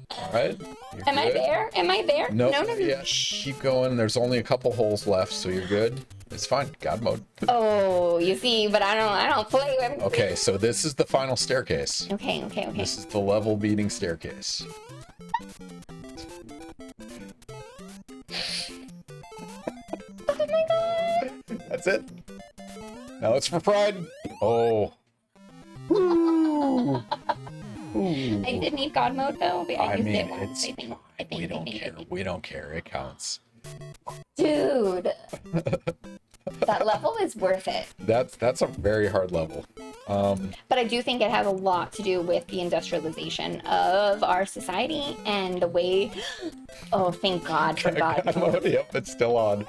A: All right. you're
B: Am I
A: good.
B: there? Am I there?
A: Nope,
B: No.
A: Yeah, keep going. There's only a couple holes left, so you're good. It's fine. God mode.
B: Oh, you see, but I don't play with.
A: Okay, so this is the final staircase.
B: Okay.
A: This is the level beating staircase.
B: Oh my god.
A: That's it. Now it's for pride. Oh. Ooh. Ooh.
B: I did need God mode though, but I used it once.
A: it's
B: I think.
A: fine. We don't care. We don't care. It counts.
B: Dude. That level is worth it.
A: That's a very hard level.
B: But I do think it has a lot to do with the industrialization of our society and the way. Oh, thank God for God.
A: Yep, it's still on.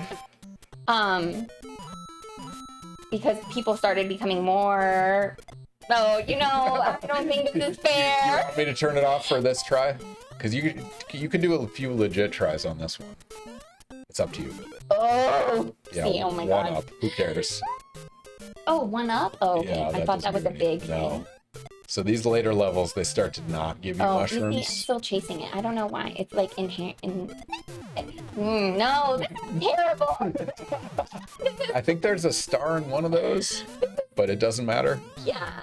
B: Because people started becoming more. Oh, I don't think this is fair.
A: You want me to turn it off for this try? Because you can do a few legit tries on this one. It's up to you.
B: Oh,
A: Yeah,
B: see, oh my
A: one
B: God.
A: up. Who cares?
B: Oh, one up? Oh, okay.
A: Yeah,
B: I thought that was a big thing.
A: So these later levels, they start to not give you mushrooms.
B: You see, I'm still chasing it. I don't know why. It's like inherent. No, this is terrible.
A: I think there's a star in one of those, but it doesn't matter.
B: Yeah.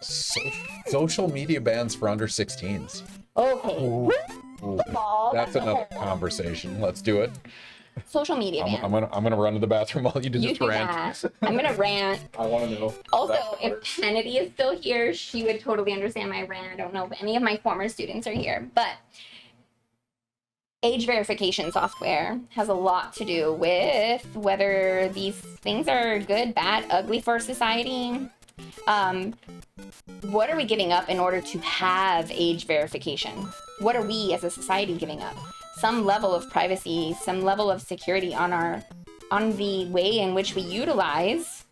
A: Social media bans for under 16s.
B: Okay.
A: Ooh.
B: Football.
A: That's another conversation. Let's do it.
B: Social media ban.
A: I'm gonna run to the bathroom while you do this rant.
B: That. I'm gonna rant.
A: I want to know.
B: Also, if Kennedy is still here, she would totally understand my rant. I don't know if any of my former students are here, but age verification software has a lot to do with whether these things are good, bad, ugly for society. What are we giving up in order to have age verification? What are we as a society giving up? Some level of privacy, some level of security on the way in which we utilize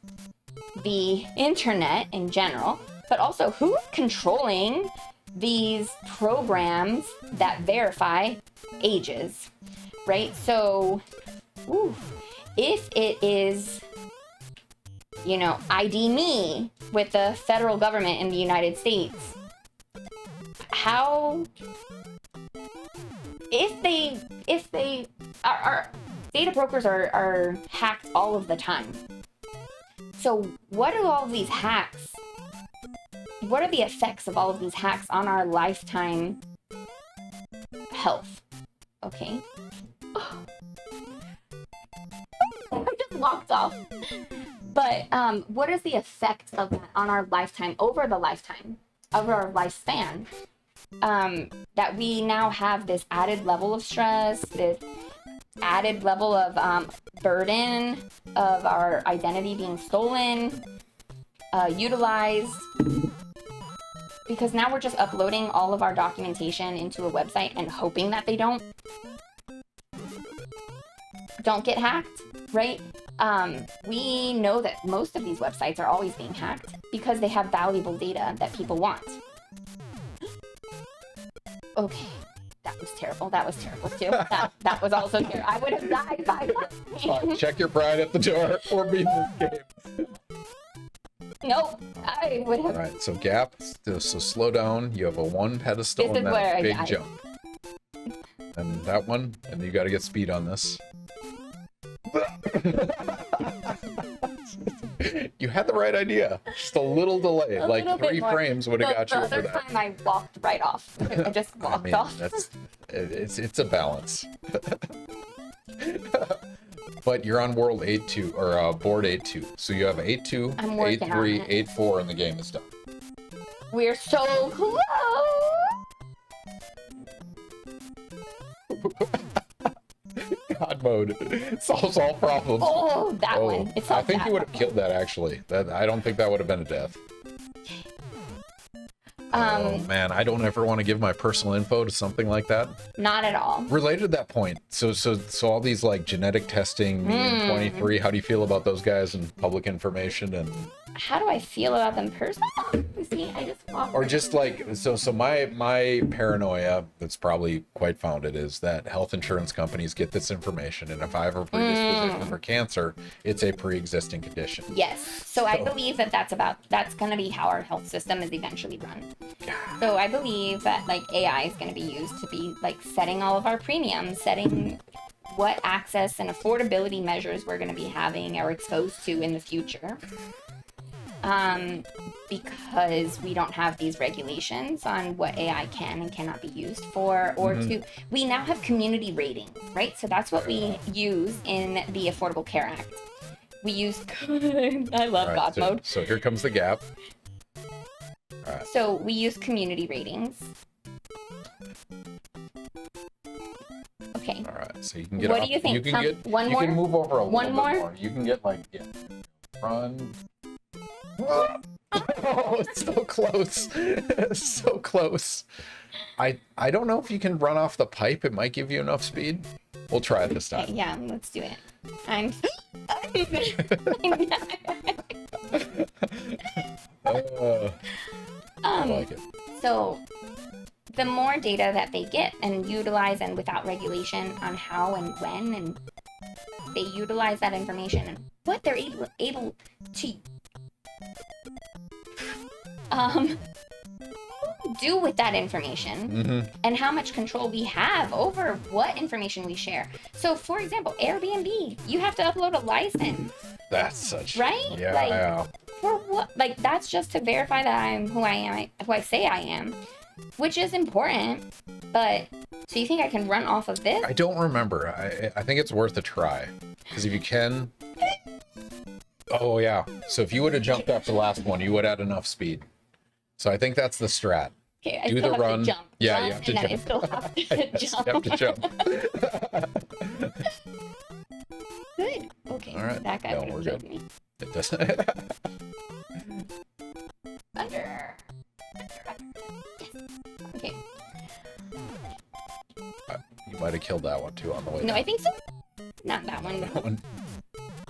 B: the internet in general, but also who's controlling these programs that verify ages, right? So, if it is, ID me with the federal government in the United States, how, if they are data brokers are hacked all of the time. So what are all of these hacks? What are the effects of all of these hacks on our lifetime health? Okay. I just walked off. But what is the effect of that on our lifetime, over the lifetime, over our lifespan? That we now have this added level of stress, this added level of burden of our identity being stolen, utilized. Because now we're just uploading all of our documentation into a website and hoping that they don't get hacked, right? We know that most of these websites are always being hacked because they have valuable data that people want. Okay, that was terrible. That was terrible too. That was also terrible. I would have died by now.
A: Check your pride at the door or be in this game.
B: Nope, I would have.
A: All right, so gap. So slow down. You have a one pedestal and that big jump. And that one, and you got to get speed on this. You had the right idea. Just a little delay. Like 3 frames would have got you over that.
B: The other time I walked right off. I just walked off.
A: It's a balance. But you're on world 8-2 or board 8-2. So you have 8-2, 8-3, 8-4, and the game is done.
B: We're so close.
A: God mode solves all problems.
B: Oh, that one.
A: I think you would have killed that actually. I don't think that would have been a death. Oh man, I don't ever want to give my personal info to something like that.
B: Not at all.
A: Related to that point, so all these like genetic testing, me and 23, how do you feel about those guys and public information and
B: how do I feel about them personally? See, I just walked.
A: Or just like so my paranoia that's probably quite founded is that health insurance companies get this information, and if I have a predisposition for cancer, it's a pre-existing condition.
B: Yes. So I believe that's going to be how our health system is eventually run. So I believe that like AI is going to be used to be like setting all of our premiums, setting what access and affordability measures we're going to be having or exposed to in the future. Because we don't have these regulations on what AI can and cannot be used for, or we now have community ratings, right? So that's what we use in the Affordable Care Act. We use, I love God mode.
A: So here comes the gap. All right.
B: So we use community ratings. Okay.
A: All right. So you can get
B: What
A: up,
B: do you think?
A: You can get
B: one
A: you
B: more?
A: can move over a
B: One
A: little
B: more?
A: bit more. You can get like run. Oh, it's so close. So close. I don't know if you can run off the pipe. It might give you enough speed. We'll try it this time.
B: Yeah, let's do it. I'm
A: I like it.
B: So the more data that they get and utilize, and without regulation on how and when, and they utilize that information and what they're able to do with that information, and how much control we have over what information we share. So for example, Airbnb, you have to upload a license.
A: That's such
B: right?
A: Yeah,
B: like,
A: yeah.
B: For what? Like, that's just to verify that I'm who I am, who I say I am, which is important. But so you think I can run off of this?
A: I don't remember. I think it's worth a try, because if you can. Oh yeah. So if you would have jumped off the last one, you would have had enough speed. So I think that's the strat.
B: Okay, I
A: Do
B: still
A: the
B: have
A: run.
B: to jump.
A: Yeah,
B: run,
A: you have to
B: and
A: jump.
B: then I still have to
A: Yes,
B: jump.
A: you have to jump.
B: Good. Okay.
A: All right.
B: That guy
A: No,
B: would
A: we're
B: have
A: good.
B: killed me.
A: It doesn't.
B: Under. Okay.
A: You might have killed that one too on the way.
B: No,
A: down.
B: I think so. Not that one.
A: That one.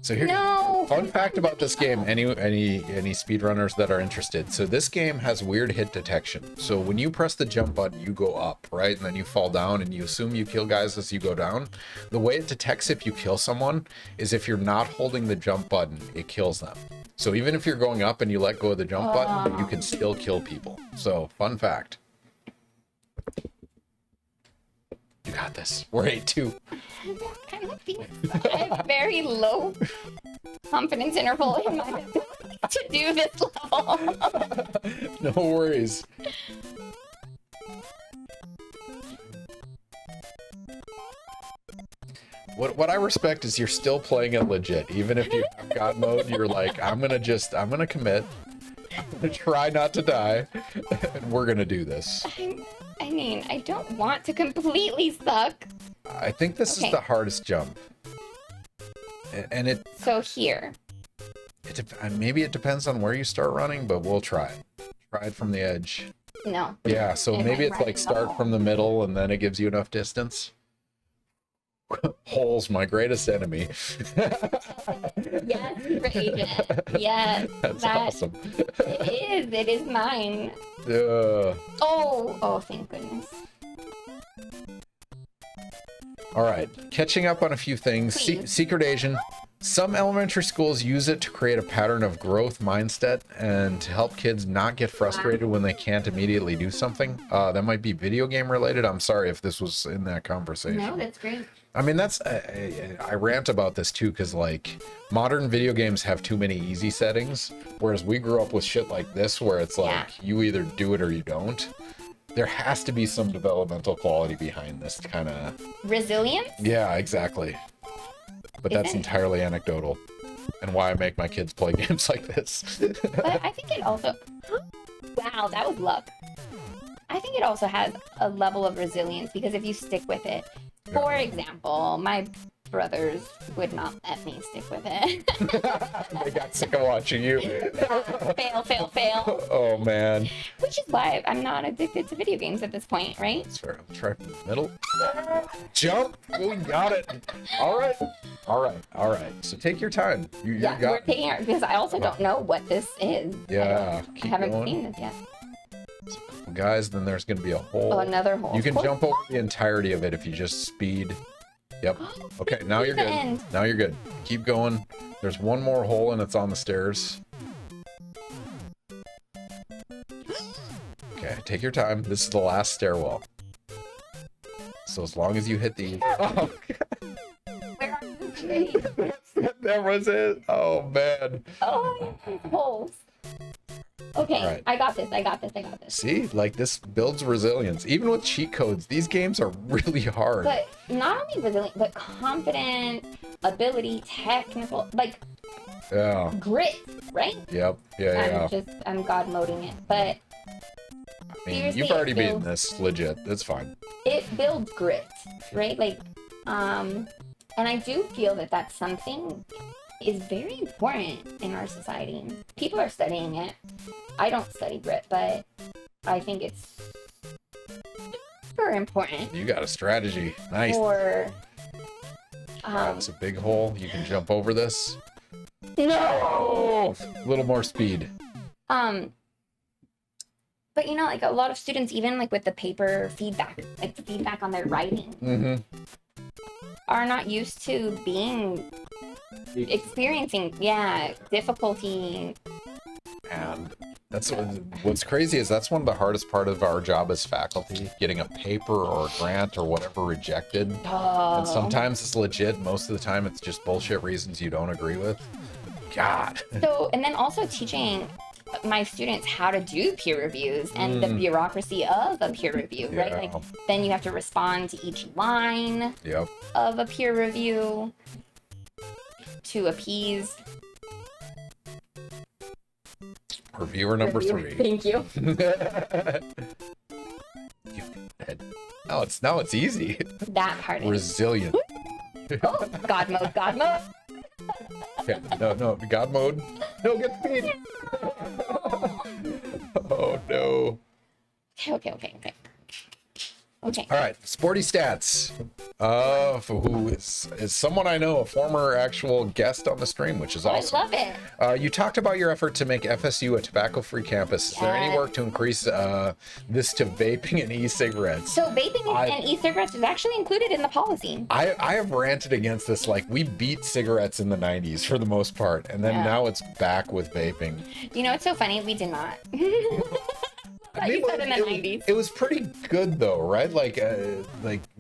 A: So here,
B: No.
A: fun fact about this game, any speedrunners that are interested. So this game has weird hit detection. So when you press the jump button, you go up, right? And then you fall down and you assume you kill guys as you go down. The way it detects if you kill someone is if you're not holding the jump button, it kills them. So even if you're going up and you let go of the jump button, you can still kill people. So fun fact. You got this. We're 8-2.
B: I have very low confidence interval in my ability to do this level.
A: No worries. What I respect is you're still playing it legit. Even if you have God mode, you're like, I'm gonna commit. I'm gonna try not to die, and we're gonna do this.
B: I mean, I don't want to completely suck.
A: I think this is the hardest jump. And
B: So here.
A: Maybe it depends on where you start running, but we'll try it. Try it from the edge.
B: No.
A: Yeah, so
B: Am
A: maybe
B: I
A: it's
B: right
A: like
B: in the
A: start
B: hole?
A: from the middle and then it gives you enough distance. Hole's my greatest enemy.
B: Yes, secret agent. Yes.
A: That's awesome.
B: It is mine. Oh, thank goodness.
A: All right, catching up on a few things.
B: Please.
A: Secret Asian. Some elementary schools use it to create a pattern of growth mindset and to help kids not get frustrated when they can't immediately do something. That might be video game related. I'm sorry if this was in that conversation.
B: No, that's great.
A: I mean, that's I rant about this too, because like modern video games have too many easy settings, whereas we grew up with shit like this where it's like you either do it or you don't. There has to be some developmental quality behind this kind of
B: Resilience?
A: Yeah, exactly. But that's entirely anecdotal, and why I make my kids play games like this.
B: But I think it also... Wow, that was luck. I think it also has a level of resilience, because if you stick with it... For example, my brothers would not let me stick with it.
A: They got sick of watching you.
B: Fail.
A: Oh, man.
B: Which is why I'm not addicted to video games at this point, right?
A: That's fair. Try from the middle. Jump. We got it. All right. So take your time. You got
B: we're taking our... Because I also don't know what this is.
A: Yeah.
B: I haven't seen this yet.
A: Guys, then there's going to be a hole.
B: Oh, another hole.
A: You can jump over the entirety of it if you just speed. Yep. Okay, now you're good. Now you're good. Keep going. There's one more hole and it's on the stairs. Okay, take your time. This is the last stairwell. So as long as you hit these... Oh,
B: Where are you?
A: that was it. Oh, man.
B: Oh, holes. Okay,
A: Right.
B: I got this.
A: See, like this builds resilience. Even with cheat codes, these games are really hard.
B: But not only resilient, but confident, ability, technical, like grit, right?
A: Yep. Yeah.
B: I'm god moding it, but
A: I mean, you've already beaten this legit. That's fine.
B: it builds grit, right? Like And I do feel that that's something is very important in our society. People are studying it. I don't study grit, but I think it's super important.
A: You got a strategy. Nice.
B: For
A: it's a big hole. You can jump over this.
B: no.
A: A little more speed.
B: But you know, like a lot of students, even like with the paper feedback, like the feedback on their writing, are not used to experiencing difficulty.
A: And that's what's crazy is that's one of the hardest part of our job as faculty, getting a paper or a grant or whatever rejected. And sometimes it's legit. Most of the time it's just bullshit reasons you don't agree with. God.
B: So, and then also teaching my students how to do peer reviews and the bureaucracy of a peer review, right? Like then you have to respond to each line of a peer review to appease
A: reviewer number 3.
B: Thank you.
A: Now it's easy.
B: That part is
A: Resilient.
B: oh, God mode.
A: Okay, no, God mode. No, get speed. Oh no.
B: Okay.
A: All right, sporty stats. Who is someone I know, a former actual guest on the stream, which is awesome.
B: I love it.
A: You talked about your effort to make FSU a tobacco-free campus. Is there any work to increase this to vaping and e-cigarettes?
B: So vaping and e-cigarettes is actually included in the policy.
A: I have ranted against this. Like, we beat cigarettes in the 90s for the most part, and then now it's back with vaping.
B: You know, it's so funny. We did not. You said in the 90s.
A: It was pretty good though, right? Like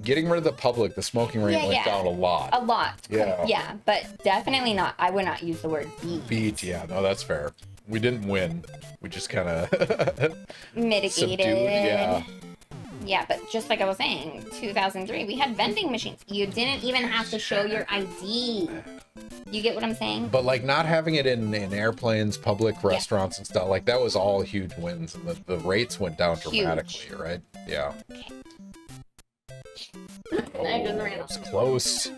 A: getting rid of the public, the smoking rate went down a lot.
B: A lot.
A: Yeah,
B: but definitely not. I would not use the word beat.
A: Yeah, no, that's fair. We didn't win. We just kind of
B: mitigated.
A: Subdued,
B: yeah, but just like I was saying, 2003, we had vending machines. You didn't even have to show your ID. You get what I'm saying?
A: But like not having it in airplanes, public restaurants and stuff, like that was all huge wins, and the rates went down dramatically, right? Yeah.
B: I just ran
A: it was close.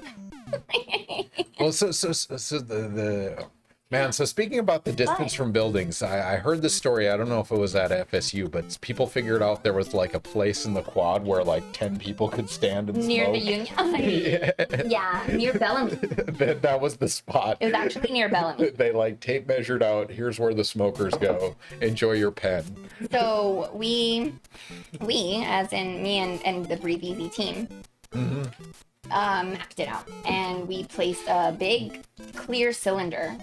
A: Well, so the man. So speaking about the distance from buildings, I heard this story. I don't know if it was at FSU, but people figured out there was like a place in the quad where like 10 people could stand and
B: near
A: smoke.
B: the Union. Yeah, near Bellamy.
A: That was the spot.
B: It was actually near Bellamy.
A: They like tape measured out. Here's where the smokers go. Enjoy your pen.
B: So we, as in me and the Breathe Easy team, mapped it out, and we placed a big clear cylinder.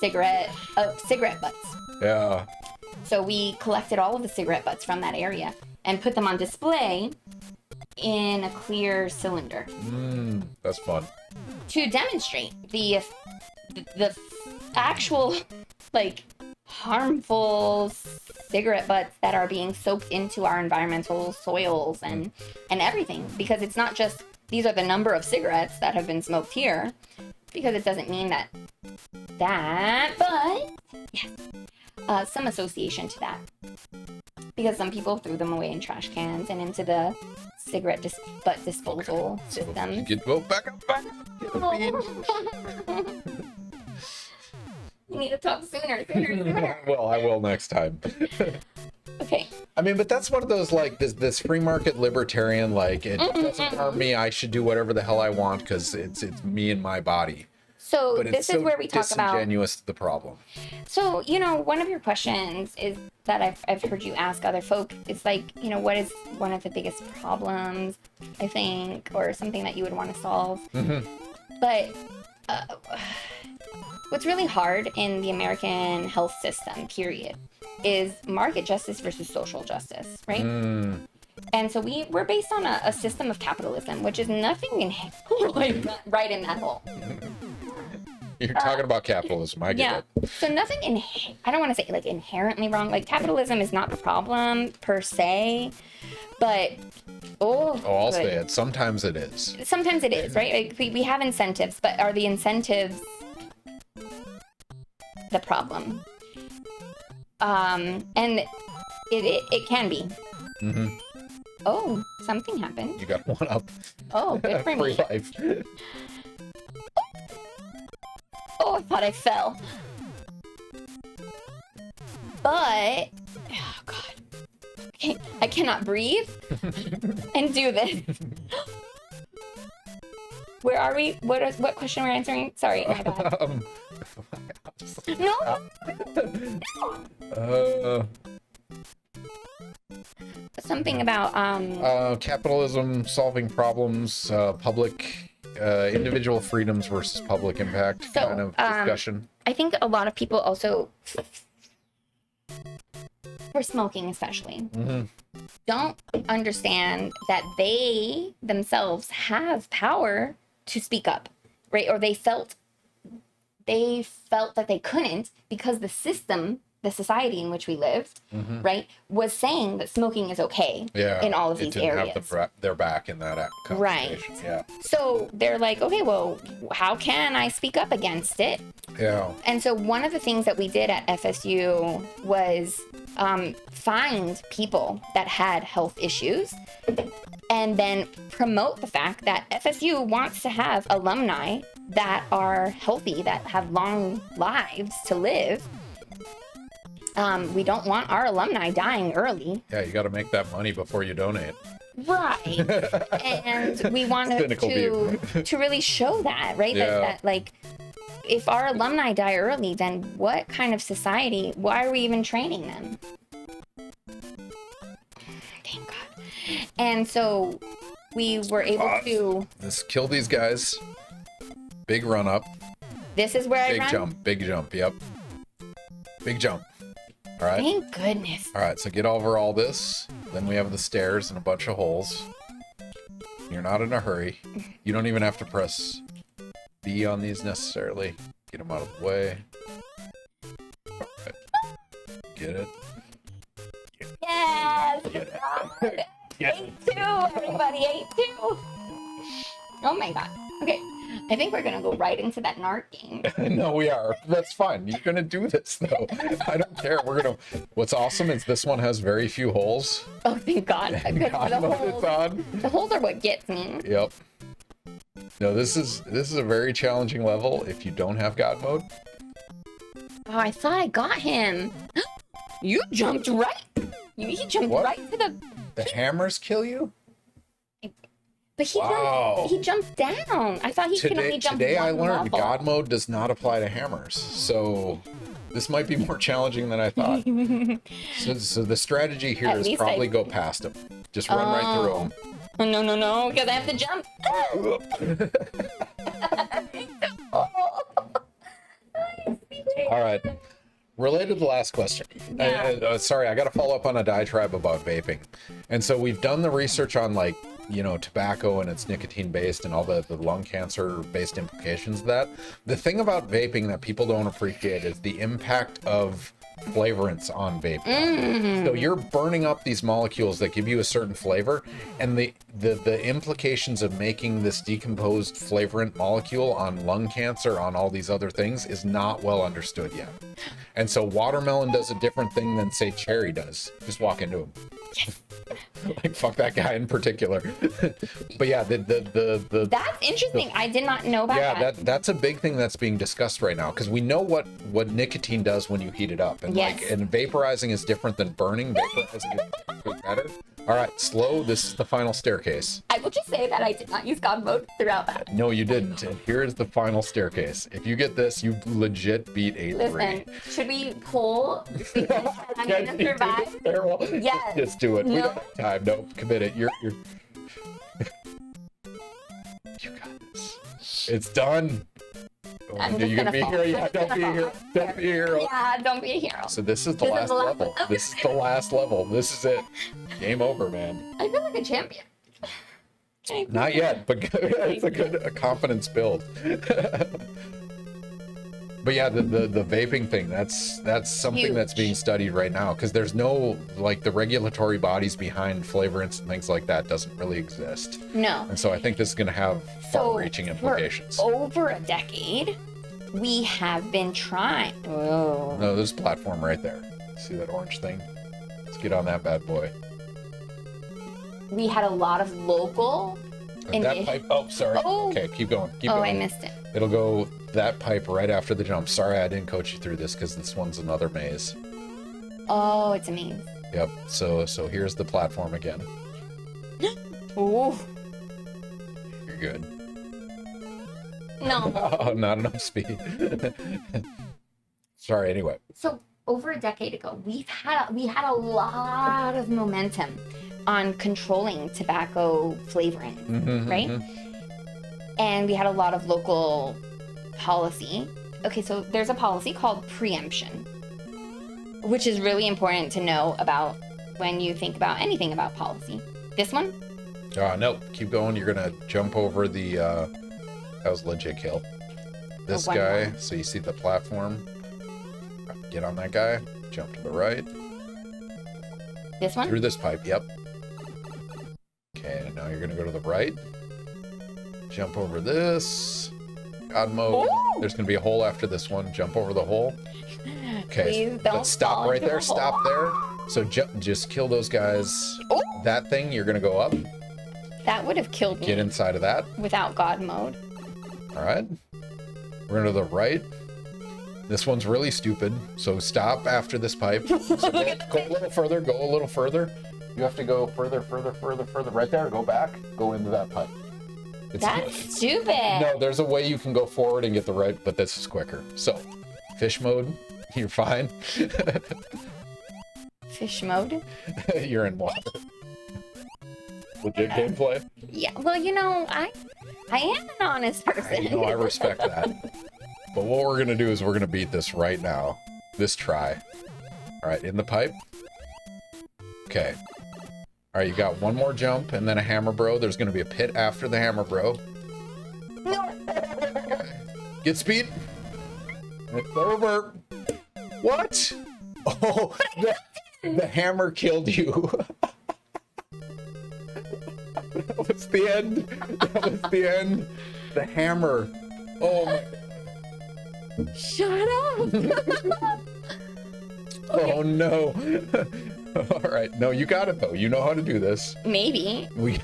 B: Cigarette butts.
A: Yeah.
B: So we collected all of the cigarette butts from that area and put them on display in a clear cylinder.
A: That's fun.
B: To demonstrate the actual like harmful cigarette butts that are being soaked into our environmental soils and everything, because it's not just these are the number of cigarettes that have been smoked here, because it doesn't mean that, but yes, some association to that, because some people threw them away in trash cans and into the cigarette butt disposal system.
A: Back up.
B: You need to talk sooner.
A: Well, I will next time.
B: Okay.
A: I mean, but that's one of those, like, this free market libertarian, like, it doesn't harm me, I should do whatever the hell I want because it's me and my body.
B: So
A: but
B: this is where we talk about
A: disingenuous to the problem.
B: So, you know, one of your questions is that I've heard you ask other folk, it's like, you know, what is one of the biggest problems, I think, or something that you would want to solve? But what's really hard in the American health system, period, is market justice versus social justice, right? And so we're based on a system of capitalism, which is nothing right in that hole.
A: You're talking about capitalism, I get it.
B: So nothing, I don't want to say like inherently wrong. Like capitalism is not the problem per se, but
A: I'll say it. Sometimes it is.
B: Sometimes it is, right? Like we have incentives, but are the incentives the problem? And it can be. Oh, something happened.
A: You got one up.
B: Oh, good for
A: Free
B: me.
A: life.
B: Oh, I thought I fell. But, oh God. Okay, I cannot breathe and do this. Where are we? What question we're answering? Sorry, my bad. No. Something about
A: capitalism, solving problems, public, individual freedoms versus public impact
B: So,
A: kind of discussion.
B: I think a lot of people also, for smoking especially, don't understand that they themselves have power to speak up, right? Or they felt that they couldn't because the system, the society in which we lived, right, was saying that smoking is okay in all of these areas.
A: Have their back in that conversation.
B: Right.
A: Yeah.
B: So they're like, okay, well, how can I speak up against it?
A: Yeah.
B: And so one of the things that we did at FSU was find people that had health issues and then promote the fact that FSU wants to have alumni that are healthy, that have long lives to live. We don't want our alumni dying early.
A: Yeah, you got to make that money before you donate.
B: Right. And we wanted to really show that, right?
A: Yeah.
B: That like, if our alumni die early, then what kind of society, why are we even training them? Thank God. And so we were able to...
A: Let's kill these guys. Big run up.
B: This is where I run?
A: Big jump, yep. Big jump. All right.
B: Thank goodness.
A: All right, so get over all this. Then we have the stairs and a bunch of holes. You're not in a hurry. You don't even have to press B on these necessarily. Get them out of the way. All right. Get it?
B: Yes!
A: Get
B: it. 8-2, everybody, 8-2. Oh my God. Okay, I think we're gonna go right into that NARC game.
A: No, we are. That's fine. You're gonna do this though. I don't care. What's awesome is this one has very few holes.
B: Oh, thank God. The holes are what gets me.
A: Yep. No, this is a very challenging level if you don't have God mode.
B: Oh, I thought I got him. You jumped right. He jumped right to the...
A: The hammers kill you?
B: But he jumped down. I thought he could only jump
A: Today I
B: one
A: learned
B: level.
A: God mode does not apply to hammers. So this might be more challenging than I thought. so the strategy here is probably go past him. Just run right through him.
B: Oh, no, because I have to jump.
A: All right. Related to the last question.
B: Yeah.
A: Sorry, I got to follow up on a diatribe about vaping. And so we've done the research on tobacco and it's nicotine based and all the lung cancer based implications of that. The thing about vaping that people don't appreciate is the impact of flavorants on vaping. So you're burning up these molecules that give you a certain flavor, and the implications of making this decomposed flavorant molecule on lung cancer, on all these other things, is not well understood yet. And so watermelon does a different thing than, say, cherry does. Just walk into him. Like, fuck that guy in particular. But yeah,
B: that's interesting. I did not know about that.
A: Yeah, that's a big thing that's being discussed right now, because we know what nicotine does when you heat it up, and and vaporizing is different than burning. Vaporizing is better. All right, slow. This is the final staircase.
B: I will just say that I did not use God mode throughout that.
A: No, you didn't. And here's the final staircase. If you get this, you legit beat 8-3.
B: Listen, should we pull? I'm gonna survive. Yes.
A: Just do it.
B: No.
A: We don't have time. No, commit it. You're. You got this. It's done.
B: I'm
A: You're gonna be here. Yeah, don't be a hero. Don't be a hero.
B: Yeah, don't be a hero.
A: So this is the last level. This is the last level. This is it. Game over, man.
B: I feel like a champion.
A: Not yet, but it's a confidence build. But yeah, the vaping thing, that's something
B: Huge.
A: That's being studied right now, because there's no, like, the regulatory bodies behind flavorants and things like that doesn't really exist.
B: No.
A: And so I think this is going to have far-reaching implications.
B: For over a decade, we have been trying. Oh.
A: No, there's a platform right there. See that orange thing? Let's get on that bad boy.
B: we had a lot of local.
A: That pipe. Oh, sorry.
B: Oh.
A: Okay, keep going. Keep
B: Oh,
A: going.
B: I missed it.
A: It'll go that pipe right after the jump. Sorry, I didn't coach you through this because this one's another maze.
B: Oh, it's a maze.
A: Yep. So here's the platform again.
B: Ooh.
A: You're good.
B: No.
A: Oh, not enough speed. Sorry. Anyway.
B: So over a decade ago, we had a lot of momentum on controlling tobacco flavoring, right? And we had a lot of local policy. Okay, so there's a policy called preemption, which is really important to know about when you think about anything about policy. This one?
A: No, keep going. You're gonna jump over the. That was legit kill. This guy.
B: More.
A: So you see the platform. Get on that guy. Jump to the right.
B: This one?
A: Through this pipe. Yep. Okay, now you're gonna go to the right. Jump over this. God mode.
B: Ooh!
A: There's gonna be a hole after this one. Jump over the hole. Okay,
B: Please don't
A: let's stop
B: fall
A: right
B: into
A: there.
B: the hole.
A: Stop there. So just kill those guys.
B: Ooh!
A: That thing, you're gonna go up.
B: That would have killed me.
A: Get inside of that.
B: Without God mode.
A: All right. We're gonna to the right. This one's really stupid. So stop after this pipe. So go a little further. Go a little further. You have to go further. Right there. Go back. Go into that pipe.
B: That's stupid.
A: No, there's a way you can go forward and get the right, but this is quicker. So, fish mode. You're fine.
B: Fish mode?
A: You're in water. Legit gameplay.
B: Yeah. Well, you know, I am an honest person.
A: I know, I respect that. But what we're gonna do is we're gonna beat this right now. This try. All right, in the pipe. Okay. All right, you got one more jump and then a hammer bro. There's gonna be a pit after the hammer bro. Okay. Get speed. It's over. What? Oh, the hammer killed you. That was the end. That was the end. The hammer. Oh my.
B: Shut up.
A: Oh no. All right. No, you got it though. You know how to do this.
B: Maybe.
A: We.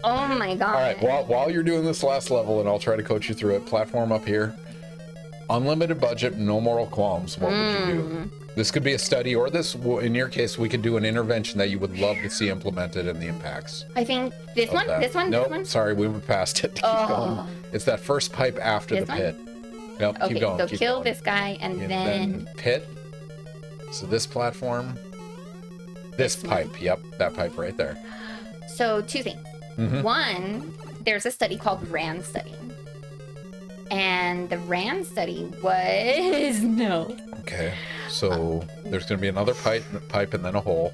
B: Oh my god.
A: All right. While you're doing this last level, and I'll try to coach you through it. Platform up here. Unlimited budget, no moral qualms. What would you do? This could be a study, or this, in your case, we could do an intervention that you would love to see implemented and the impacts.
B: I think this one,
A: That.
B: this one,
A: Nope,
B: this one.
A: sorry, we went past it. Keep going. It's that first pipe after
B: This
A: the
B: one?
A: pit. Nope,
B: Okay,
A: keep going.
B: so
A: keep
B: kill
A: going.
B: this guy and then
A: pit. So this platform. This pipe. Yep, that pipe right there.
B: So two things.
A: Mhm.
B: One, there's a study called RAND study. And the RAND study was no.
A: Okay, so there's going to be another pipe and then a hole.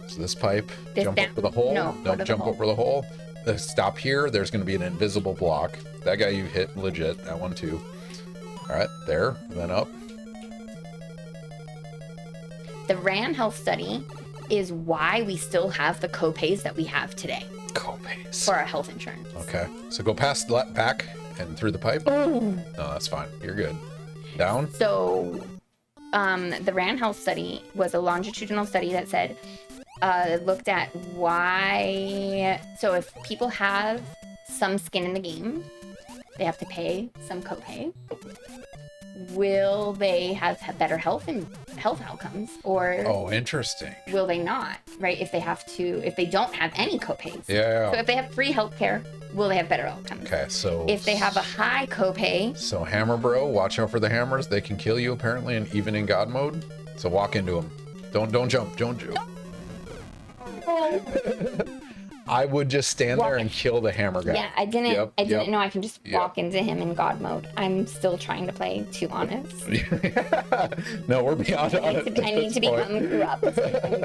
A: So this pipe,
B: This
A: jump
B: down?
A: over the hole.
B: No, go to the
A: jump
B: hole.
A: over the hole. Stop here. There's going to be an invisible block. That guy you hit, legit. That one too. All right, there, and then up.
B: The RAND health study is why we still have the copays that we have today
A: Copays.
B: for our health insurance.
A: Okay, so go past back and through the pipe.
B: Ooh.
A: No, that's fine. You're good. Down.
B: So, the RAND health study was a longitudinal study that said, looked at why. So, if people have some skin in the game, they have to pay some copay. Will they have better health and health outcomes, or
A: Oh, interesting.
B: will they not? Right? If they don't have any copays.
A: Yeah.
B: So if they have free healthcare, will they have better outcomes?
A: Okay, so
B: If they have a high copay,
A: So hammer bro, watch out for the hammers. They can kill you apparently, and even in God mode. So walk into them. Don't jump. Don't jump. I would just stand there and kill the hammer guy.
B: yeah, I didn't
A: Yep.
B: know I can just
A: Yep.
B: walk into him in God mode. I'm still trying to play too honest.
A: No, we're beyond on it.
B: I need to become corrupt.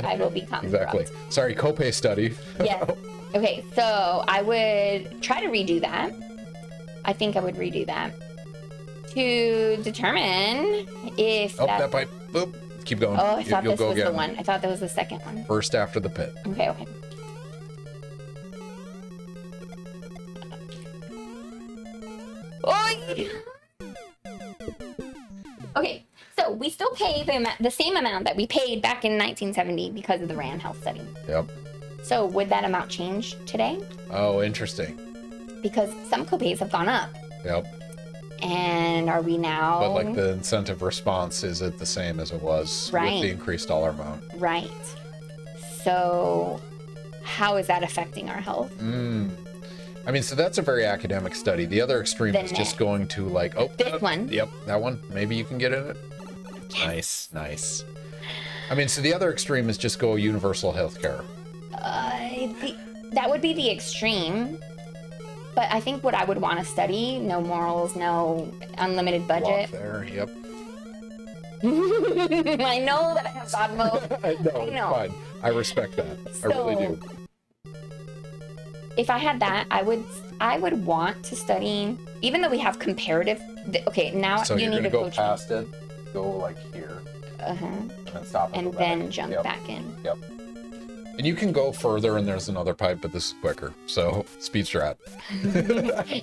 B: I will become
A: Exactly.
B: corrupt.
A: Sorry, copay study.
B: Yes. Okay, so I would try to redo that. I think I would redo that to determine if
A: That pipe. Boop. Keep going.
B: Oh, I thought
A: You'll
B: this
A: go
B: was
A: again.
B: the one. I thought that was the second one.
A: First after the pit.
B: Okay. Oi! Okay, so we still pay the same amount that we paid back in 1970 because of the RAND health study.
A: Yep.
B: So would that amount change today?
A: Oh, interesting.
B: Because some copays have gone up.
A: Yep.
B: And are we now...
A: But like the incentive response, is it the same as it was with the increased dollar amount?
B: Right. So how is that affecting our health?
A: I mean, so that's a very academic study. The other extreme is just going to like, oh,
B: this one.
A: Yep, that one. Maybe you can get in it. Nice, nice. I mean, so the other extreme is just go universal healthcare.
B: That would be the extreme. But I think what I would want to study, no morals, no unlimited budget.
A: Walk there, yep.
B: I know that I have God mode.
A: I know. Fine. I respect that.
B: So,
A: I really do.
B: If I had that, I would want to study, even though we have comparative. Okay, now
A: so
B: you need to
A: go past it, go like here,
B: and
A: then stop,
B: and then jump back in.
A: Yep. And you can go further, and there's another pipe, but this is quicker. So speed strat.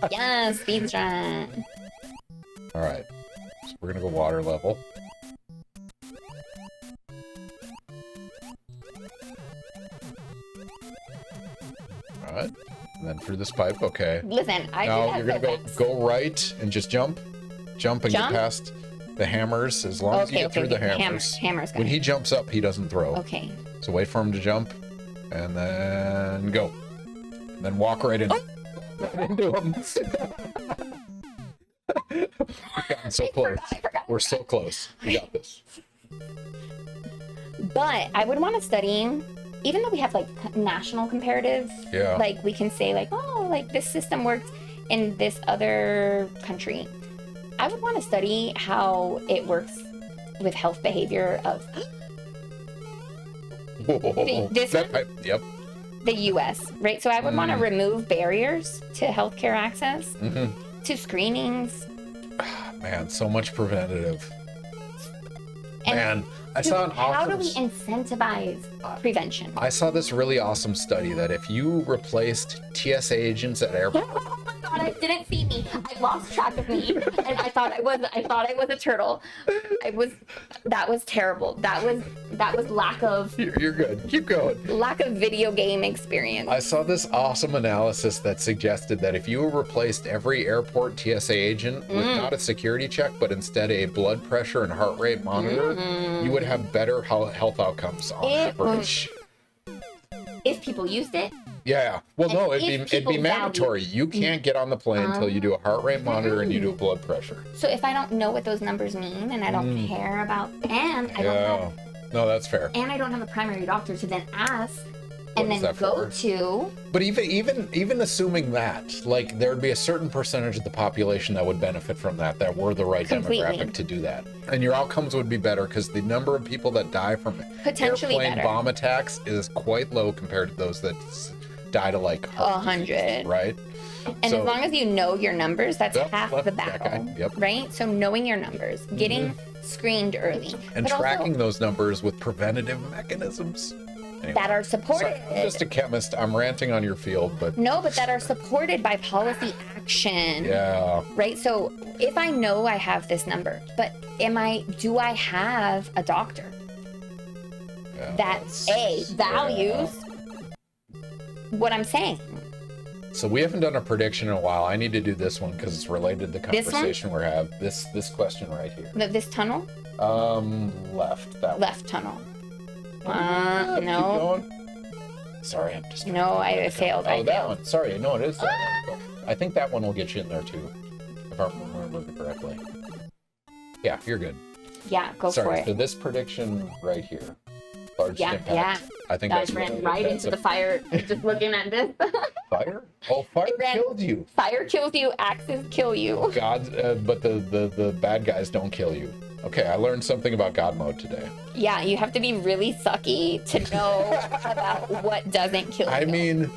B: Yeah, speed strat.
A: All right, so we're gonna go water level. All right, and then through this pipe. Okay.
B: Listen,
A: now you're gonna go right and just jump and get past the hammers. As long as you get through the hammers.
B: Hammers.
A: When he jumps up, he doesn't throw.
B: Okay.
A: So wait for him to jump, and then go, and then walk right in. Right into him. We've gotten so close. We're so close. We got this.
B: But I would want to study, even though we have like national comparative, like we can say like, oh, like this system worked in this other country. I would want to study how it works with health behavior of this one?
A: Yep.
B: The U.S., right? So I would want to remove barriers to healthcare access, to screenings.
A: Man, so much preventative.
B: And
A: man, I saw an awesome...
B: How do we incentivize prevention?
A: I saw this really awesome study that if you replaced TSA agents at airports...
B: Oh my God, I didn't see me. I lost track of me, and I thought I was a turtle. That was terrible. That was lack of...
A: You're good. Keep going.
B: Lack of video game experience.
A: I saw this awesome analysis that suggested that if you replaced every airport TSA agent with not a security check, but instead a blood pressure and heart rate monitor, you would have better health outcomes on average.
B: If people used it.
A: Yeah. Well, no, it'd be mandatory. You can't get on the plane until you do a heart rate monitor and you do a blood pressure.
B: So if I don't know what those numbers mean and I don't care about, and I don't have,
A: no, that's fair.
B: And I don't have a primary doctor to then ask and then go to.
A: But even assuming that, like, there'd be a certain percentage of the population that would benefit from that were the right demographic to do that, and your outcomes would be better because the number of people that die from airplane bomb attacks is quite low compared to those that die to like
B: 100,
A: right?
B: And so, as long as you know your numbers, that's half the battle, right? So knowing your numbers, getting screened early,
A: and tracking those numbers with preventative mechanisms. Anyway,
B: that are supported.
A: I'm just a chemist. I'm ranting on your field, but
B: that are supported by policy action.
A: Yeah.
B: Right. So if I know I have this number, but do I have a doctor that values what I'm saying?
A: So we haven't done a prediction in a while. I need to do this one because it's related to the conversation we're having. This question right here.
B: This tunnel?
A: Left. That
B: left tunnel.
A: No. Keep going. Sorry, I'm just...
B: No, I failed.
A: Oh, that one. Sorry, no, it is that one. I think that one will get you in there, too, if I remember correctly. Yeah, you're good.
B: Yeah, go for it.
A: So this prediction right here, large impact. Yeah. I think
B: that's ran right into the fire, just looking at this.
A: Fire? Oh, fire killed you.
B: Fire kills you, axes kill you.
A: Oh, God, but the bad guys don't kill you. Okay, I learned something about God mode today.
B: Yeah, you have to be really sucky to know about what doesn't kill you.
A: I mean,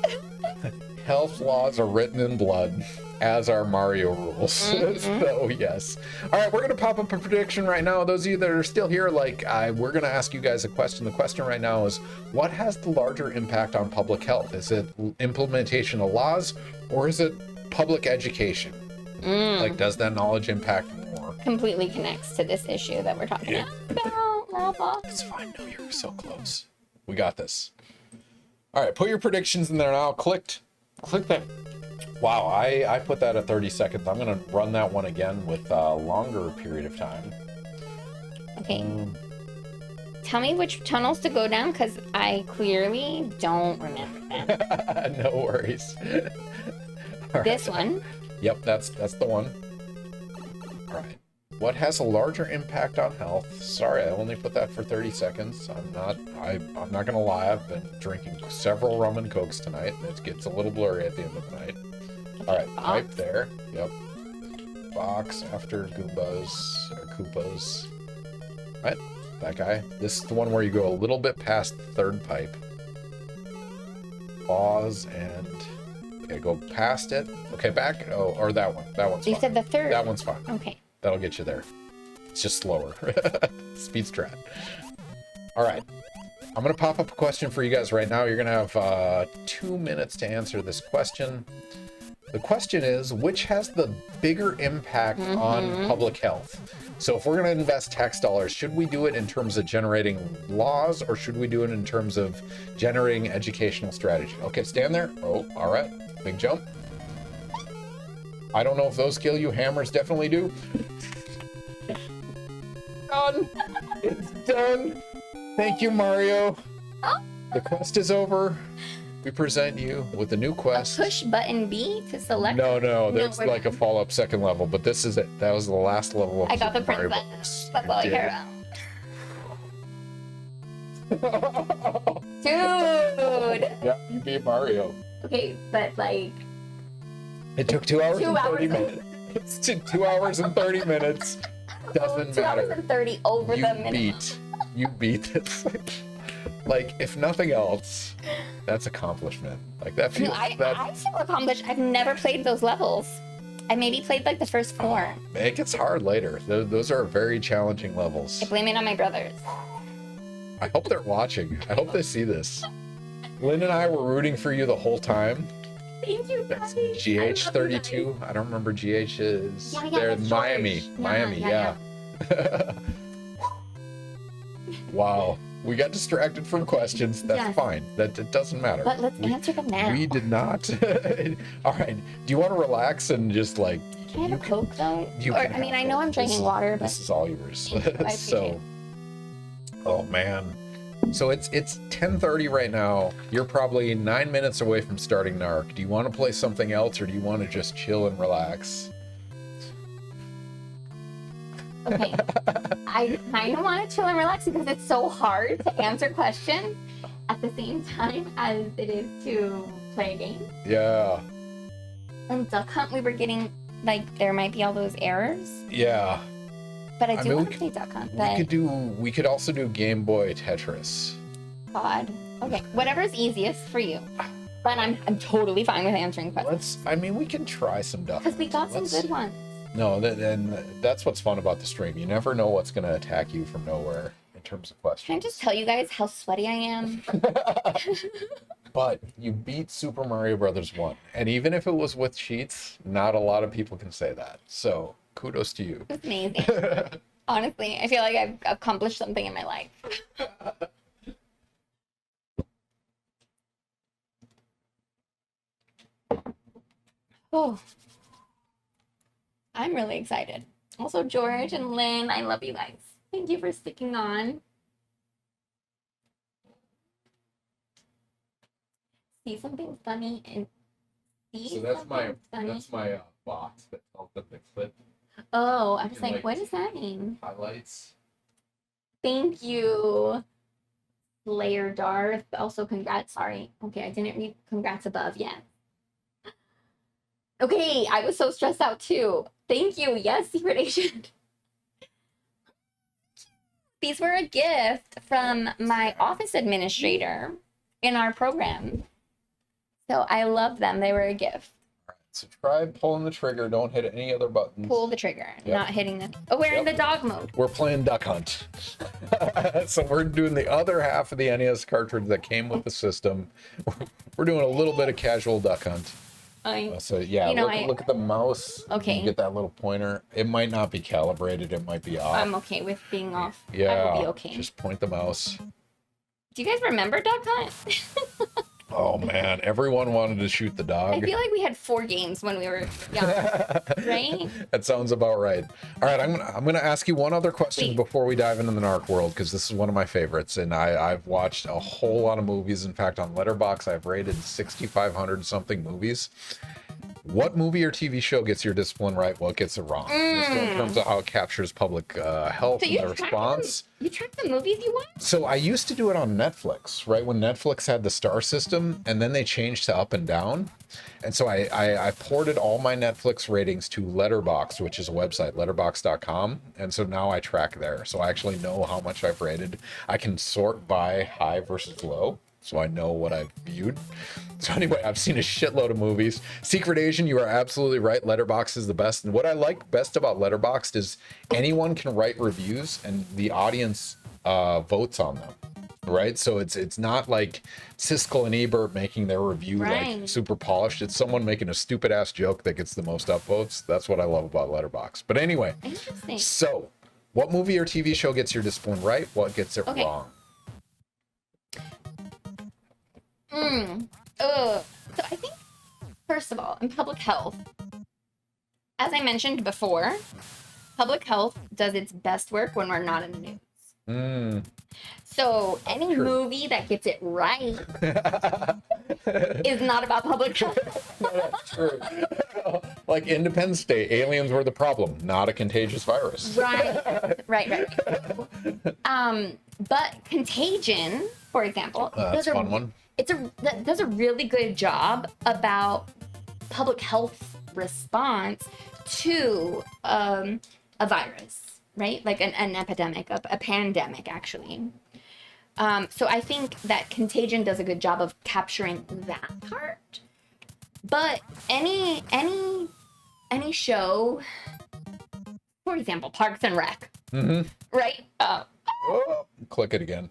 A: health laws are written in blood, as are Mario rules. So, yes. All right, we're going to pop up a prediction right now. Those of you that are still here, we're going to ask you guys a question. The question right now is, what has the larger impact on public health? Is it implementation of laws, or is it public education? Like, does that knowledge impact more?
B: completely connects to this issue that we're talking about. Lava.
A: It's fine. No, you're so close. We got this. All right, put your predictions in there now. Click that. Wow, I put that at 30 seconds. I'm gonna run that one again with a longer period of time.
B: Okay. Tell me which tunnels to go down, because I clearly don't remember them.
A: No worries. All
B: This
A: right.
B: one.
A: Yep, that's the one. All right. What has a larger impact on health? Sorry, I only put that for 30 seconds. I'm not gonna lie. I've been drinking several rum and cokes tonight, and it gets a little blurry at the end of the night. All right,
B: Box.
A: pipe there. Yep. Box after Goombas or Koopas. Right, that guy. This is the one where you go a little bit past the third pipe. Pause and okay, go past it. Okay, back. Oh, or that one. That one's
B: You
A: fine.
B: said the third.
A: That one's fine.
B: Okay.
A: That'll get you there. It's just slower. Speed strat. All right. I'm going to pop up a question for you guys right now. You're going to have 2 minutes to answer this question. The question is, which has the bigger impact on public health? So if we're going to invest tax dollars, should we do it in terms of generating laws, or should we do it in terms of generating educational strategy? Okay, stand there. Oh, all right. Big jump. I don't know if those kill you. Hammers definitely do. Done. It's done. Thank you, Mario. The quest is over. We present you with a new quest.
B: Push button B to select.
A: No, there's
B: we're
A: like a follow-up second level, but this is it. That was the last level of
B: I got the
A: Super Mario
B: princess.
A: Bros.
B: That's all I
A: You
B: care about.
A: did.
B: Dude.
A: Yeah, you beat Mario.
B: Okay, but like.
A: It took 2 hours
B: 2
A: and 30
B: hours.
A: minutes. It's 2 hours and 30 minutes. Doesn't
B: 2 hours
A: matter.
B: and 30 over
A: You
B: the minimum.
A: You beat this. Like, if nothing else, that's accomplishment. Like, that feels...
B: No, I feel accomplished. I've never played those levels. I maybe played like the first 4.
A: It gets hard later. Those are very challenging levels.
B: I blame it on my brothers.
A: I hope they're watching. I hope they see this. Lynn and I were rooting for you the whole time.
B: Thank you,
A: That's
B: guys.
A: GH32. I don't remember GH is.
B: Yeah,
A: They're
B: that's
A: Miami.
B: George.
A: Miami,
B: Yeah.
A: Wow. We got distracted from questions. That's
B: Yes.
A: fine. That it doesn't matter.
B: But let's answer them now.
A: We did not. All right. Do you want to relax and just like...
B: Can I have a Coke though?
A: You
B: Or,
A: can
B: I mean,
A: have
B: I know
A: Coke.
B: I'm drinking water, but
A: This is all yours.
B: Thank you. I appreciate
A: So,
B: it.
A: oh man. So it's 10:30 right now. You're probably 9 minutes away from starting NARC. Do you want to play something else, or do you want to just chill and relax?
B: okay. I kind of want to chill and relax because it's so hard to answer questions at the same time as it is to play a game.
A: Yeah.
B: And Duck Hunt, we were getting like there might be all those errors,
A: Yeah.
B: but I
A: I
B: do
A: mean,
B: want
A: we
B: to play Duck Hunt.
A: We could also do Game Boy Tetris.
B: God. Okay, whatever's easiest for you. But I'm totally fine with answering questions
A: We can try some Duck
B: because we
A: Hunt.
B: got some good ones.
A: No, and that's what's fun about the stream. You never know what's going to attack you from nowhere in terms of questions.
B: Can I just tell you guys how sweaty I am?
A: But you beat Super Mario Brothers 1. And even if it was with cheats, not a lot of people can say that. So kudos to you.
B: It's amazing. Honestly, I feel like I've accomplished something in my life. Oh, I'm really excited. Also, George and Lynn, I love you guys. Thank you for sticking on. See something funny and see
A: So that's
B: something funny.
A: my box that tells the Bigfoot
B: Oh, I was
A: and,
B: like,
A: like,
B: what does that mean?
A: highlights.
B: Thank you, Slayer Darth. Also, congrats. Sorry. Okay, I didn't read congrats above yet. Okay, I was so stressed out too. Thank you. Yes, Secret Agent. These were a gift from my office administrator in our program. So I love them. They were a gift.
A: All right, so try pulling the trigger. Don't hit any other buttons.
B: Pull the trigger,
A: Yep.
B: not hitting the. Oh, we're in
A: Yep.
B: the dog mode.
A: We're playing Duck Hunt. So we're doing the other half of the NES cartridge that came with the system. We're doing a little bit of casual Duck Hunt. So yeah,
B: you know,
A: look at the mouse.
B: Okay.
A: You get that little pointer. It might not be calibrated. It might be off.
B: I'm okay with being off.
A: Yeah,
B: I will be okay.
A: just point the mouse.
B: Do you guys remember Duck Hunt?
A: Oh man, everyone wanted to shoot the dog.
B: I feel like we had 4 games when we were young, right?
A: That sounds about right. All right, I'm gonna ask you one other question
B: Please.
A: before we dive into the NARC world, because this is one of my favorites, and I've watched a whole lot of movies. In fact, on Letterboxd, I've rated 6,500 something movies. What movie or TV show gets your discipline right? What gets it wrong? Just in terms of how it captures public health and the response.
B: You track the movies you watch?
A: So I used to do it on Netflix, right? When Netflix had the star system, and then they changed to up and down. And so I ported all my Netflix ratings to Letterboxd, which is a website, letterboxd.com. And so now I track there. So I actually know how much I've rated. I can sort by high versus low, so I know what I've viewed. So anyway, I've seen a shitload of movies. Secret Agent, you are absolutely right. Letterboxd is the best. And what I like best about Letterboxd is anyone can write reviews and the audience votes on them, right? So it's not like Siskel and Ebert making their review like super polished. It's someone making a stupid ass joke that gets the most upvotes. That's what I love about Letterboxd. But anyway,
B: interesting.
A: So what movie or TV show gets your discipline right? What gets it wrong?
B: So I think, first of all, in public health, as I mentioned before, public health does its best work when we're not in the news. So any movie that gets it right is not about public health.
A: That's true. Like Independence Day, aliens were the problem, not a contagious virus.
B: Right. But Contagion, for example,
A: that's a fun one.
B: That does a really good job about public health response to a virus, right? Like an epidemic, a pandemic, actually. So I think that Contagion does a good job of capturing that part. But any show, for example, Parks and Rec, right?
A: Click it again.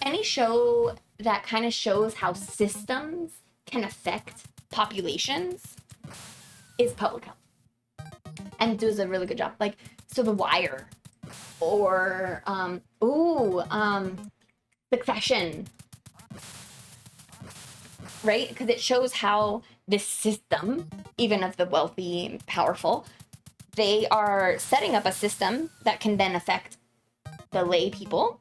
B: Any show that kind of shows how systems can affect populations is public health, and does a really good job. Like, so The Wire, or Succession, right? Because it shows how this system, even of the wealthy and powerful, they are setting up a system that can then affect the lay people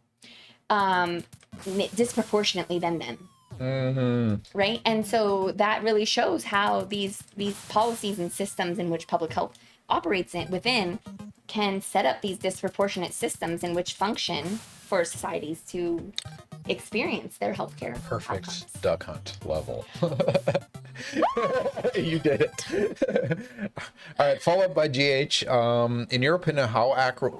B: disproportionately than them. Right? And so that really shows how these policies and systems in which public health operates within can set up these disproportionate systems in which function for societies to experience their healthcare.
A: Perfect
B: outcomes.
A: Duck Hunt level. You did it. All right, followed by GH. In your opinion, how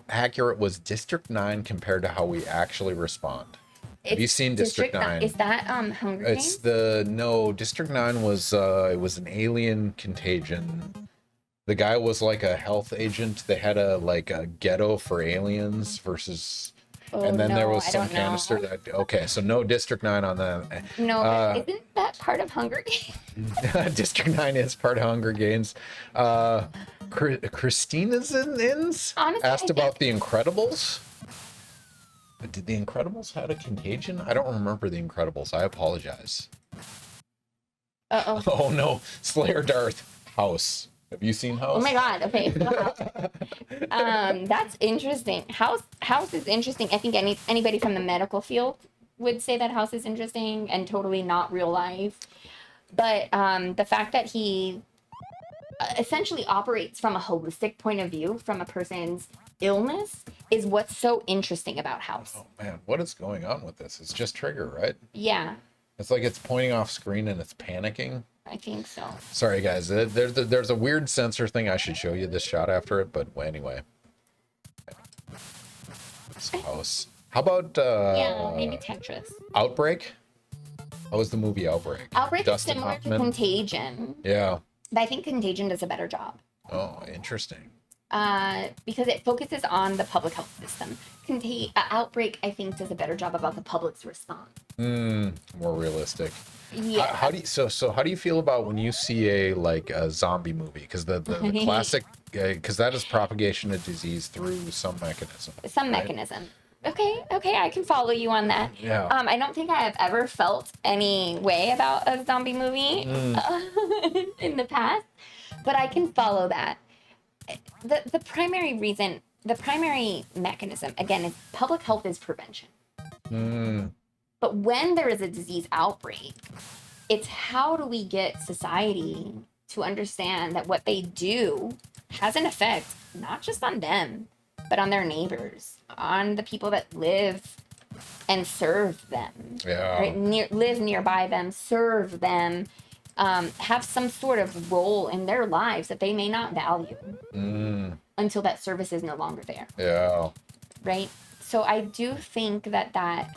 A: accurate was District 9 compared to how we actually respond? Have you seen District 9?
B: Is that Hunger Games?
A: District 9 was it was an alien contagion. The guy was like a health agent. They had a ghetto for aliens versus and then there was some canister that okay, so no District 9 on that.
B: No, isn't that part of Hunger Games?
A: District 9 is part of Hunger Games. Christina's asked about The Incredibles. Did The Incredibles had a contagion? I don't remember The Incredibles. I apologize. Oh no, Slayer Darth House. Have you seen House?
B: Oh my god, okay. That's interesting. House is interesting. I think anybody from the medical field would say that House is interesting and totally not real life. But the fact that he essentially operates from a holistic point of view, from a person's illness, is what's so interesting about House.
A: Oh man, what is going on with this? It's just trigger, right?
B: Yeah.
A: It's like it's pointing off screen and it's panicking.
B: I think so.
A: Sorry guys, there's a weird sensor thing. I should show you this shot after it, but anyway. House. How about
B: maybe Tetris.
A: Outbreak? How was the movie Outbreak?
B: Outbreak is similar to Contagion.
A: Yeah.
B: But I think Contagion does a better job.
A: Oh, interesting.
B: Because it focuses on the public health system. Outbreak, I think, does a better job about the public's response.
A: More realistic.
B: Yeah.
A: How do you so how do you feel about when you see a zombie movie? Because the classic, because that is propagation of disease through some mechanism.
B: Some
A: right?
B: mechanism. Okay, I can follow you on that.
A: Yeah.
B: I don't think I have ever felt any way about a zombie movie in the past, but I can follow that. The primary reason, the primary mechanism, again, is public health is prevention. But when there is a disease outbreak, it's how do we get society to understand that what they do has an effect not just on them, but on their neighbors, on the people that live and serve them.
A: Yeah.
B: Right? Live nearby them, serve them, have some sort of role in their lives that they may not value until that service is no longer there.
A: Yeah.
B: Right? So I do think that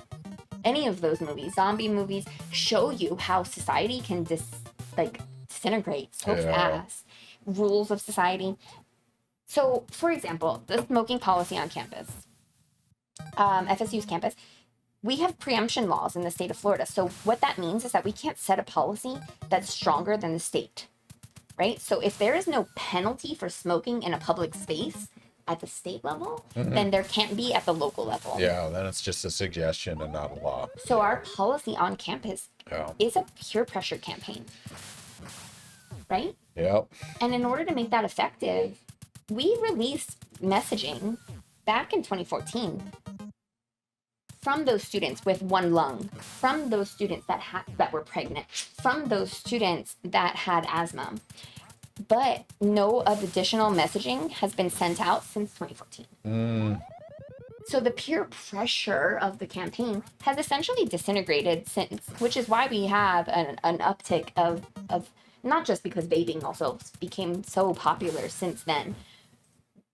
B: any of those movies, zombie movies, show you how society can disintegrate so fast. Rules of society. So, for example, the smoking policy on campus, FSU's campus, we have preemption laws in the state of Florida. So what that means is that we can't set a policy that's stronger than the state, right? So if there is no penalty for smoking in a public space at the state level, then there can't be at the local level.
A: Yeah, then it's just a suggestion and not a law.
B: So our policy on campus is a peer pressure campaign, right?
A: Yep.
B: And in order to make that effective, we released messaging back in 2014 from those students with one lung, from those students that were pregnant, from those students that had asthma. But no additional messaging has been sent out since 2014. So the peer pressure of the campaign has essentially disintegrated since, which is why we have an uptick of not just because vaping also became so popular since then,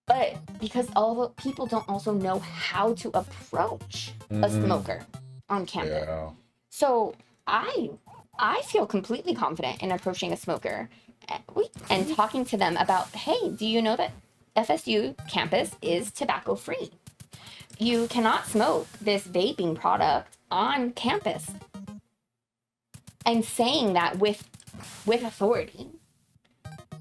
B: but because all the people don't also know how to approach a smoker on campus.
A: Yeah.
B: So I feel completely confident in approaching a smoker and talking to them about, hey, do you know that FSU campus is tobacco free? You cannot smoke this vaping product on campus. And saying that with authority.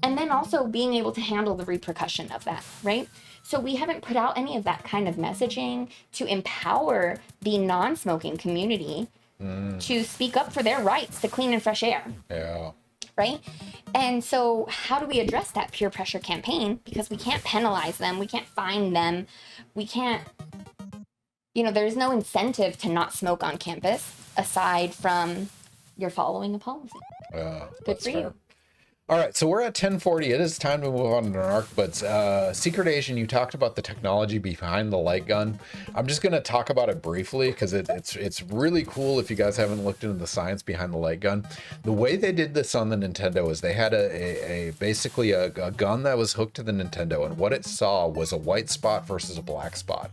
B: And then also being able to handle the repercussion of that, right? So we haven't put out any of that kind of messaging to empower the non-smoking community to speak up for their rights to clean and fresh air.
A: Yeah.
B: Right? And so how do we address that peer pressure campaign? Because we can't penalize them. We can't fine them. We can't, there's no incentive to not smoke on campus aside from you're following a policy. Good for you.
A: All right, so we're at 10:40. It is time to move on to NARC, but Secret Asian, you talked about the technology behind the light gun. I'm just going to talk about it briefly because it's really cool if you guys haven't looked into the science behind the light gun. The way they did this on the Nintendo is they had basically a gun that was hooked to the Nintendo, and what it saw was a white spot versus a black spot.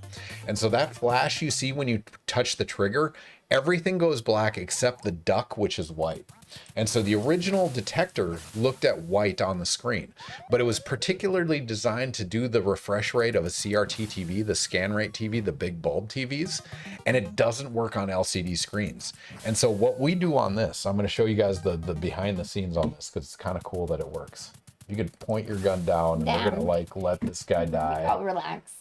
A: And so that flash you see when you touch the trigger, everything goes black except the duck, which is white. And so the original detector looked at white on the screen, but it was particularly designed to do the refresh rate of a CRT TV, the scan rate TV, the big bulb TVs, and it doesn't work on LCD screens. And so what we do on this, I'm going to show you guys the behind the scenes on this because it's kind of cool that it works. You could point your gun down and we're going to let this guy die.
B: I'll relax.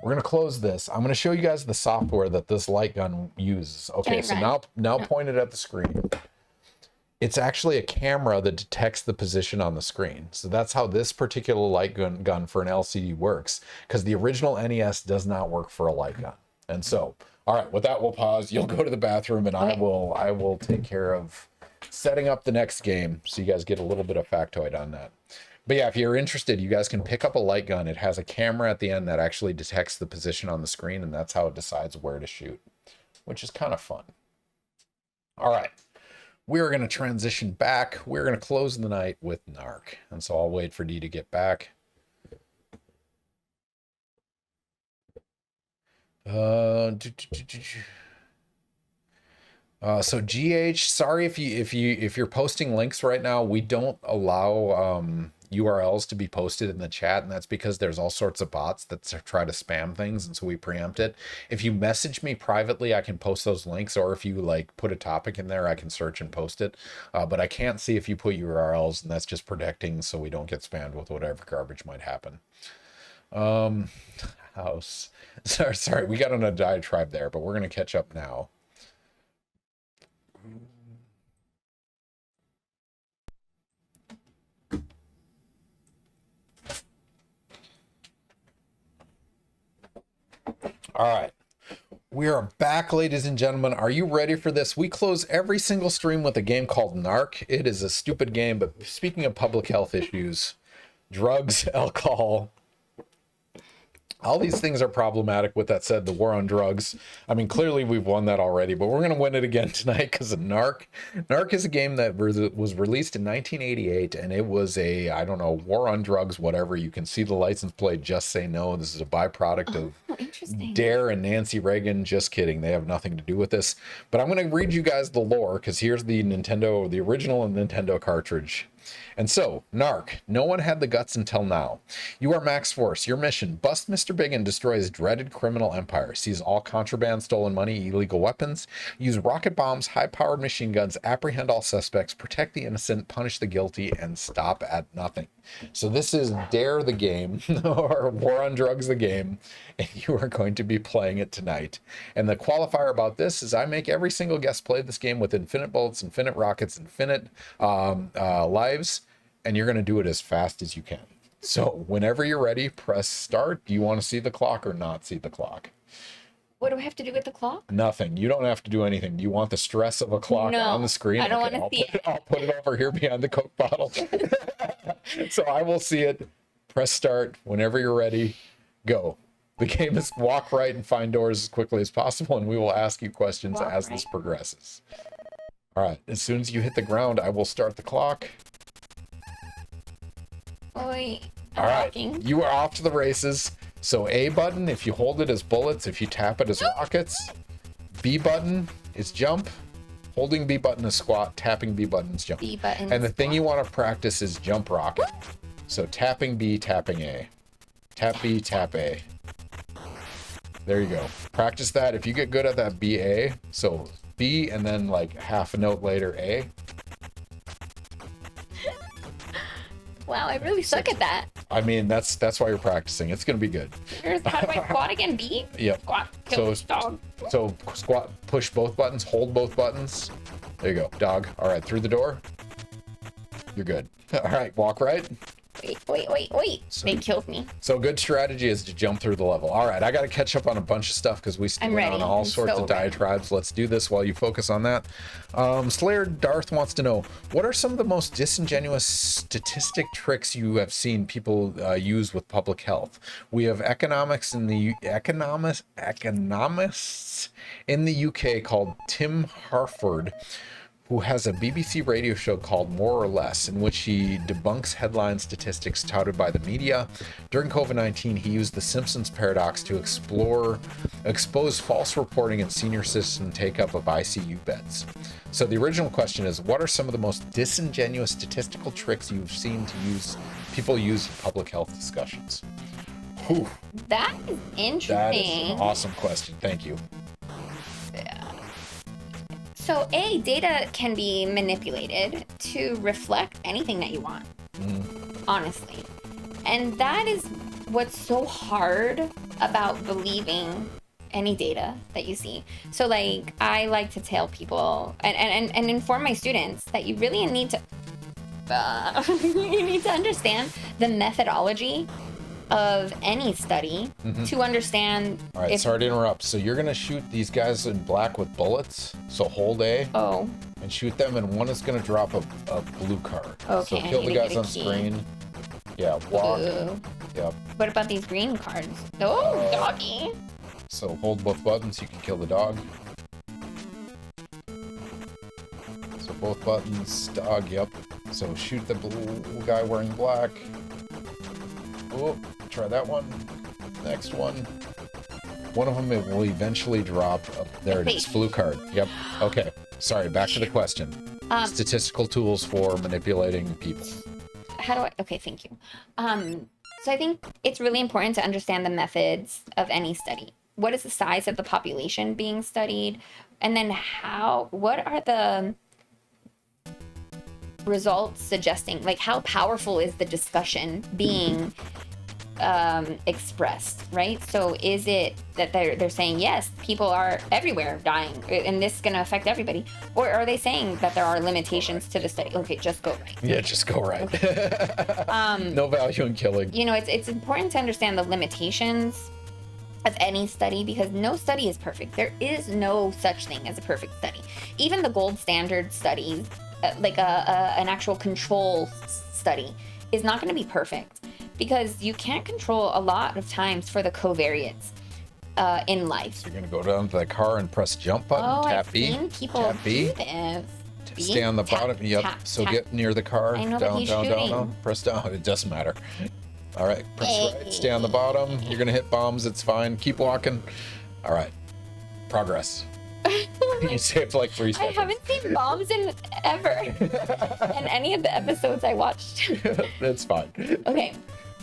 A: We're going to close this. I'm going to show you guys the software that this light gun uses. Okay, so now point it at the screen. It's actually a camera that detects the position on the screen. So that's how this particular light gun for an LCD works, because the original NES does not work for a light gun. And so, all right, with that, we'll pause. You'll go to the bathroom, and I will take care of setting up the next game so you guys get a little bit of factoid on that. But yeah, if you're interested, you guys can pick up a light gun. It has a camera at the end that actually detects the position on the screen, and that's how it decides where to shoot, which is kind of fun. All right, we're going to transition back. We're going to close the night with NARC. And so I'll wait for Dee to get back. So GH, sorry if you're posting links right now, we don't allow URLs to be posted in the chat, and that's because there's all sorts of bots that try to spam things, and so we preempt it. If you message me privately, I can post those links, or if you like put a topic in there, I can search and post it. But I can't see if you put URLs, and that's just protecting so we don't get spammed with whatever garbage might happen. House. Sorry, we got on a diatribe there, but we're gonna catch up now. All right. We are back, ladies and gentlemen. Are you ready for this? We close every single stream with a game called NARC. It is a stupid game, but speaking of public health issues, drugs, alcohol, all these things are problematic. With that said, the war on drugs, I mean, clearly we've won that already, but we're going to win it again tonight because of NARC. NARC is a game that was released in 1988, and it was a, I don't know, war on drugs, whatever. You can see the license plate, Just Say No. This is a byproduct of Dare and Nancy Reagan. Just kidding. They have nothing to do with this. But I'm going to read you guys the lore because here's the original Nintendo cartridge. And so, NARC, no one had the guts until now. You are Max Force. Your mission, bust Mr. Big and destroy his dreaded criminal empire. Seize all contraband, stolen money, illegal weapons. Use rocket bombs, high-powered machine guns, apprehend all suspects, protect the innocent, punish the guilty, and stop at nothing. So this is Dare the game, or War on Drugs the game, and you are going to be playing it tonight. And the qualifier about this is I make every single guest play this game with infinite bullets, infinite rockets, infinite lives, and you're going to do it as fast as you can. So whenever you're ready, press start. Do you want to see the clock or not see the clock?
B: What do I have to do with the clock?
A: Nothing. You don't have to do anything. Do you want the stress of a clock on the screen?
B: I don't want to see it.
A: I'll put it over here behind the Coke bottle. So I will see it. Press start. Whenever you're ready, go. The game is walk right and find doors as quickly as possible, and we will ask you questions as this progresses. All right. As soon as you hit the ground, I will start the clock.
B: Oi.
A: All right. You are off to the races. So A button, if you hold it, is bullets. If you tap it, is rockets. B button is jump. Holding B button is squat. Tapping B button is jump.
B: B button.
A: And the thing you want to practice is jump rocket. So tapping B, tapping A. Tap B, tap A. There you go. Practice that. If you get good at that B, A. So B and then like half a note later, A.
B: Wow, I really suck at that.
A: I mean, that's why you're practicing. It's gonna be good.
B: How do I squat again? B?
A: Yep.
B: Squat. Kill dog.
A: So squat, push both buttons, hold both buttons. There you go. Dog. All right, through the door. You're good. All right, walk right.
B: Wait. It kills me.
A: So good strategy is to jump through the level. All right, I got to catch up on a bunch of stuff because we went on all sorts of diatribes. Let's do this while you focus on that. Slayer Darth wants to know, what are some of the most disingenuous statistic tricks you have seen people use with public health? We have economists in the UK called Tim Harford, who has a BBC radio show called More or Less, in which he debunks headline statistics touted by the media. During COVID-19, he used the Simpsons paradox to expose false reporting and senior citizen take-up of ICU beds. So the original question is, what are some of the most disingenuous statistical tricks you've seen people use in public health discussions? Whew.
B: That is interesting.
A: That is an awesome question. Thank you.
B: So data can be manipulated to reflect anything that you want, honestly. And that is what's so hard about believing any data that you see. So like, I like to tell people and inform my students that you really need to, you need to understand the methodology of any study to understand.
A: All right, sorry to interrupt. So you're gonna shoot these guys in black with bullets. So hold A.
B: Oh.
A: And shoot them, and one is gonna drop a blue card.
B: Okay.
A: So kill the guys on screen. Yeah, walk.
B: Blue.
A: Yep.
B: What about these green cards? Oh, doggy.
A: So hold both buttons, you can kill the dog. So both buttons, dog, yep. So shoot the blue guy wearing black. Oh, try that one. Next one. One of them will eventually drop. Oh, there it is. Flu card. Yep. Okay. Sorry. Back to the question. Statistical tools for manipulating people.
B: Okay, thank you. So I think it's really important to understand the methods of any study. What is the size of the population being studied? And then what are the results suggesting? Like, how powerful is the discussion being expressed, right? So is it that they're saying, yes, people are everywhere dying and this is going to affect everybody, or are they saying that there are limitations to the study? Okay, just go right.
A: Yeah, just go right. Okay. No value in killing.
B: You know, it's important to understand the limitations of any study, because no study is perfect. There is no such thing as a perfect study. Even the gold standard studies, like an actual control study, is not going to be perfect, because you can't control a lot of times for the covariates in life.
A: So you're going to go down to the car and press jump button, tap
B: I've
A: B,
B: seen people
A: tap B,
B: do this.
A: stay on the bottom. Yep.
B: Tap,
A: so
B: tap.
A: get near the car.
B: I know,
A: down,
B: but he's
A: down,
B: shooting.
A: down. Press down. It doesn't matter. All right. Press right. Stay on the bottom. You're going to hit bombs. It's fine. Keep walking. All right. Progress. You saved like 3 seconds.
B: I haven't seen bombs in ever in any of the episodes I watched.
A: That's fine.
B: Okay.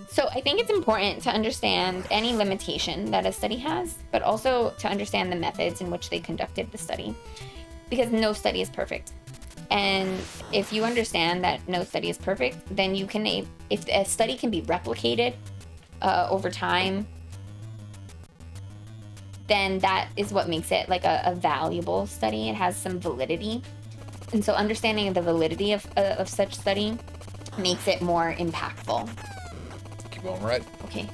B: So I think it's important to understand any limitation that a study has, but also to understand the methods in which they conducted the study, because no study is perfect. And if you understand that no study is perfect, then you can, if a study can be replicated over time, then that is what makes it like a valuable study. It has some validity. And so understanding the validity of such study makes it more impactful.
A: Keep going right.
B: Okay.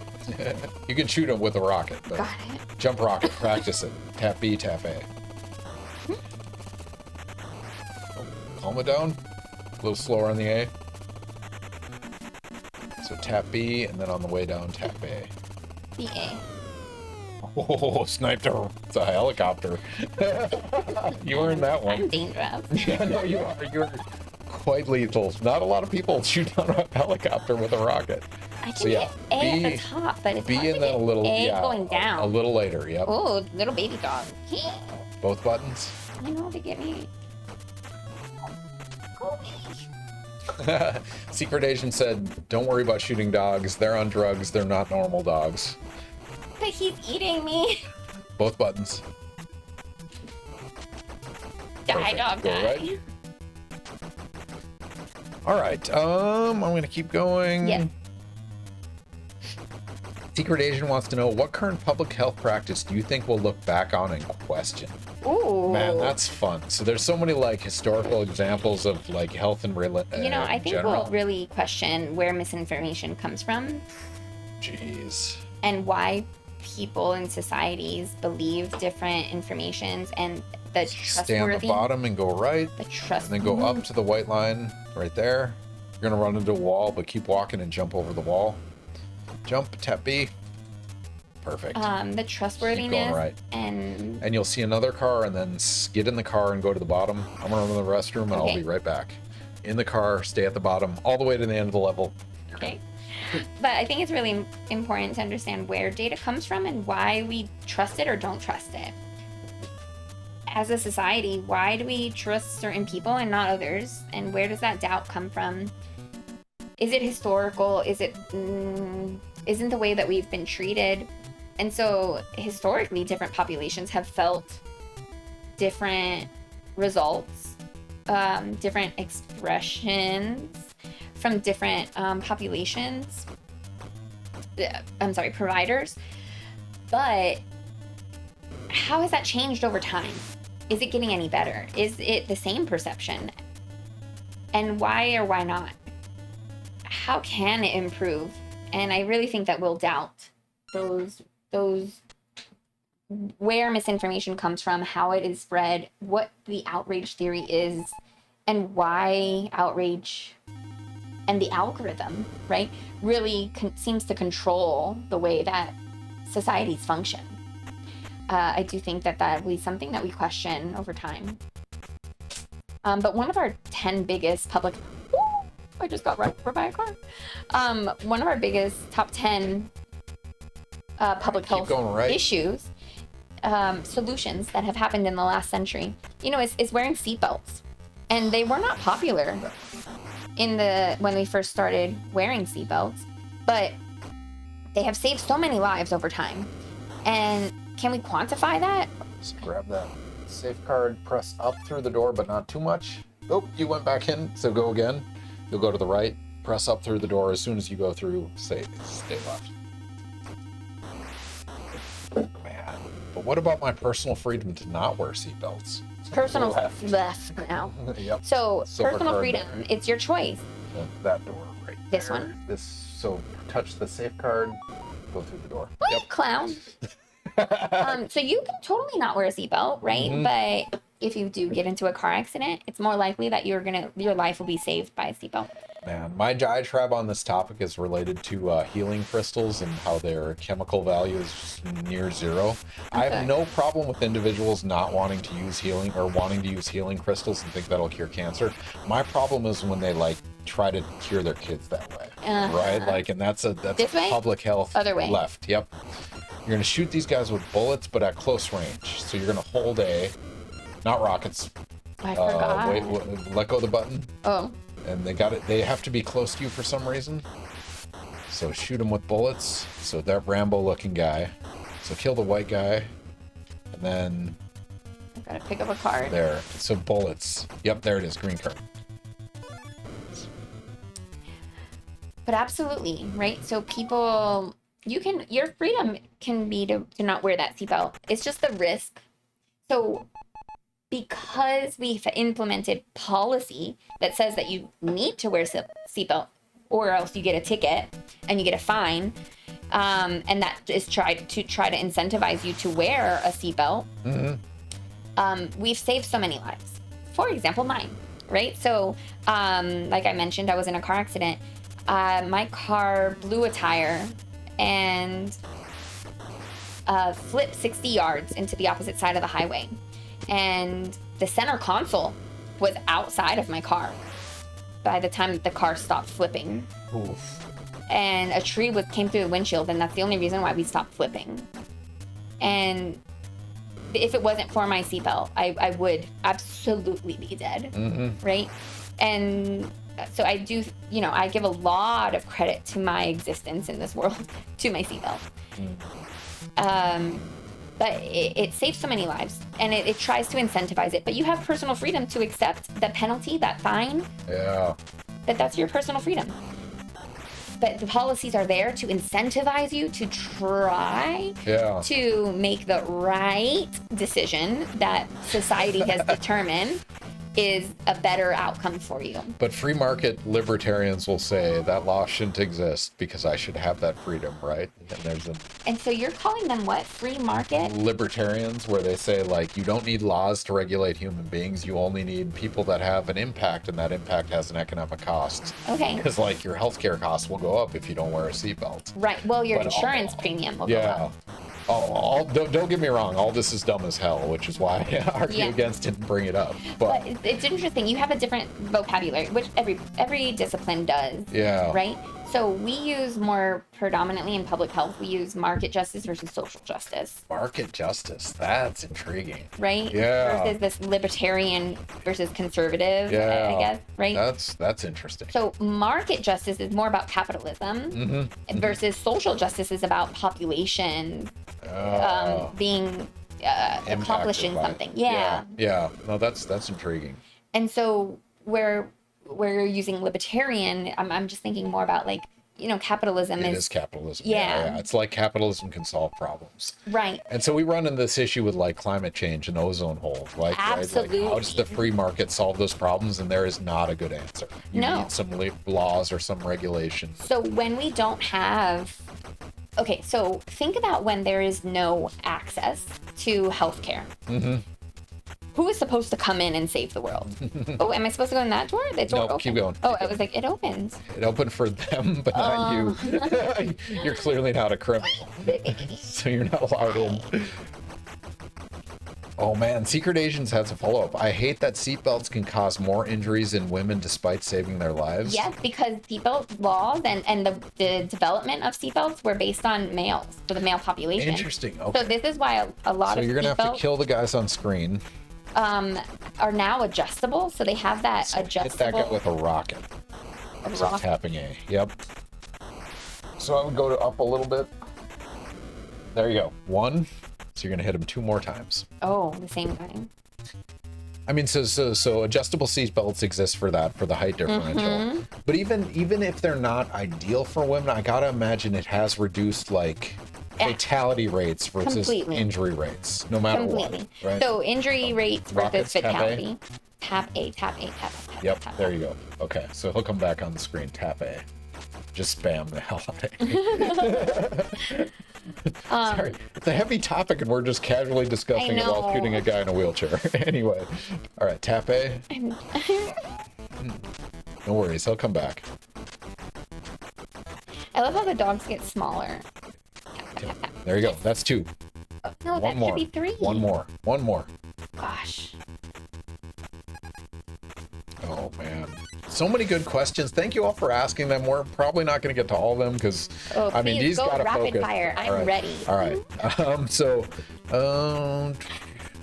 A: You can shoot them with a rocket, but
B: Got it.
A: jump rocket, practice it. Tap B, tap A. Calm it down. A little slower on the A. So tap B, and then on the way down, tap A.
B: The A.
A: Oh, sniped her. It's a helicopter. You earned that one.
B: I'm dangerous.
A: Yeah, no, you are. You're quite lethal. Not a lot of people shoot down a helicopter with a rocket.
B: I can get A at the top, but it's
A: B
B: hard to
A: and then
B: get
A: a little,
B: A going down.
A: A little later, yep.
B: Oh, little baby dog.
A: Both buttons.
B: I know, they get me.
A: Secret Agent said, don't worry about shooting dogs. They're on drugs. They're not normal dogs.
B: But he's eating me.
A: Both buttons.
B: Die,
A: Perfect.
B: dog,
A: Go
B: die.
A: right. All right. I'm going to keep going.
B: Yes.
A: Secret Agent wants to know, what current public health practice do you think we'll look back on and question?
B: Ooh.
A: Man, that's fun. So there's so many like historical examples of like health and
B: I think
A: general.
B: we'll really question where misinformation comes from.
A: Jeez.
B: And why people in societies believe different informations, and the
A: Stay on the bottom and go right.
B: The trust.
A: And then go up to the white line right there. You're gonna run into a wall, but keep walking and jump over the wall. Jump, tap B. Perfect.
B: The trustworthiness.
A: Keep going right. And you'll see another car, and then get in the car and go to the bottom. I'm gonna run to the restroom, and I'll be right back. In the car, stay at the bottom, all the way to the end of the level.
B: Okay. But I think it's really important to understand where data comes from and why we trust it or don't trust it. As a society, why do we trust certain people and not others? And where does that doubt come from? Is it historical? Is it isn't the way that we've been treated? And so historically, different populations have felt different results, different expressions from different populations. Providers. But how has that changed over time? Is it getting any better? Is it the same perception? And why or why not? How can it improve? And I really think that we'll doubt those where misinformation comes from, how it is spread, what the outrage theory is, and why outrage and the algorithm, right, really seems to control the way that societies function. I do think that will be something that we question over time. But one of our 10 biggest public... I just got run over by a car. One of our biggest top 10 public health issues solutions that have happened in the last century, is wearing seatbelts. And they were not popular when we first started wearing seatbelts, but they have saved so many lives over time. And can we quantify that?
A: Just grab that safe card, press up through the door, but not too much. Oh, you went back in, so go again. You'll go to the right, press up through the door. As soon as you go through, stay left. Man, but what about my personal freedom to not wear seatbelts?
B: Personal left now.
A: Yep.
B: So
A: Silver
B: personal
A: card
B: freedom,
A: there.
B: it's your choice.
A: That door right
B: This
A: there.
B: one?
A: So touch the safe card, go through the door.
B: What, clown? So you can totally not wear a seatbelt, right?
A: Mm-hmm.
B: But if you do get into a car accident, it's more likely that your life will be saved by a seatbelt.
A: Man, my diatribe on this topic is related to healing crystals and how their chemical value is near zero. I have no problem with individuals not wanting to use healing or wanting to use healing crystals and think that'll cure cancer. My problem is when they try to cure their kids that way, right? And that's
B: This way?
A: public health.
B: Other way.
A: Left. Yep. You're gonna shoot these guys with bullets, but at close range. So you're gonna hold not rockets.
B: I forgot.
A: Wait, let go of the button.
B: Oh.
A: And they have to be close to you for some reason. So shoot them with bullets. So that Rambo looking guy. So kill the white guy. And then
B: I've got to pick up a card.
A: there. So bullets. Yep, there it is. Green card.
B: But absolutely, right? So people, your freedom can be to not wear that seatbelt. It's just the risk. So because we've implemented policy that says that you need to wear seatbelt or else you get a ticket and you get a fine, and that is try to incentivize you to wear a seatbelt, we've saved so many lives. For example, mine, right? So like I mentioned, I was in a car accident. My car blew a tire and flipped 60 yards into the opposite side of the highway. And the center console was outside of my car by the time that the car stopped flipping.
A: Oof.
B: And a tree came through the windshield, and that's the only reason why we stopped flipping. And if it wasn't for my seatbelt, I would absolutely be dead, right? And so I do, I give a lot of credit to my existence in this world, to my seatbelt. But it saves so many lives, and it tries to incentivize it. But you have personal freedom to accept the penalty, that fine.
A: Yeah.
B: That's your personal freedom. But the policies are there to incentivize you to try to make the right decision that society has determined is a better outcome for you.
A: But free market libertarians will say that law shouldn't exist because I should have that freedom, right?
B: And so you're calling them what? Free market?
A: Libertarians, where they say you don't need laws to regulate human beings. You only need people that have an impact, and that impact has an economic cost.
B: Okay.
A: Because your healthcare costs will go up if you don't wear a seatbelt.
B: Right. Well, your insurance premium will go up.
A: Don't get me wrong. All this is dumb as hell, which is why I argue against it and bring it up.
B: But it's interesting. You have a different vocabulary, which every discipline does.
A: Yeah.
B: Right? So we use more predominantly in public health, we use market justice versus social justice.
A: Market justice. That's intriguing.
B: Right?
A: Yeah.
B: Versus this libertarian versus conservative,
A: yeah.
B: I guess, right?
A: That's interesting.
B: So market justice is more about capitalism versus social justice is about population being accomplishing something. Yeah.
A: No, that's intriguing.
B: And so where you're using libertarian, I'm just thinking more about capitalism
A: is capitalism.
B: Yeah.
A: It's like capitalism can solve problems.
B: Right.
A: And so we run into this issue with climate change and ozone hole, right?
B: Absolutely.
A: How does the free market solve those problems? And there is not a good answer. You need some laws or some regulation.
B: So when we don't have so think about when there is no access to healthcare. Who is supposed to come in and save the world? Oh, am I supposed to go in that door? The door
A: No, keep going.
B: Oh, I was like, it opens.
A: It opened for them, but not you. You're clearly not a criminal, so you're not allowed in. Oh man, Secret Asians has a follow-up. I hate that seatbelts can cause more injuries in women despite saving their lives.
B: Yes, because seatbelt laws and the development of seatbelts were based on males, for the male population.
A: Interesting. Okay.
B: So this is why a lot
A: So
B: of
A: you're gonna have to
B: seatbelts
A: kill the guys on screen.
B: are now adjustable. So they have that
A: So
B: adjustable.
A: hit that guy with a rocket.
B: a
A: So
B: rock-
A: tapping A. Yep. So I would go up a little bit. There you go. 1. So you're gonna hit him 2 more times.
B: Oh, the same guy.
A: I mean, so adjustable seat belts exist for that, for the height differential.
B: Mm-hmm.
A: But even if they're not ideal for women, I gotta imagine it has reduced like fatality rates versus
B: Completely.
A: injury rates, no matter
B: Completely.
A: what. Right?
B: So injury rates
A: rockets,
B: versus
A: tap A.
B: fatality. Tap A, tap A, tap A, tap A.
A: Yep,
B: tap A.
A: there you go. Okay, so he'll come back on the screen. Tap A. Just spam the hell out of it. Sorry, it's a heavy topic and we're just casually discussing it while
B: know.
A: shooting a guy in a wheelchair. Anyway, all right, tap A. No worries, he'll come back.
B: I love how the dogs get smaller.
A: There you go. That's 2.
B: Oh, no,
A: One
B: that
A: more.
B: should be 3.
A: One more. One more.
B: Gosh.
A: Oh man, so many good questions. Thank you all for asking them. We're probably not going to get to all of them because
B: Oh,
A: I mean
B: please
A: these
B: go
A: gotta
B: rapid
A: focus.
B: fire. I'm
A: All right.
B: ready.
A: All right.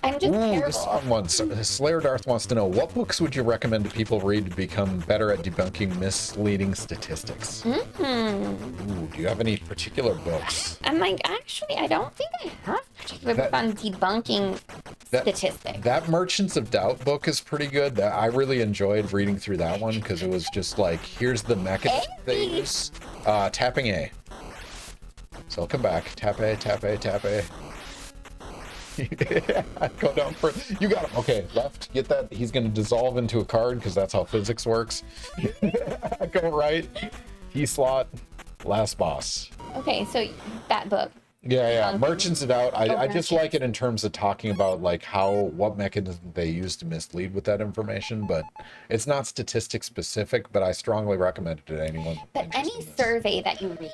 B: I'm just
A: Ooh,
B: terrible.
A: this fun one. So, Slayer Darth wants to know, what books would you recommend to people read to become better at debunking misleading statistics? Ooh, do you have any particular books?
B: I'm like, actually, I don't think I have particular book on debunking statistics.
A: That Merchants of Doubt book is pretty good. That I really enjoyed reading through that one because it was just like, here's the mechanism they use. Tapping A. So I'll come back. Tap A, tap A, tap A. Go down for you got him. Okay, left. Get that. He's going to dissolve into a card because that's how physics works. Go right. Key slot. Last boss.
B: Okay, so that book.
A: Yeah. Merchants of Doubt. I just
B: Merchants.
A: like it in terms of talking about like what mechanism they use to mislead with that information, but it's not statistic specific, but I strongly recommend it to anyone.
B: But
A: interested
B: any
A: in this.
B: survey that you read,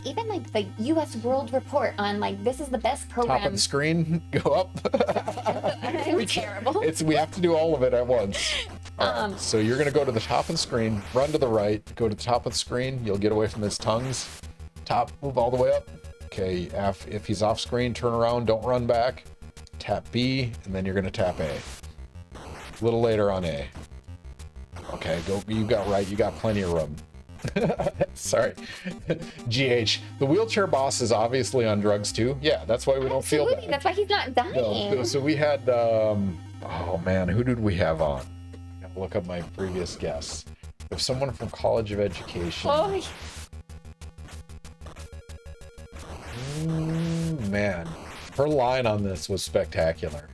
B: even like the U.S. World Report on like this is the best
A: Top of
B: program.
A: the screen, go up.
B: I'm terrible.
A: We have to do all of it at once. All right, so you're gonna go to the top of the screen, run to the right, go to the top of the screen. You'll get away from his tongues. Top, move all the way up. Okay, if he's off screen, turn around, don't run back. Tap B, and then you're gonna tap A. A little later on A. Okay, go. You got right. You got plenty of room. Sorry. GH. The wheelchair boss is obviously on drugs too. Yeah, that's why we don't feel
B: Absolutely,
A: bad.
B: that's why he's not dying.
A: No, so we had, oh man, who did we have on? I gotta look up my previous guests. If someone from College of Education.
B: Oh,
A: Man, her line on this was spectacular.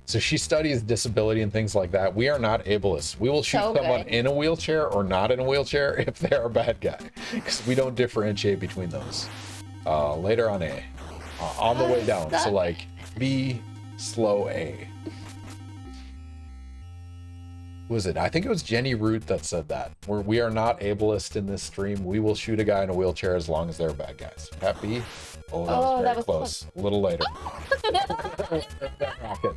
A: So she studies disability and things like that. We are not ableists. We will shoot
B: So
A: someone
B: good.
A: in a wheelchair or not in a wheelchair if they're a bad guy, because we don't differentiate between those. Later on A, on the way down. So like B, slow A. Who was it? I think it was Jenny Root that said that. We are not ableist in this stream. We will shoot a guy in a wheelchair as long as they're bad guys. Tap B. Oh, that was very
B: that was
A: close. A little later. Rocket.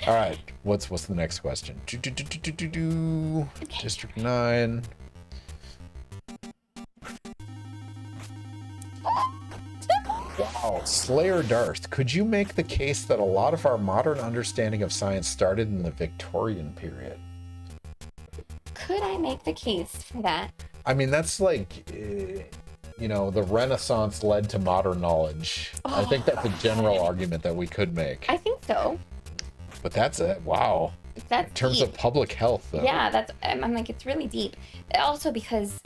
A: All right. What's the next question? District 9. Wow, Slayer Darth. Could you make the case that a lot of our modern understanding of science started in the Victorian period?
B: could I make the case for that?
A: I mean, that's like, the Renaissance led to modern knowledge. I think that's a general argument that we could make.
B: I think so.
A: But that's it. Wow.
B: That's
A: In terms
B: deep.
A: of public health, though.
B: Yeah, I'm like, it's really deep. Also because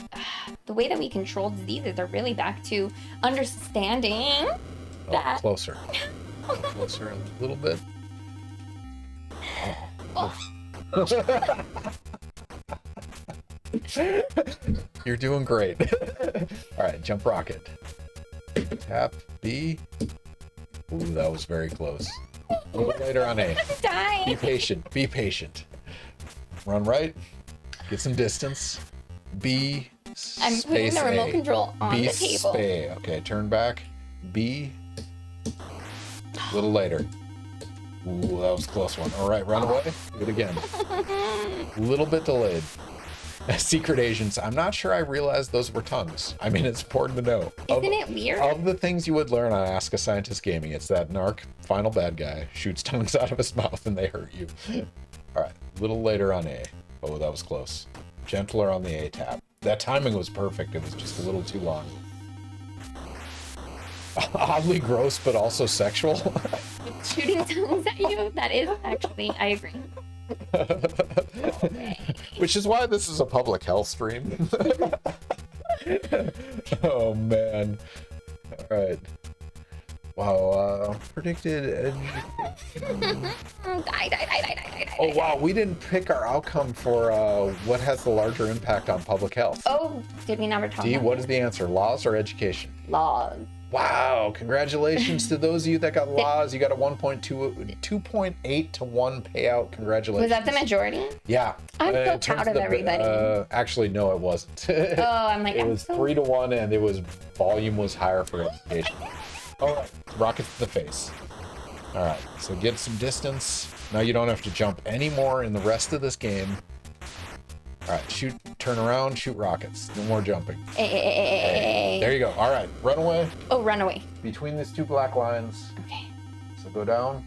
B: the way that we control diseases are really back to understanding that.
A: Closer. Closer a little bit. You're doing great. All right, jump rocket. Tap B. Ooh, that was very close. A little later on A.
B: Die.
A: Be patient. Be patient. Run right. Get some distance. B.
B: I'm putting
A: Space
B: the remote
A: A.
B: control on
A: B
B: the table.
A: Space. Okay, turn back. B. A little later. Ooh, that was a close one. All right, run away. Do it again. A little bit delayed. Secret agents. I'm not sure I realized those were tongues. I mean, it's important to know.
B: Isn't it weird?
A: Of the things you would learn on Ask a Scientist Gaming, it's that NARC, final bad guy, shoots tongues out of his mouth and they hurt you. All right, a little later on A. Oh, that was close. Gentler on the A tap. That timing was perfect. It was just a little too long. Oddly gross, but also sexual.
B: Shooting tongues at you? That is actually, I agree.
A: Which is why this is a public health stream. Oh man. All right. Wow. Predicted education.
B: Die.
A: Oh wow, we didn't pick our outcome for what has the larger impact on public health.
B: Oh, did we never talk
A: D,
B: about
A: what is the answer? Laws or education?
B: laws?
A: Wow, congratulations to those of you that got laws. You got a 2.8 to 1 payout. Congratulations.
B: Was that the majority?
A: Yeah.
B: I'm so
A: in terms
B: proud of
A: the,
B: everybody.
A: Actually, no, it wasn't.
B: Oh, I'm like,
A: It
B: I'm
A: was
B: so
A: 3 to 1, and it was volume was higher for education. All right, rockets to the face. All right, so get some distance. Now you don't have to jump anymore in the rest of this game. All right, shoot, turn around, shoot rockets. No more jumping.
B: Hey.
A: There you go. All right, run away.
B: Oh, run away.
A: Between these two black lines.
B: Okay.
A: So go down.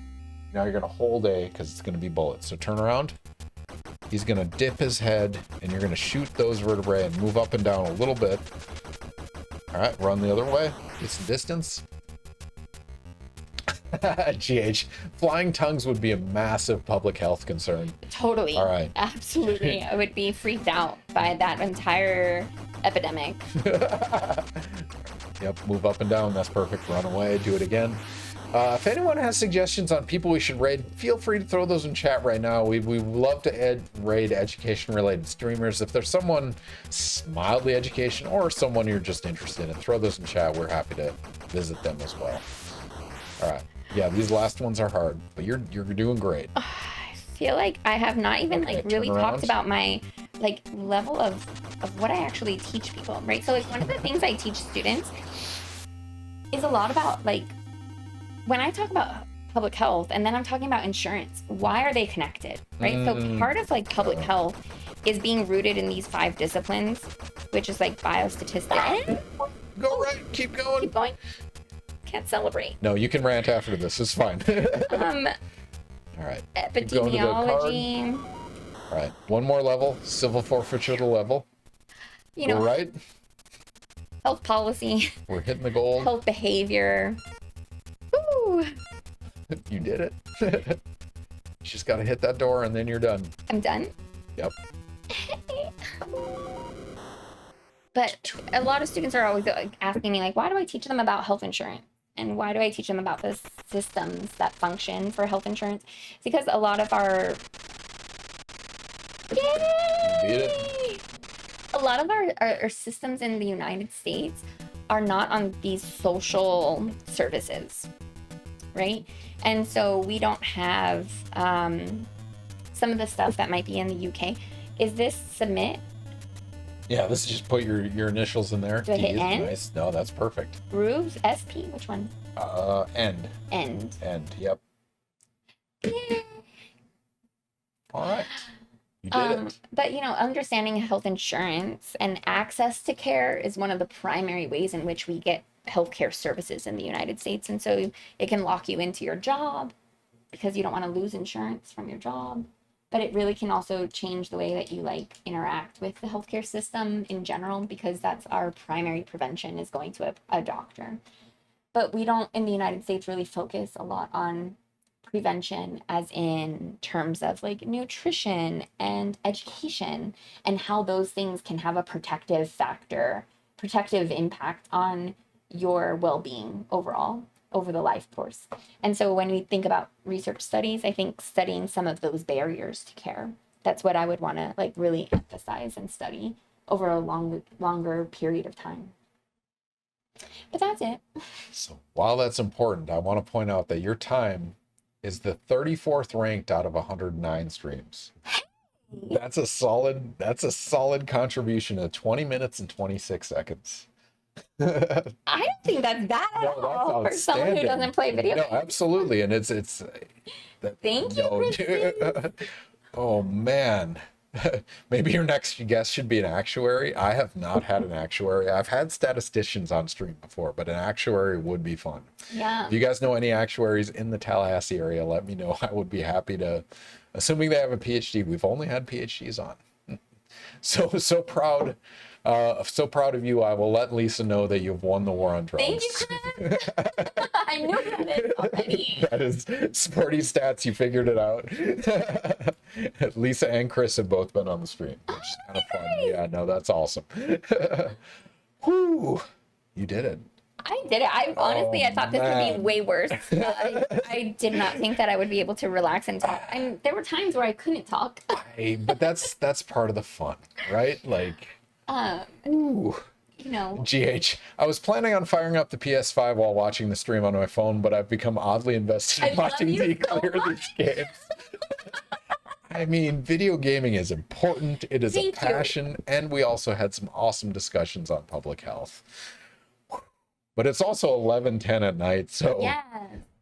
A: Now you're gonna hold A because it's gonna be bullets. So turn around. He's gonna dip his head, and you're gonna shoot those vertebrae and move up and down a little bit. All right, run the other way. Get some distance. GH. Flying tongues would be a massive public health concern.
B: Totally.
A: All right.
B: Absolutely. I would be freaked out by that entire epidemic.
A: Yep, move up and down. That's perfect. Run away. Do it again. If anyone has suggestions on people we should raid, feel free to throw those in chat right now. We love to raid education-related streamers. If there's someone mildly education or someone you're just interested in, throw those in chat. We're happy to visit them as well. All right. Yeah, these last ones are hard, but you're doing great.
B: I feel like I have not even really talked about my level of what I actually teach people, right? So one of the things I teach students is a lot about when I talk about public health and then I'm talking about insurance, why are they connected, right? So part of public health is being rooted in these 5 disciplines, which is biostatistics.
A: Go right, keep going.
B: Keep going. Can't celebrate.
A: No, you can rant after this. It's fine. All right.
B: Epidemiology.
A: All right. One more level. Civil forfeiture level.
B: We're
A: right.
B: Health policy.
A: We're hitting the goal.
B: Health behavior. Woo!
A: You did it. You just got to hit that door and then you're done.
B: I'm done?
A: Yep.
B: But a lot of students are always asking me, why do I teach them about health insurance? And why do I teach them about the systems that function for health insurance? It's because a lot of our... Yay! A lot of our systems in the United States are not on these social services, right? And so we don't have some of the stuff that might be in the UK. Is this submit?
A: Yeah, this is just put your initials in there.
B: Do I hit N?
A: Nice. No, that's perfect.
B: Grooves, SP, which one?
A: End.
B: End.
A: End, yep.
B: Yeah.
A: All right. You did it.
B: But, understanding health insurance and access to care is one of the primary ways in which we get healthcare services in the United States. And so it can lock you into your job because you don't want to lose insurance from your job. But it really can also change the way that you interact with the healthcare system in general, because that's our primary prevention is going to a doctor. But we don't in the United States really focus a lot on prevention as in terms of nutrition and education and how those things can have a protective impact on your well-being overall over the life course. And so when we think about research studies, I think studying some of those barriers to care, that's what I would want to really emphasize and study over a longer period of time. But that's it.
A: So while that's important, I want to point out that your time is the 34th ranked out of 109 streams. That's a solid contribution of 20 minutes and 26 seconds.
B: I don't think that's bad at
A: No, that's
B: all for someone who
A: outstanding.
B: doesn't play video
A: No,
B: games.
A: absolutely. And it's
B: Thank you,
A: no.
B: Christine.
A: Oh man. Maybe your next guest should be an actuary. I have not had an actuary. I've had statisticians on stream before, but an actuary would be fun.
B: Yeah.
A: If you guys know any actuaries in the Tallahassee area, let me know. I would be happy to, assuming they have a PhD. We've only had PhDs on. So proud. So proud of you. I will let Lisa know that you've won the war on drugs.
B: Thank you, Chris. I knew that already.
A: That is sporty stats. You figured it out. Lisa and Chris have both been on the stream, which is kind of fun. Yeah, no, that's awesome. Whoo, you did it.
B: I did it. I honestly, I thought this would be way worse. I did not think that I would be able to relax and talk. There were times where I couldn't talk.
A: But that's part of the fun, right? Like, ooh.
B: You know,
A: GH, I was planning on firing up the PS5 while watching the stream on my phone, but I've become oddly invested in watching Dee clear these games. I mean, video gaming is important. It is a passion, and we also had some awesome discussions on public health. But it's also 11:10 at night, so
B: yes.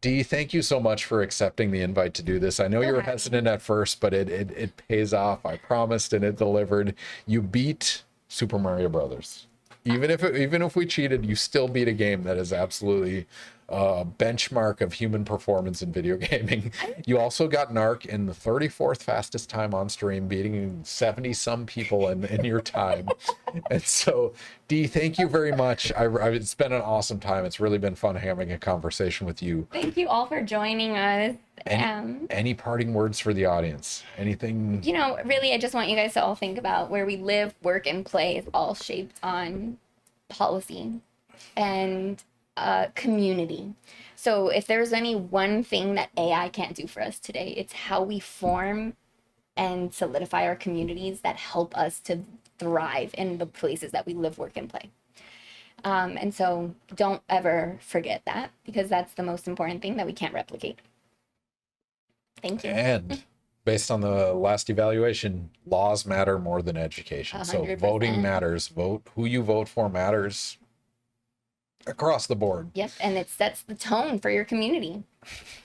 A: Dee, thank you so much for accepting the invite to do this. I know you were hesitant at first, but it pays off. I promised, and it delivered. You beat Super Mario Brothers. Even if we cheated, you still beat a game that is absolutely a benchmark of human performance in video gaming. You also got NARC in the 34th fastest time on stream, beating 70 some people in your time. And so, Dee, thank you very much. It's been an awesome time. It's really been fun having a conversation with you.
B: Thank you all for joining us.
A: Any parting words for the audience? Anything?
B: You know, really, I just want you guys to all think about where we live, work, and play is all shaped on policy and community. So if there's any one thing that AI can't do for us today, it's how we form and solidify our communities that help us to thrive in the places that we live, work, and play. And so don't ever forget that, because that's the most important thing that we can't replicate. Thank you.
A: And based on the last evaluation, laws matter more than education.
B: 100%.
A: So voting matters. Vote. Who you vote for matters across the board.
B: Yep, and it sets the tone for your community.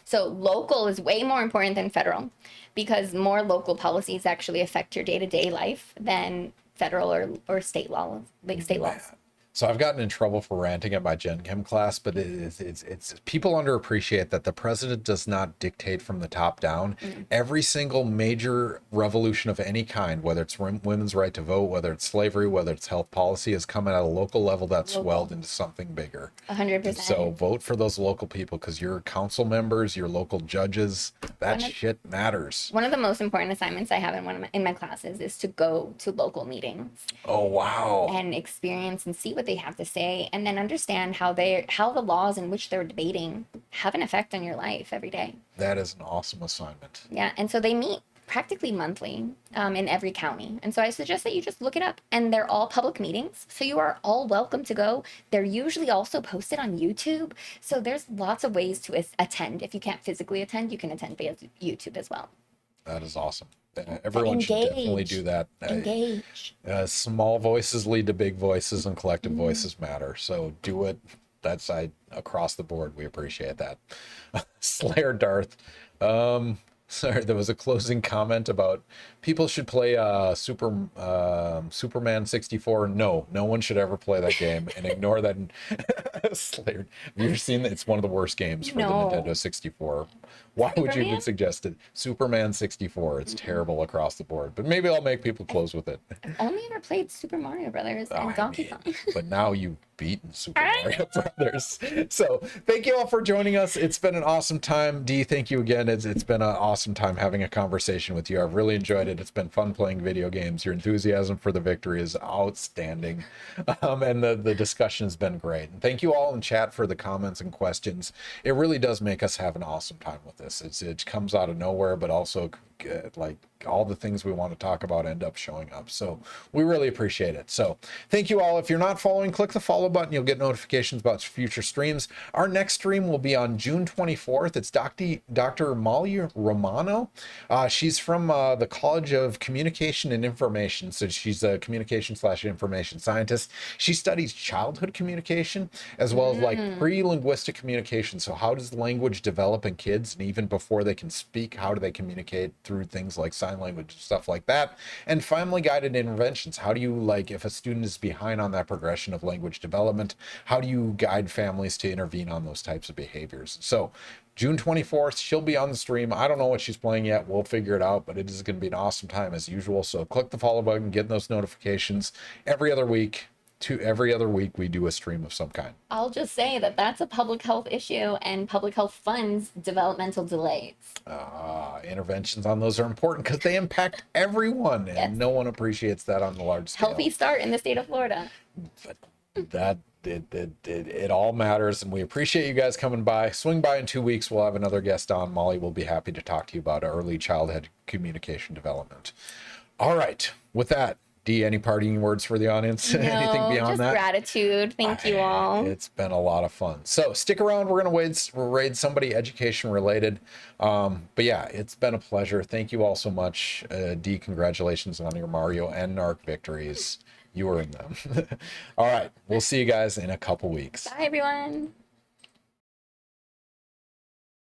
B: So local is way more important than federal, because more local policies actually affect your day-to-day life than federal or state laws, like state laws.
A: So I've gotten in trouble for ranting at my Gen Chem class, but it's people underappreciate that the president does not dictate from the top down. Mm-hmm. Every single major revolution of any kind, whether it's women's right to vote, whether it's slavery, whether it's health policy, is coming at a local level that's swelled into something bigger.
B: 100%.
A: So vote for those local people, because your council members, your local judges, that shit matters.
B: One of the most important assignments I have in my classes is to go to local meetings.
A: Oh, wow.
B: And experience and see what they have to say, and then understand how the laws in which they're debating have an effect on your life every day.
A: That is an awesome assignment.
B: Yeah, and so they meet practically monthly in every county. And so I suggest that you just look it up, and they're all public meetings. So you are all welcome to go. They're usually also posted on YouTube. So there's lots of ways to attend. If you can't physically attend, you can attend via YouTube as well.
A: That is awesome. Everyone should definitely do that.
B: Engage.
A: Small voices lead to big voices, and collective voices matter. So do it. That's across the board. We appreciate that. Slayer Darth. Sorry, there was a closing comment about people should play Superman 64. No one should ever play that game, and ignore that. Slayer. Have you ever seen that? It's one of the worst games for the Nintendo 64. Why would you even suggest it? Superman 64. It's terrible across the board, but maybe I'll make people close with it.
B: I've only ever played Super Mario Brothers and Donkey Kong.
A: But now you've beaten Super Mario Brothers. So thank you all for joining us. It's been an awesome time. Dee, thank you again. It's been an awesome time having a conversation with you. I've really enjoyed it. It's been fun playing video games. Your enthusiasm for the victory is outstanding. And the discussion has been great. And thank you all in chat for the comments and questions. It really does make us have an awesome time with this. It comes out of nowhere, but also like all the things we want to talk about end up showing up. So we really appreciate it. So thank you all. If you're not following, click the follow button. You'll get notifications about future streams. Our next stream will be on June 24th. It's Dr. Molly Romano. She's from the College of Communication and Information. So she's a communication/information scientist. She studies childhood communication as well as like pre-linguistic communication. So how does language develop in kids, and even before they can speak, how do they communicate through things like sign language, stuff like that? And family guided interventions. How do you, like, if a student is behind on that progression of language development, how do you guide families to intervene on those types of behaviors? So June 24th, she'll be on the stream. I don't know what she's playing yet. We'll figure it out, but it is going to be an awesome time as usual. So click the follow button, get those notifications every other week. Every other week we do a stream of some kind.
B: I'll just say that that's a public health issue, and public health funds developmental delays.
A: Interventions on those are important because they impact everyone, and
B: Yes.
A: no one appreciates that on the large scale.
B: Healthy start in the state of Florida.
A: But it all matters, and we appreciate you guys coming by. Swing by in 2 weeks. We'll have another guest on. Molly will be happy to talk to you about early childhood communication development. All right, with that, Dee, any parting words for the audience?
B: No,
A: Anything beyond
B: just
A: that?
B: gratitude. Thank you all.
A: It's been a lot of fun. So stick around. We're going to raid somebody education related. But yeah, it's been a pleasure. Thank you all so much. Dee, congratulations on your Mario and NARC victories. You were in them. All right. We'll see you guys in a couple weeks.
B: Bye, everyone.